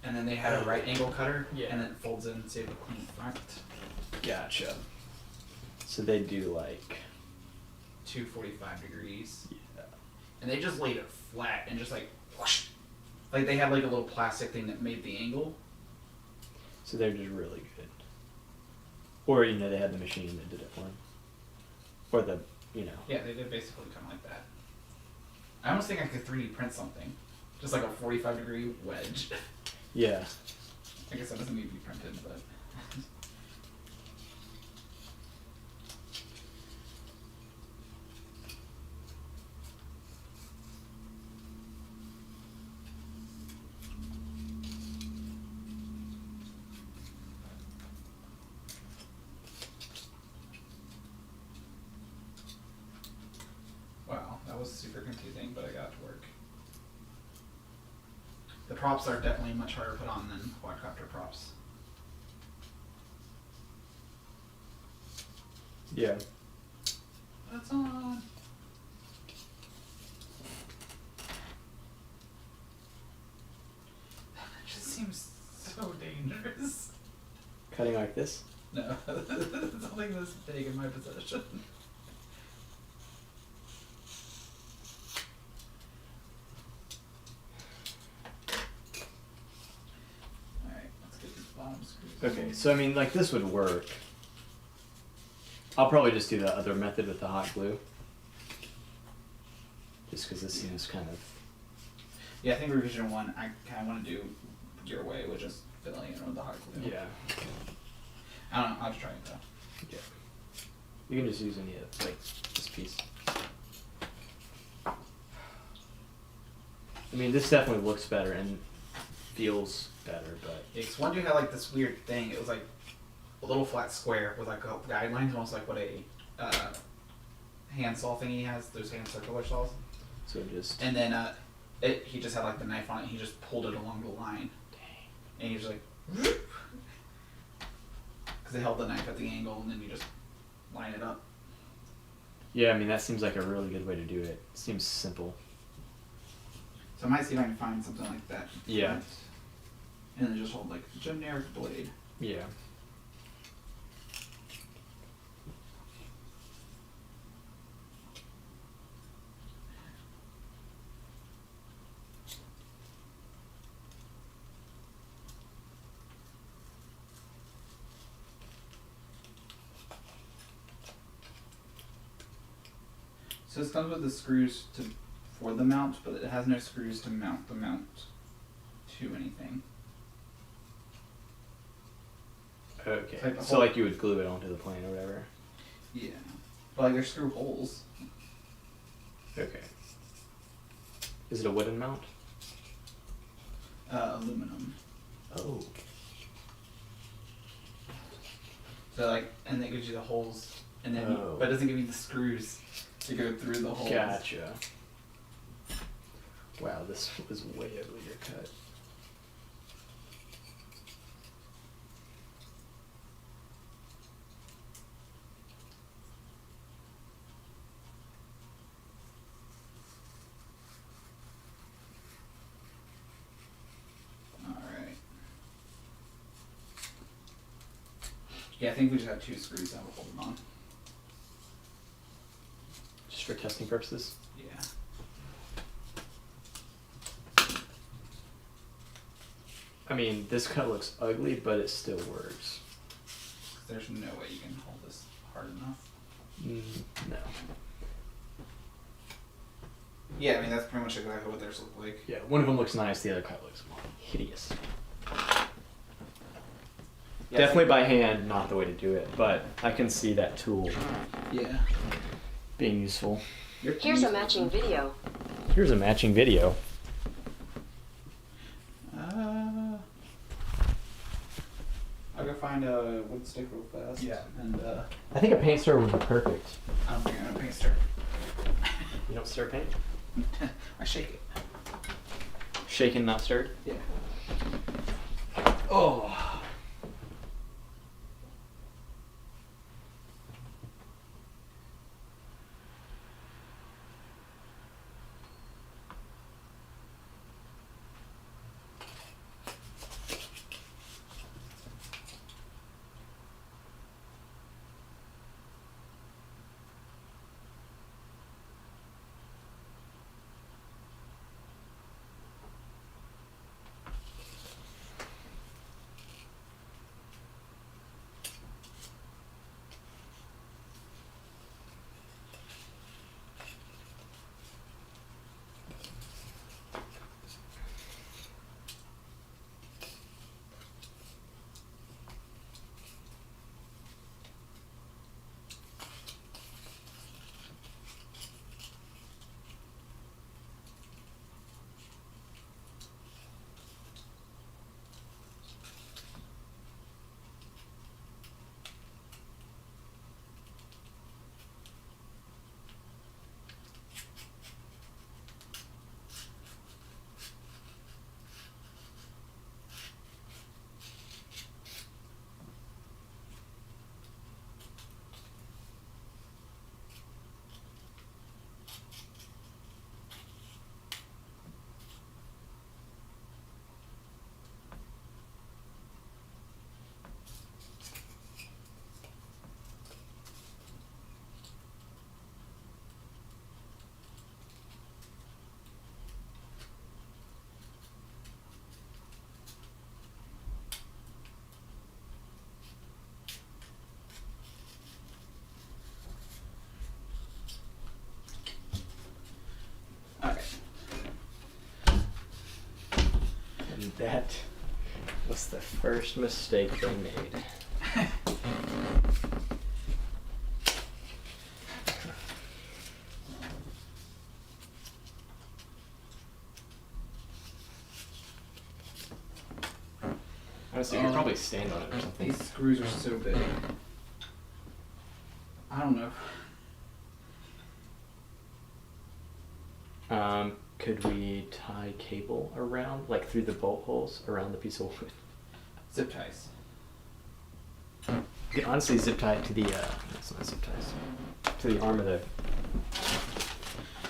and then they had a right angle cutter, Yeah. and it folds in so you have a clean front. Gotcha. So they do like... 245 degrees. Yeah. And they just laid it flat and just like whoosh. Like they had like a little plastic thing that made the angle. So they're just really good. Or, you know, they had the machine that did it for them. Or the, you know... Yeah, they did basically kind of like that. I almost think I could 3D print something. Just like a 45-degree wedge. Yeah. I guess that doesn't need to be printed, but... Wow, that was super confusing, but I got it to work. The props are definitely much harder to put on than quadcopter props. Yeah. That's on. That just seems so dangerous. Cutting like this? No, something this big in my possession. Alright, let's get these bottom screws. Okay, so I mean, like, this would work. I'll probably just do the other method with the hot glue. Just because this seems kind of... Yeah, I think revision 1, I kind of want to do your way, which is filling it with the hot glue. Yeah. I don't know, I'll just try it though. Yeah. You can just use any of, like, this piece. I mean, this definitely looks better and feels better, but... Yeah, 'cause one dude had like this weird thing, it was like a little flat square with like guidelines, almost like what a hand saw thing he has, those hand circular saws. So just... And then he just had like the knife on it, he just pulled it along the line. Dang. And he was like, because they held the knife at the angle and then you just line it up. Yeah, I mean, that seems like a really good way to do it. Seems simple. So I might see if I can find something like that. Yeah. And then just hold like a generic blade. Yeah. So this comes with the screws for the mount, but it has no screws to mount the mount to anything. Okay. Like the So, whole- like, you would glue it onto the plane or whatever? Yeah. But like there's screw holes. Okay. Is it a wooden mount? Aluminum. Oh. So like, and it gives you the holes, and then Oh. but it doesn't give you the screws to go through the holes. Gotcha. Wow, this was way uglier cut. All right. Yeah, I think we just have 2 screws that we're holding on. Just for testing purposes? Yeah. I mean, this cut looks ugly, but it still works. There's no way you can hold this hard enough. No. Yeah, I mean that's pretty much exactly what theirs look like. Yeah, one of them looks nice, the other cut looks hideous. Yeah, Definitely by hand, not the way to do it, but I can see that tool Yeah. being useful. Here's a matching video. Here's a matching video. I'll go find a wood stick real fast. Yeah. And I think a paint stir would be perfect. I don't think I'm gonna paint stir. You don't stir paint? I shake it. Shaken, not stirred? Yeah. Oh. Okay. And that was the first mistake they made. Honestly, you could probably stand on it or something. These screws are so big. I don't know. Could we tie cable around, like through the bolt holes around the piece of wood? Zip ties. You could honestly zip tie it to the, that's not zip ties, to the arm of the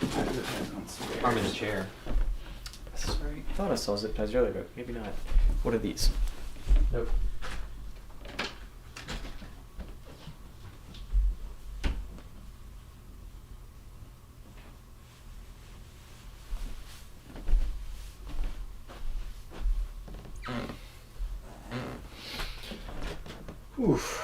Zip ties on stairs. arm of the chair. This is right. I thought I saw zip ties earlier, but maybe not. What are these? Nope. Oof.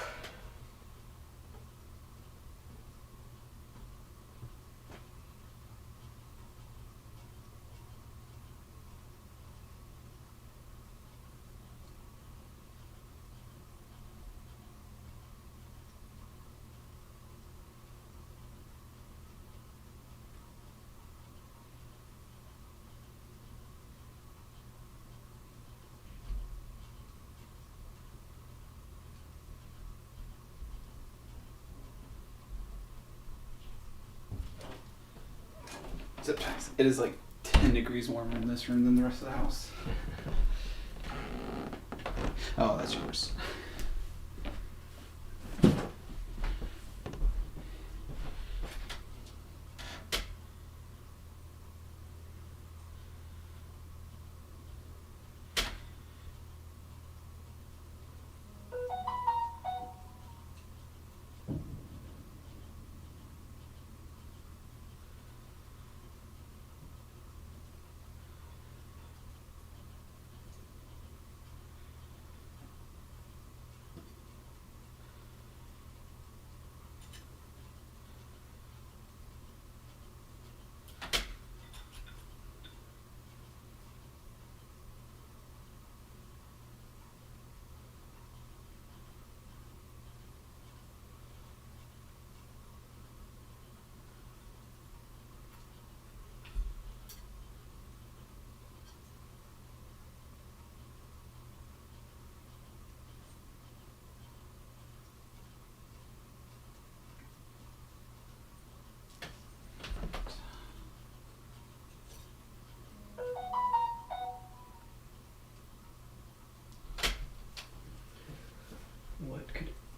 Zip ties. It is like 10 degrees warmer in this room than the rest of the house. Oh, that's yours.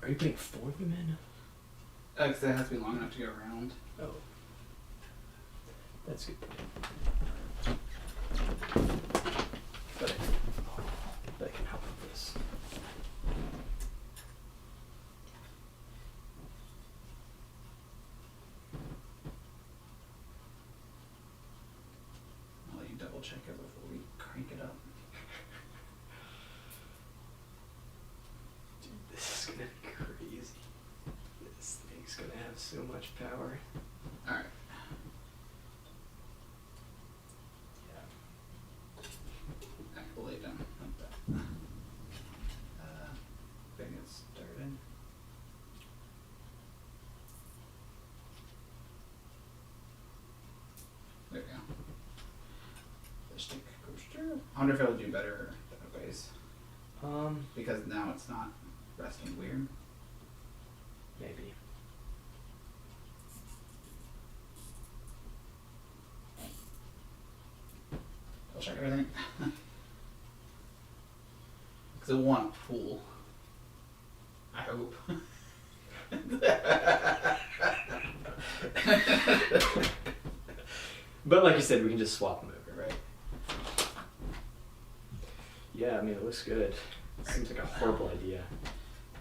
Are you putting 4 of them in? Because it has to be long enough to go around. Oh. That's good. But I can help with this. I'll let you double check it before we crank it up. Dude, this is gonna be crazy. This thing's gonna have so much power. Alright. I will lay down like that. Bring it started. There we go. The stick coaster. I wonder if it'll do better that ways. Because now it's not resting weird. Maybe. I'll check everything. Because it won't pull. I hope. But like you said, we can just swap them over, Right. Yeah, I mean, it looks good. It seems like a horrible idea.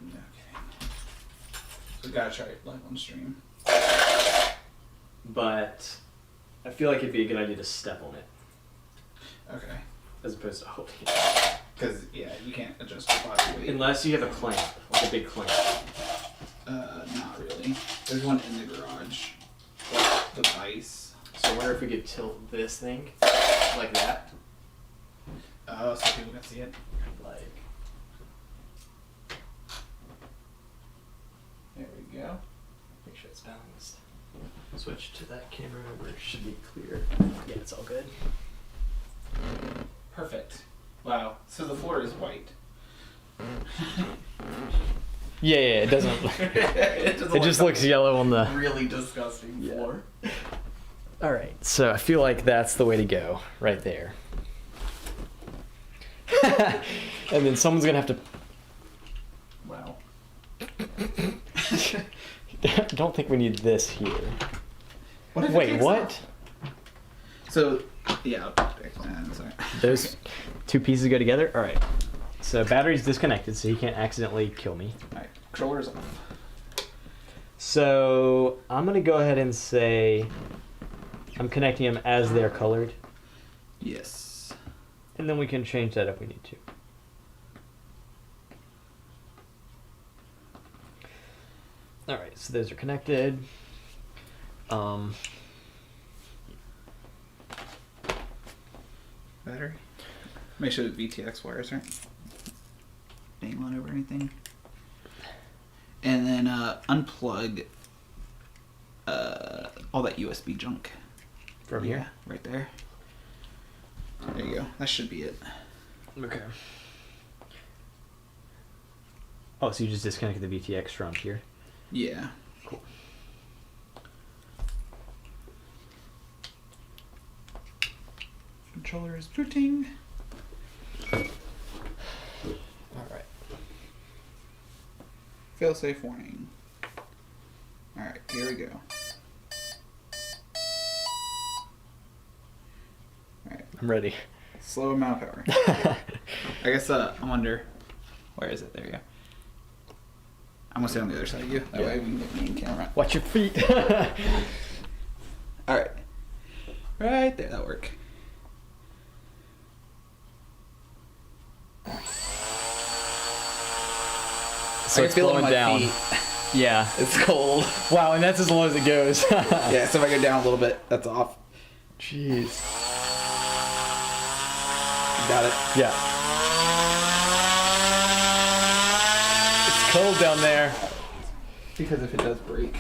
Okay. So we gotta try it live on stream. But I feel like it'd be a good idea to step on it Okay. as opposed to holding it. Because, yeah, you can't adjust your body weight. Unless you have a clamp, like a big clamp. Not really. There's one in the garage. Like the vice. So I wonder if we could tilt this thing like that. Oh, so people can see it. Like, There we go. make sure it's balanced. Switch to that camera where it should be clear. Yeah, it's all good. Perfect. Wow. So the floor is white. Yeah, it doesn't. It It just looks yellow on the. really disgusting Yeah. floor. All right, so I feel like that's the way to go, right there. And then someone's gonna have to. Wow. Don't think we need this here. What if it Wait, kicks what? off? So, yeah, I'll pick that. Sorry. Those two pieces go together. All right. So battery's disconnected, so he can't accidentally kill me. Alright, controller's off. So I'm gonna go ahead and say I'm connecting them as they're colored, Yes. and then we can change that if we need to. All right, so those are connected. Battery. Make sure the VTX wires aren't dangling over anything. And then unplug all that USB junk. From Yeah, here. right there. There you go. That should be it. Okay. Oh, so you just disconnected the VTX from here? Yeah. Cool. Controller is booting. All right. Failsafe warning. Alright, here we go. Alright, I'm ready. slow amount of power. I guess I wonder. Where is it? There you go. I'm gonna stay on the other side of you. That Yeah. way we can get me in camera. Watch your feet. Alright. Right there, that'll work. So I it's can feel it on slowing my down. feet. Yeah. It's cold. Wow, and that's as low as it goes. Yeah, so if I go down a little bit, that's off. Jeez. Got it. Yeah. It's cold down there. Because if it does break.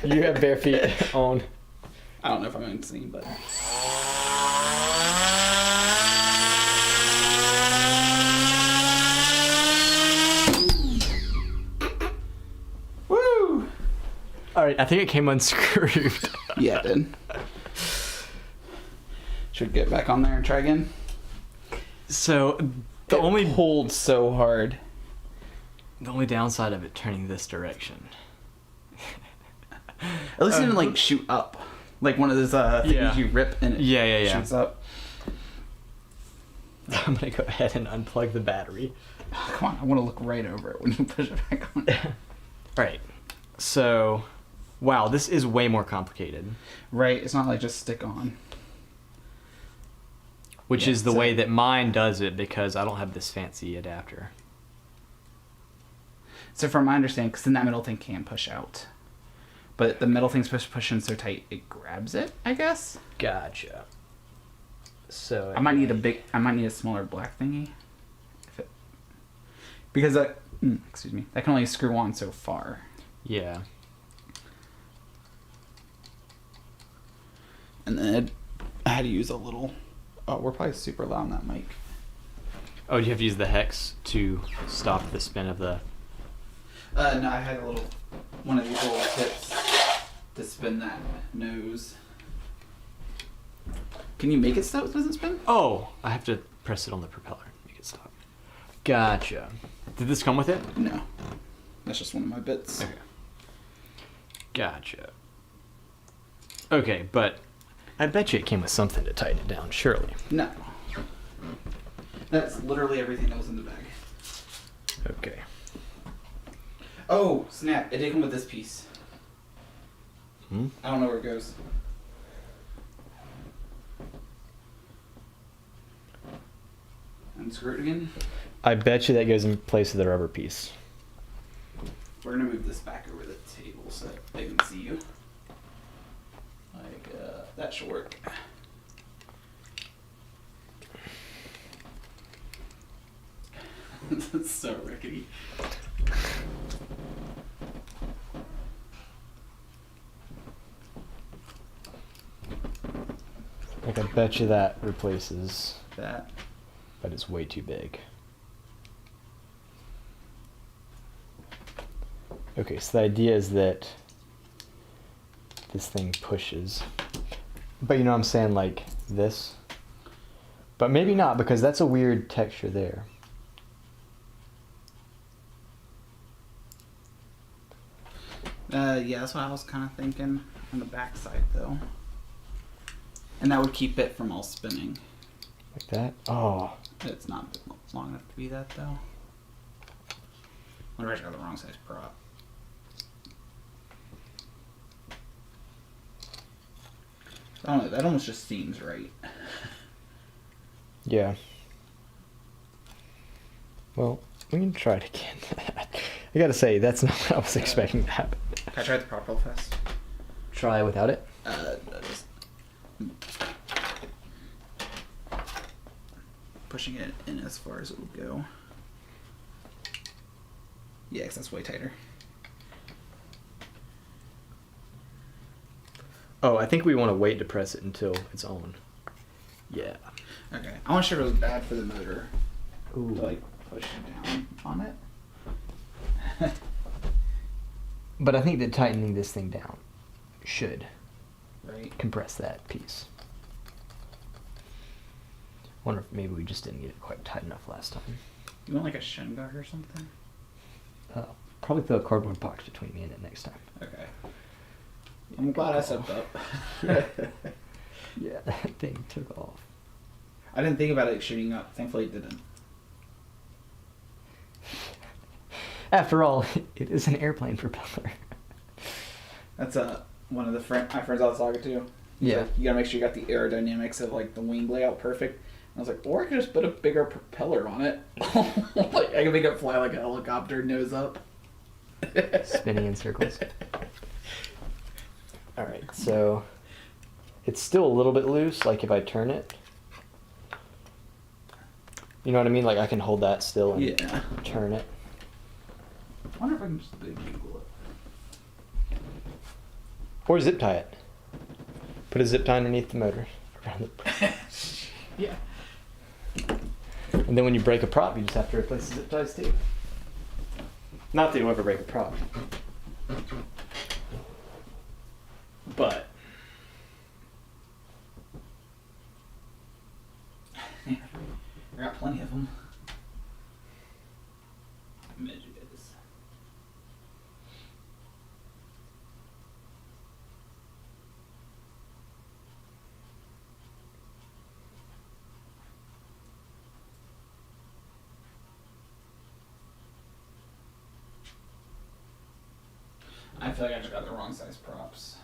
You have bare feet on. I don't know if I'm going to see, but. Woo! Alright, I think it came unscrewed. Yeah, it did. Should get back on there and try again. So, the It only. pulled so hard. The only downside of it turning this direction. At least it didn't like shoot up, like one of those things Yeah. you rip and it Yeah. shoots up. I'm gonna go ahead and unplug the battery. Come on, I want to look right over it when you push it back on. Right. So, wow, this is way more complicated. Right, it's not like just stick on. Which Yeah, is the so- way that mine does it because I don't have this fancy adapter. So from my understanding, because then that middle thing can push out. But the middle thing's supposed to push in so tight it grabs it, I guess. Gotcha. So I might need a smaller black thingy. Because that excuse me, that can only screw on so far. Yeah. And then I had to use a little we're probably super loud on that mic. Oh, do you have to use the hex to stop the spin of the... No, I had one of these little tips to spin that nose. Can you make it stop? It doesn't spin? Oh, I have to press it on the propeller and make it stop. Gotcha. Did this come with it? No. That's just one of my bits. Okay. Gotcha. Okay, but I bet you it came with something to tighten it down, surely. No. That's literally everything that was in the bag. Okay. Oh, snap. It did come with this piece. Hmm? I don't know where it goes. Unscrew it again. I bet you that goes in place of the rubber piece. We're gonna move this back over the table so that they can see you. Like, that should work. That's so rickety. Like, I bet you that replaces, That. but it's way too big. Okay, so the idea is that this thing pushes. But you know what I'm saying, like this? But maybe not, because that's a weird texture there. Yeah, that's what I was kind of thinking on the back side, though. And that would keep it from all spinning. Like that? Oh. It's not long enough to be that, though. I wonder if I got the wrong size prop. I don't know, that almost just seems right. Yeah. Well, we can try it again. I gotta say, that's not what I was expecting to happen. Can I try the prop real fast? Try without it? Just pushing it in as far as it would go. Yeah, 'cause that's way tighter. Oh, I think we want to wait to press it until it's on. Yeah. Okay. I want to sure it was bad for the motor. Ooh. To, like, push down on it. But I think that tightening this thing down should Right. compress that piece. Wonder if maybe we just didn't get it quite tight enough last time. You want like a shin guard or something? Probably throw a cardboard box between me and it next time. Okay. I'm glad I stepped up. Yeah, that thing took off. I didn't think about it shooting up. Thankfully it didn't. After all, it is an airplane propeller. That's one of my friends I was talking to. He's Yeah. like, you gotta make sure you got the aerodynamics of like the wing layout perfect. And I was like, or I could just put a bigger propeller on it. Like I can make it fly like a helicopter, nose up. Spinning in circles. Alright, so it's still a little bit loose, like if I turn it. You know what I mean? Like I can hold that still and Yeah. turn it. I wonder if I can just big Google it. Or zip tie it. Put a zip tie underneath the motor. Around the... Yeah. And then when you break a prop, you just have to replace the zip ties too. Not that you'll ever break a prop. But I got plenty of them. Midges. I feel like I just got the wrong size props.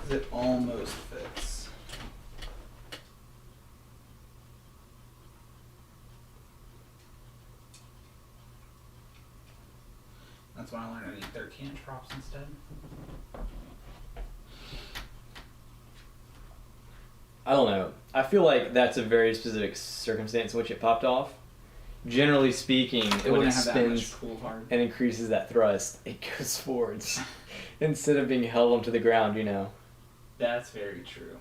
It almost fits. That's why I learned I need 13-inch props instead. I don't know. I feel like that's a very specific circumstance in which it popped off. Generally speaking, It when wouldn't it have that much spins pull hard. and increases that thrust, it goes forwards instead of being held onto the ground, you know. That's very true.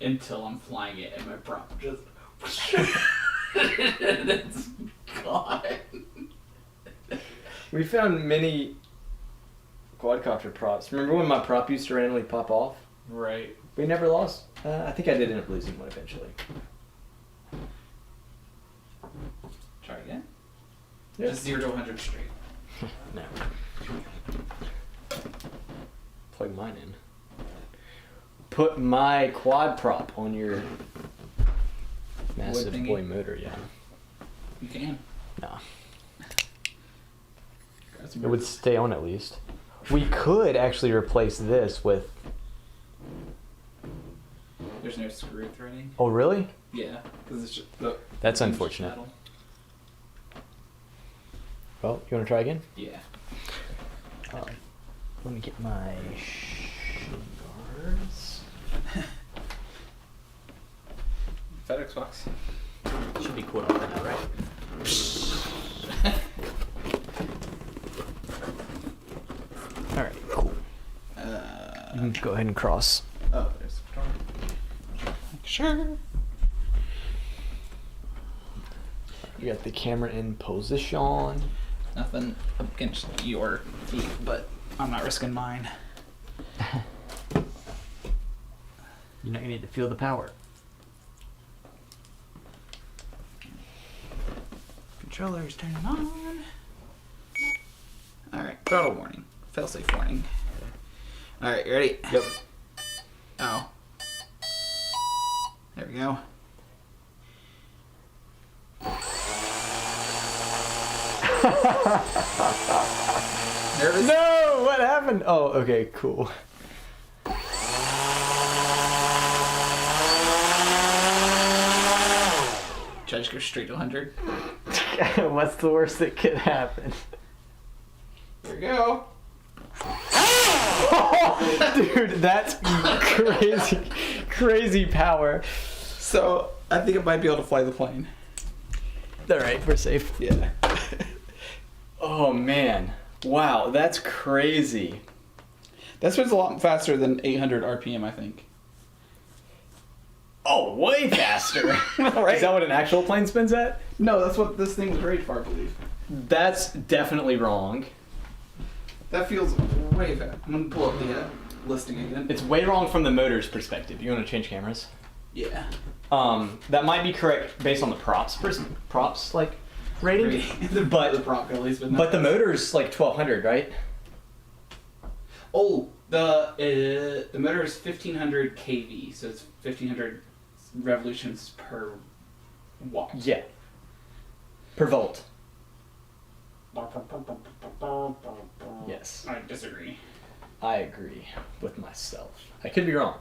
Until I'm flying it and my prop just it's gone. We found many quadcopter props. Remember when my prop used to randomly pop off? Right. We never lost. I think I did end up losing one eventually. Try again. Yeah. Just 0 to 100 straight. No. Plug mine in. Put my quad prop on your massive thingy? boy motor, yeah. You can. No. Grab some It would stay on at least. We could actually replace this with... There's no screw threading. Oh, really? Yeah, because it's just the. That's unfortunate. metal. Well, you want to try again? Yeah. Let me get my guards. FedEx box. Should be cool off now, right? All right, cool. You can go ahead and cross. Oh, there's the controller. Sure. You got the camera in position. Nothing against your feet, but I'm not risking mine. You know you need to feel the power. Controller's turning on. Alright, throttle warning. Failsafe warning. Alright, you ready? Yep. Oh. There we go. Nervous? No! What happened? Oh, okay, cool. Should I just go straight to 100? What's the worst that could happen? There we go. Dude, that's crazy, crazy power. So, I think it might be able to fly the plane. All right, we're safe. Yeah. Oh man, wow, that's crazy. That spins a lot faster than 800 RPM, I think. Oh, way faster. Right? Is that what an actual plane spins at? No, that's what this thing was rated for, I believe. That's definitely wrong. That feels way fast. I'm gonna pull up the listing again. It's way wrong from the motor's perspective. You want to change cameras? Yeah. That might be correct based on the props like rating, the but prop at least, but the motor's like 1200, right? Oh, the motor is 1500 kV, so it's 1500 revolutions per watt. Yeah. Per volt. Yes. I disagree. I agree with myself. I could be wrong.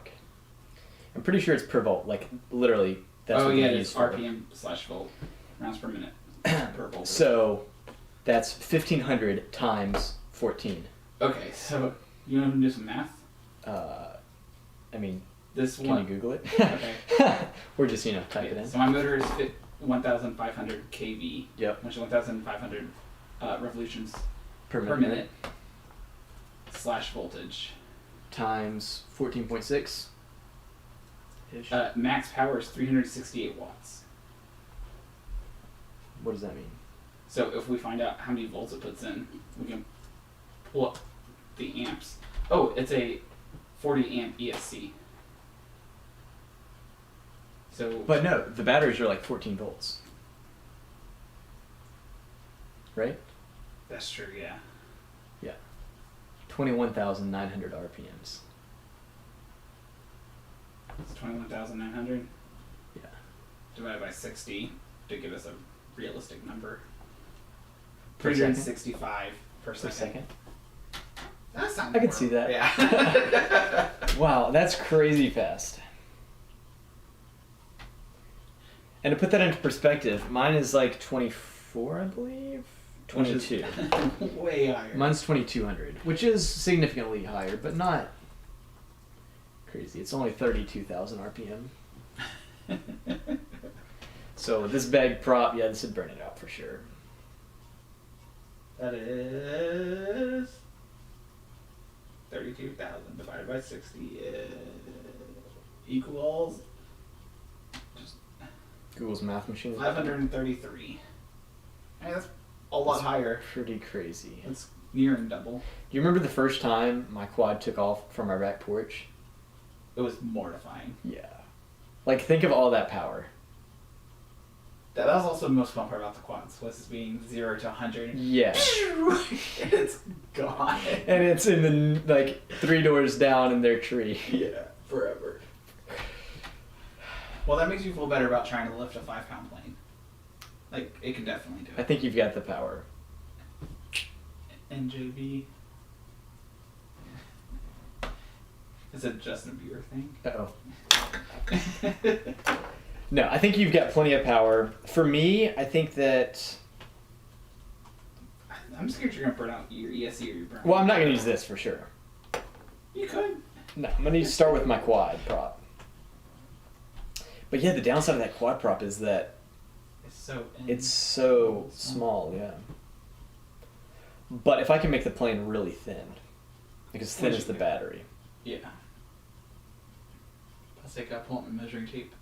I'm pretty sure it's per volt. Like literally, that's Oh what yeah, they it's use for. RPM/volt, rounds per minute per volt. So that's 1500 times 14. Okay, so you want to do some math? I mean, This can one. you Google it? Okay. Or just type it Okay, in. so my motor is 1,500 kV. Yep. Which is 1,500 revolutions Per per minute. minute / voltage. Times 14.6. Ish. Max power is 368 watts. What does that mean? So if we find out how many volts it puts in, we can pull up the amps. Oh, it's a 40 amp ESC. So, But no, the batteries are like 14 volts. Right? That's true, yeah. 21,900 RPMs. It's 21,900 Yeah. divided by 60 to give us a realistic number. Per second? 365 per Per second. second. That sounds I can more- see that. Yeah. Wow, that's crazy fast. And to put that into perspective, mine is like 24, I believe. 22. Way higher. Mine's 2,200, which is significantly higher, but not crazy. It's only 32,000 RPM. So this bag prop, yeah, this would burn it out for sure. That is 32,000 divided by 60 equals Google's math machine. 533. Hey, that's a lot higher. Pretty crazy. It's nearing double. Do you remember the first time my quad took off from our back porch? It was mortifying. Yeah. Like, think of all that power. That was also the most fun part about the quads, was being 0 to 100. Yeah. It's gone. And it's in the, like, 3 doors down in their tree. Yeah, forever. Well, that makes you feel better about trying to lift a 5-pound plane. Like, it can definitely do I it. think you've got the power. NJB. Is it Justin Bieber thing? Uh-oh. No, I think you've got plenty of power. For me, I think that... I'm scared you're gonna burn out your ESC or your burn. Well, I'm not going to use this for sure. You could. No, I'm going to start with my quad prop. But yeah, the downside of that quad prop is that it's so small, yeah. But if I can make the plane really thin, like as thin Which as the you- battery. Yeah. Let's take a pull up my measuring tape.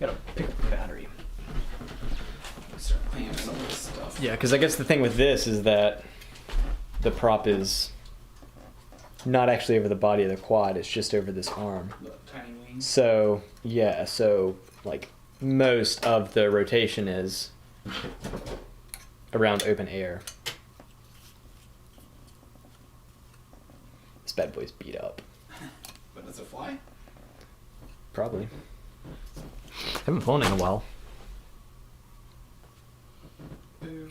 Gotta pick up the battery. Start cleaning some of this stuff. Yeah, because I guess the thing with this is that the prop is not actually over the body of the quad, it's just over this arm. The tiny wings. So, yeah, so like most of the rotation is around open air. This bad boy's beat up. But does it fly? Probably. Haven't flown in a while. Boo.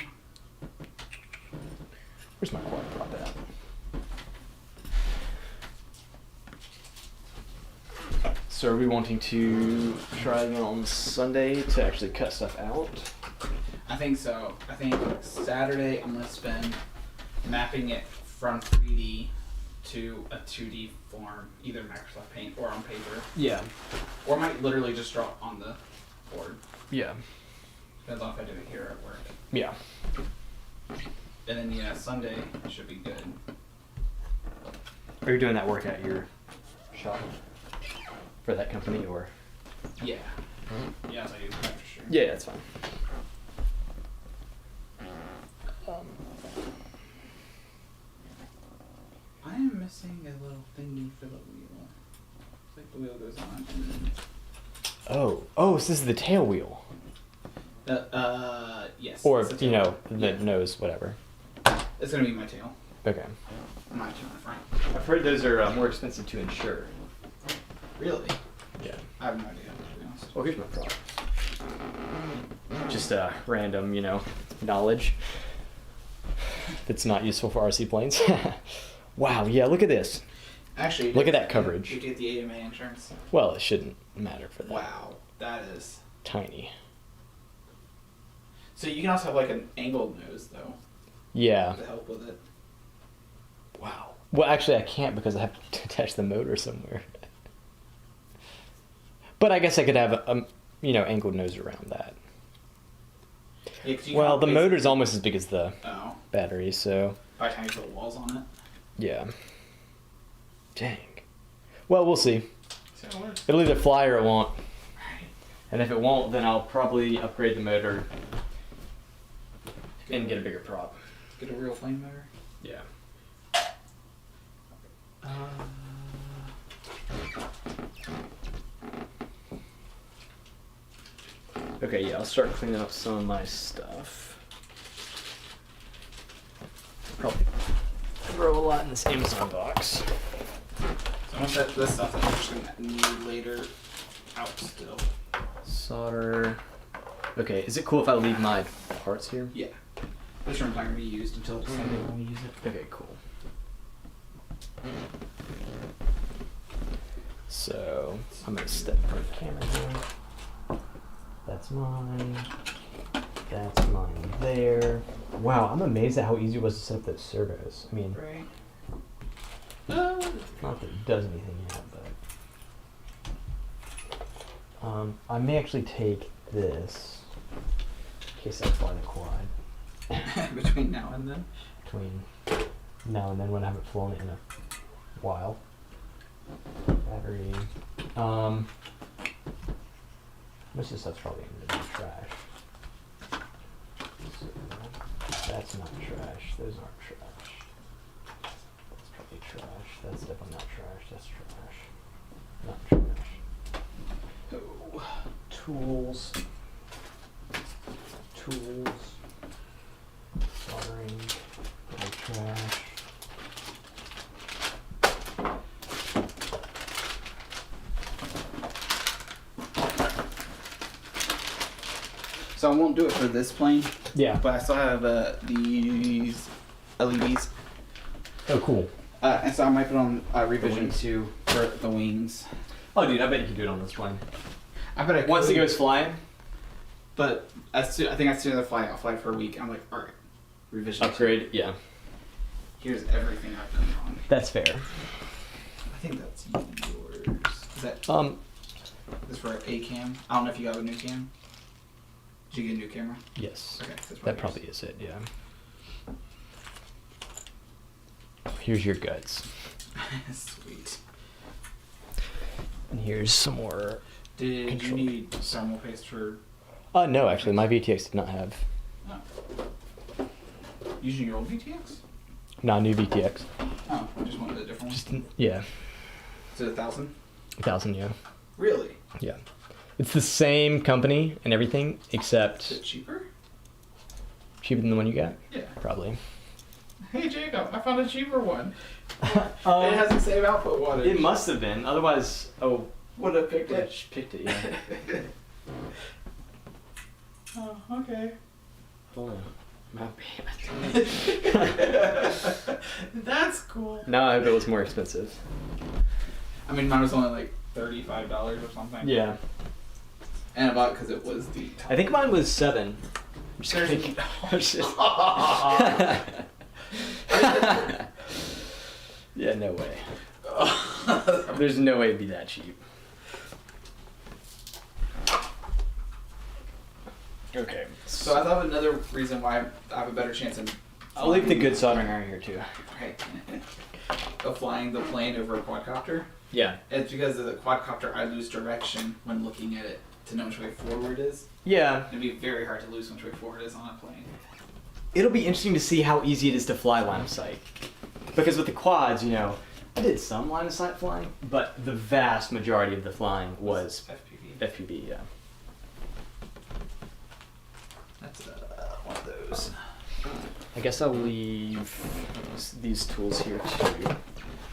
Where's my quad prop at? So are we wanting to try again on Sunday to actually cut stuff out? I think so. I think Saturday I'm gonna spend mapping it from 3D to a 2D form, either Microsoft Paint or on paper, Yeah. or I might literally just draw it on the board. Yeah. Depends on if I do it here at work. Yeah. And then yeah, Sunday should be good. Are you doing that work at your shop for that company or? Yeah. Yes, I do. For sure. Yeah, that's fine. I am missing a little thingy for the wheel. It's like the wheel goes on. Oh, so this is the tail wheel. Yes. Or, it's a you tail. know, the Yeah. nose, whatever. It's gonna be my tail. Okay. My tail in the front. I've heard those are more expensive to insure. Really? Yeah. I have no idea, to be honest. Well, here's my prop. Just random, you know, knowledge that's not useful for RC planes. Wow, yeah, look at this. Actually, you Look get at that coverage. You get the AMA insurance. Well, it shouldn't matter for that. Wow, that is. Tiny. So you can also have like an angled nose though Yeah. to help with it. Wow. Well, actually, I can't because I have to attach the motor somewhere. But I guess I could have a you know, angled nose around that. Yeah, 'cause you Well, the can motor's basically- almost as big as the Oh, battery, so by the time you put walls on it. yeah. Dang. Well, we'll see. So it works. It'll either fly or it won't. Right. And if it won't, then I'll probably upgrade the motor and get a bigger prop. Get a real flame motor. Yeah. Okay, Okay, yeah, I'll start cleaning up some of my stuff. Probably throw a lot in this Amazon box. So once that this stuff I'm just gonna need later out still. Solder. Okay, is it cool if I leave my parts here? Yeah. This room's not gonna be used until Sunday when we use it. Okay, cool. So, I'm gonna step in front of the camera here. That's mine. That's mine there. Wow, I'm amazed at how easy it was to set up those servos. I mean, Right. not that it does anything yet, but... I may actually take this, in case I fly the quad. Between now and then. Between now and then when I haven't flown it in a while. Battery. Most of this stuff's probably in the trash. So, that's not trash. Those aren't trash. That's probably trash. That's definitely not trash. That's trash. Not trash. Oh. Tools. Tools. Soldering. No trash. So I won't do it for this plane, Yeah. but I still have these LEDs. Oh, cool. And so I might put on revision wings. 2 for the wings. Oh, dude, I bet you can do it on this plane. I bet I Once could, it goes flying, but I think as soon as I fly, I'll fly for a week. I'm like, all right, revision 2. upgrade. Yeah, Here's everything I've done wrong. that's fair. I think that's yours. Is that this for a cam? I don't know if you got a new cam. Did you get a new camera? Yes. Okay, that's That probably is it. Yeah. Here's your guts, Sweet. and here's some more. Did Control. you need thermal paste for No, actually, my VTX did not have. using your old VTX? Not new VTX. Oh, just one of the different ones. Just yeah, Is it 1,000? 1,000. Yeah, Really? yeah. It's the same company and everything Is except it cheaper? cheaper than the one you got. Yeah. Probably. Hey Jacob, I found a cheaper one. It it has the same output wattage. It must have been. Otherwise, Would have picked it. picked it. Yeah. Oh, okay. Hold on. Not bad. That's cool. Now I hope it was more expensive. I mean, mine was only like $35 or something. Yeah. And about because it was the top. I think mine was 7. I'm just There's- kidding. Oh, shit. Yeah, no way. There's no way it'd be that cheap. Okay. So I thought of another reason why I have a better chance in. I'll leave the good soldering iron here too. Okay. Of flying the plane over a quadcopter. Yeah. It's because of the quadcopter, I lose direction when looking at it to know which way forward is. Yeah. It'd be very hard to lose which way forward is on a plane. It'll be interesting to see how easy it is to fly line of sight. Because with the quads, you know, I did some line of sight flying, but the vast majority of the flying was FPV. FPV, yeah. That's one of those. I guess I'll leave these tools here too.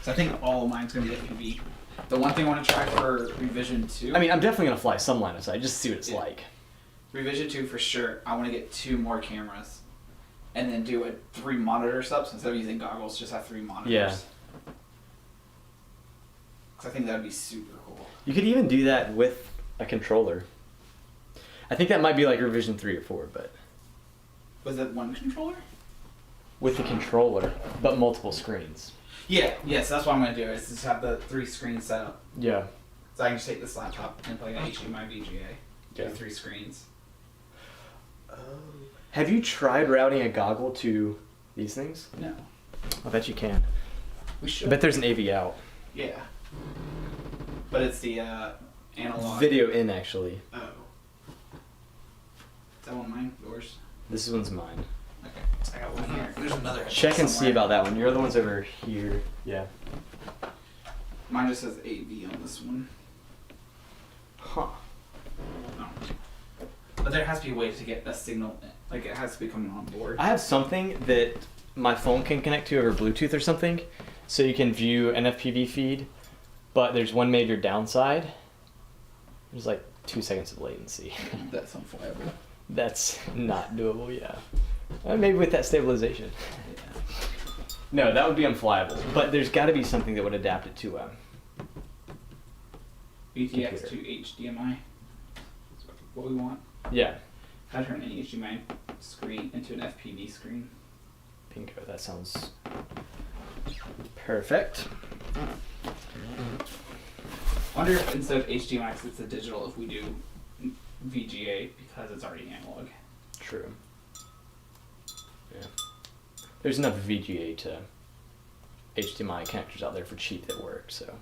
So I think all of mine's gonna be FPV. The one thing I want to try for revision 2. I mean, I'm definitely gonna fly some line of sight just to see what it's Yeah. like. Revision 2 for sure. I want to get 2 more cameras, and then do a 3 monitor setup instead of using goggles. Just have 3 monitors. Yeah. Because I think that would be super cool. You could even do that with a controller. I think that might be like revision 3 or 4, but Was it one controller? with the controller, but multiple screens. Yeah. Yes, that's what I'm gonna do. Is just have the 3 screens set up, Yeah. so I can just take this laptop and play an HDMI VGA. Do Yeah. 3 screens. Have you tried routing a goggle to these things? No. I bet you can. We I should. bet there's an AV out. Yeah. But it's the analog. Video in, actually. Oh. Is that one of mine? Yours? This one's mine. Okay. I got one here. There's another. Check and see somewhere. about that one. Your other one's over here. Yeah. Mine just says AV on this one. Huh. No. But there has to be a way to get a signal, like it has to be coming on board. I have something that my phone can connect to over Bluetooth or something, so you can view an FPV feed, but there's one major downside. There's like 2 seconds of latency. That's unflyable. That's not doable, yeah. Maybe with that stabilization. Yeah. No, that would be unflyable, but there's got to be something that would adapt it to VTX computer. to HDMI. That's what we want. yeah. How to turn any HDMI screen into an FPV screen. Bingo, that sounds perfect. I wonder if instead of HDMI, 'cause it's a digital, if we do VGA because it's already analog. True. Yeah. There's enough VGA to HDMI connectors out there for cheap that work, so.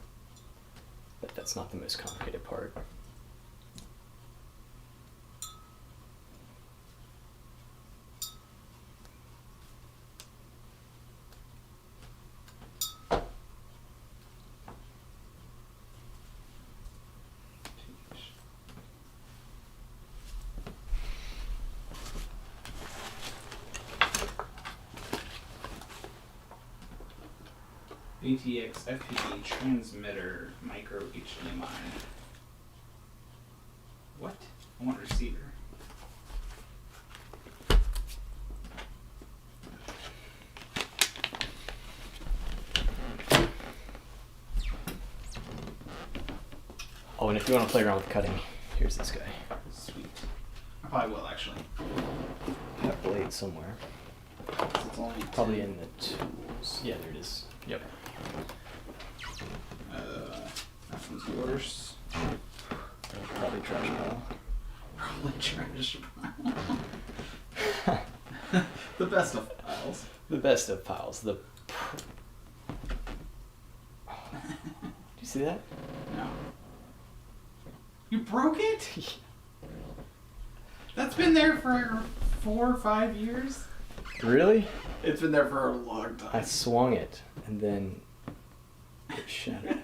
But that's not the most complicated part. VTX FPV transmitter micro HDMI. What? I want receiver. Oh, and if you want to play around with cutting, here's this guy. Sweet. I probably will actually. That blade somewhere. It's only Probably in the tools. Yeah, there it is. Yep. That one's yours. Probably trash pile. Probably trash. The best of files. The best of piles. Do you see that? No. You broke it? That's been there for 4 or 5 years. Really? It's been there for a long time. I swung it and then it shattered.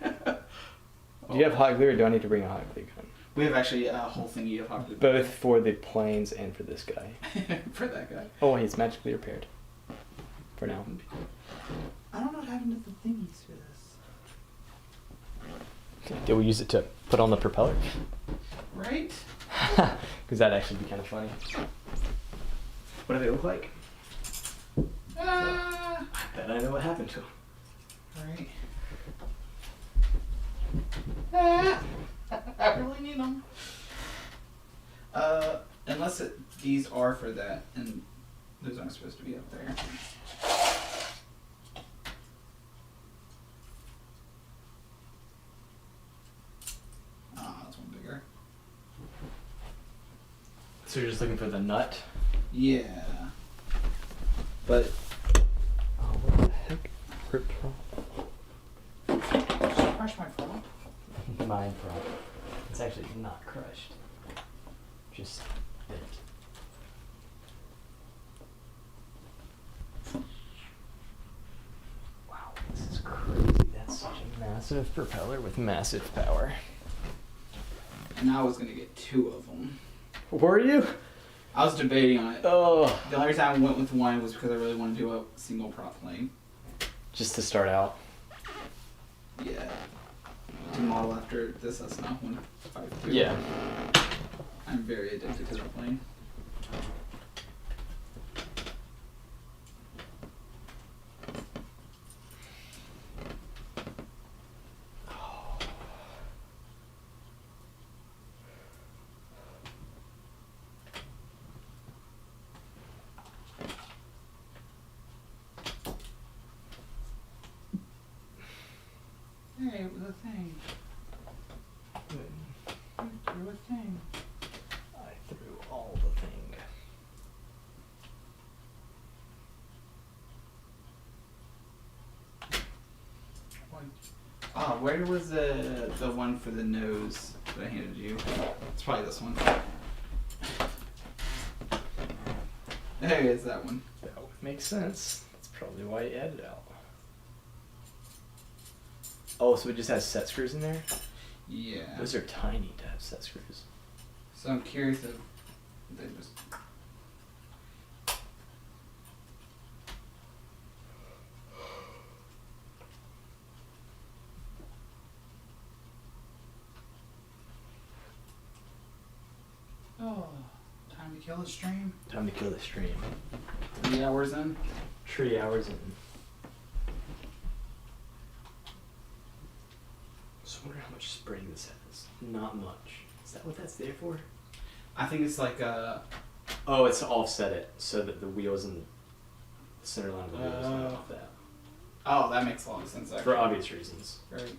Do you have hot glue or do I need to bring a hot glue gun? We have actually a whole thingy of hot glue. Both for the planes and for this guy. For that guy. Oh, he's magically repaired. For now. I don't know what happened to the thingies for this. Did we use it to put on the propeller? Right? Because that'd actually be kind of funny. What do they look like? I bet I know what happened to them. Right. I really need them. Unless these are for that, and those aren't supposed to be up there. That's one bigger. So you're just looking for the nut? Yeah. But Oh, what the heck? Rip prop. did you crush my prop? Mine prop. It's actually not crushed. Just bent. Wow, this is crazy. That's such a massive propeller with massive power. And I was gonna get 2 of them. Were you? I was debating on it. Oh. The only reason I went with one was because I really want to do a single prop plane. Just to start out. Yeah. To model after this Cessna 152. Yeah. I'm very addicted to that plane. Hey, it was a thing. You threw a thing. I threw all the thing. Ah, where was the one for the nose that I handed you? It's probably this one. Hey, it's that one. That would make sense. That's probably why you added it out. Oh, so it just has set screws in there? Yeah. Those are tiny to have set screws. So I'm curious of They just... Oh, time to kill a stream. Time to kill the stream. 3 hours in. 3 hours in. So I wonder how much spring this has. Not much. Is that what that's there for? I think it's like Oh, it's to offset it so that the wheels and the center line of the wheels line off that. Oh, that makes a lot of sense. Actually. For obvious reasons. Right.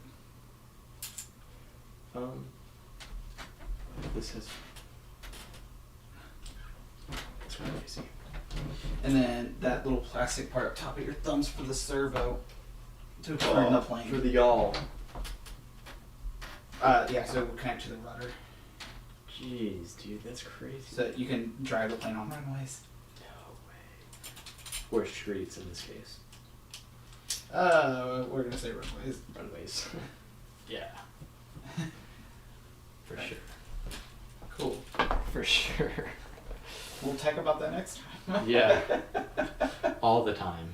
This has. It's crazy. And then that little plastic part up top of your thumbs for the servo to turn the plane. For the yaw. Yeah, so it will connect to the rudder. Jeez, dude, that's crazy. So that you can drive the plane on runways. No way. Or streets in this case. We're gonna say runways. Runways. Yeah. For Right. sure. Cool. For sure. We'll talk about that next time. Yeah. All the time.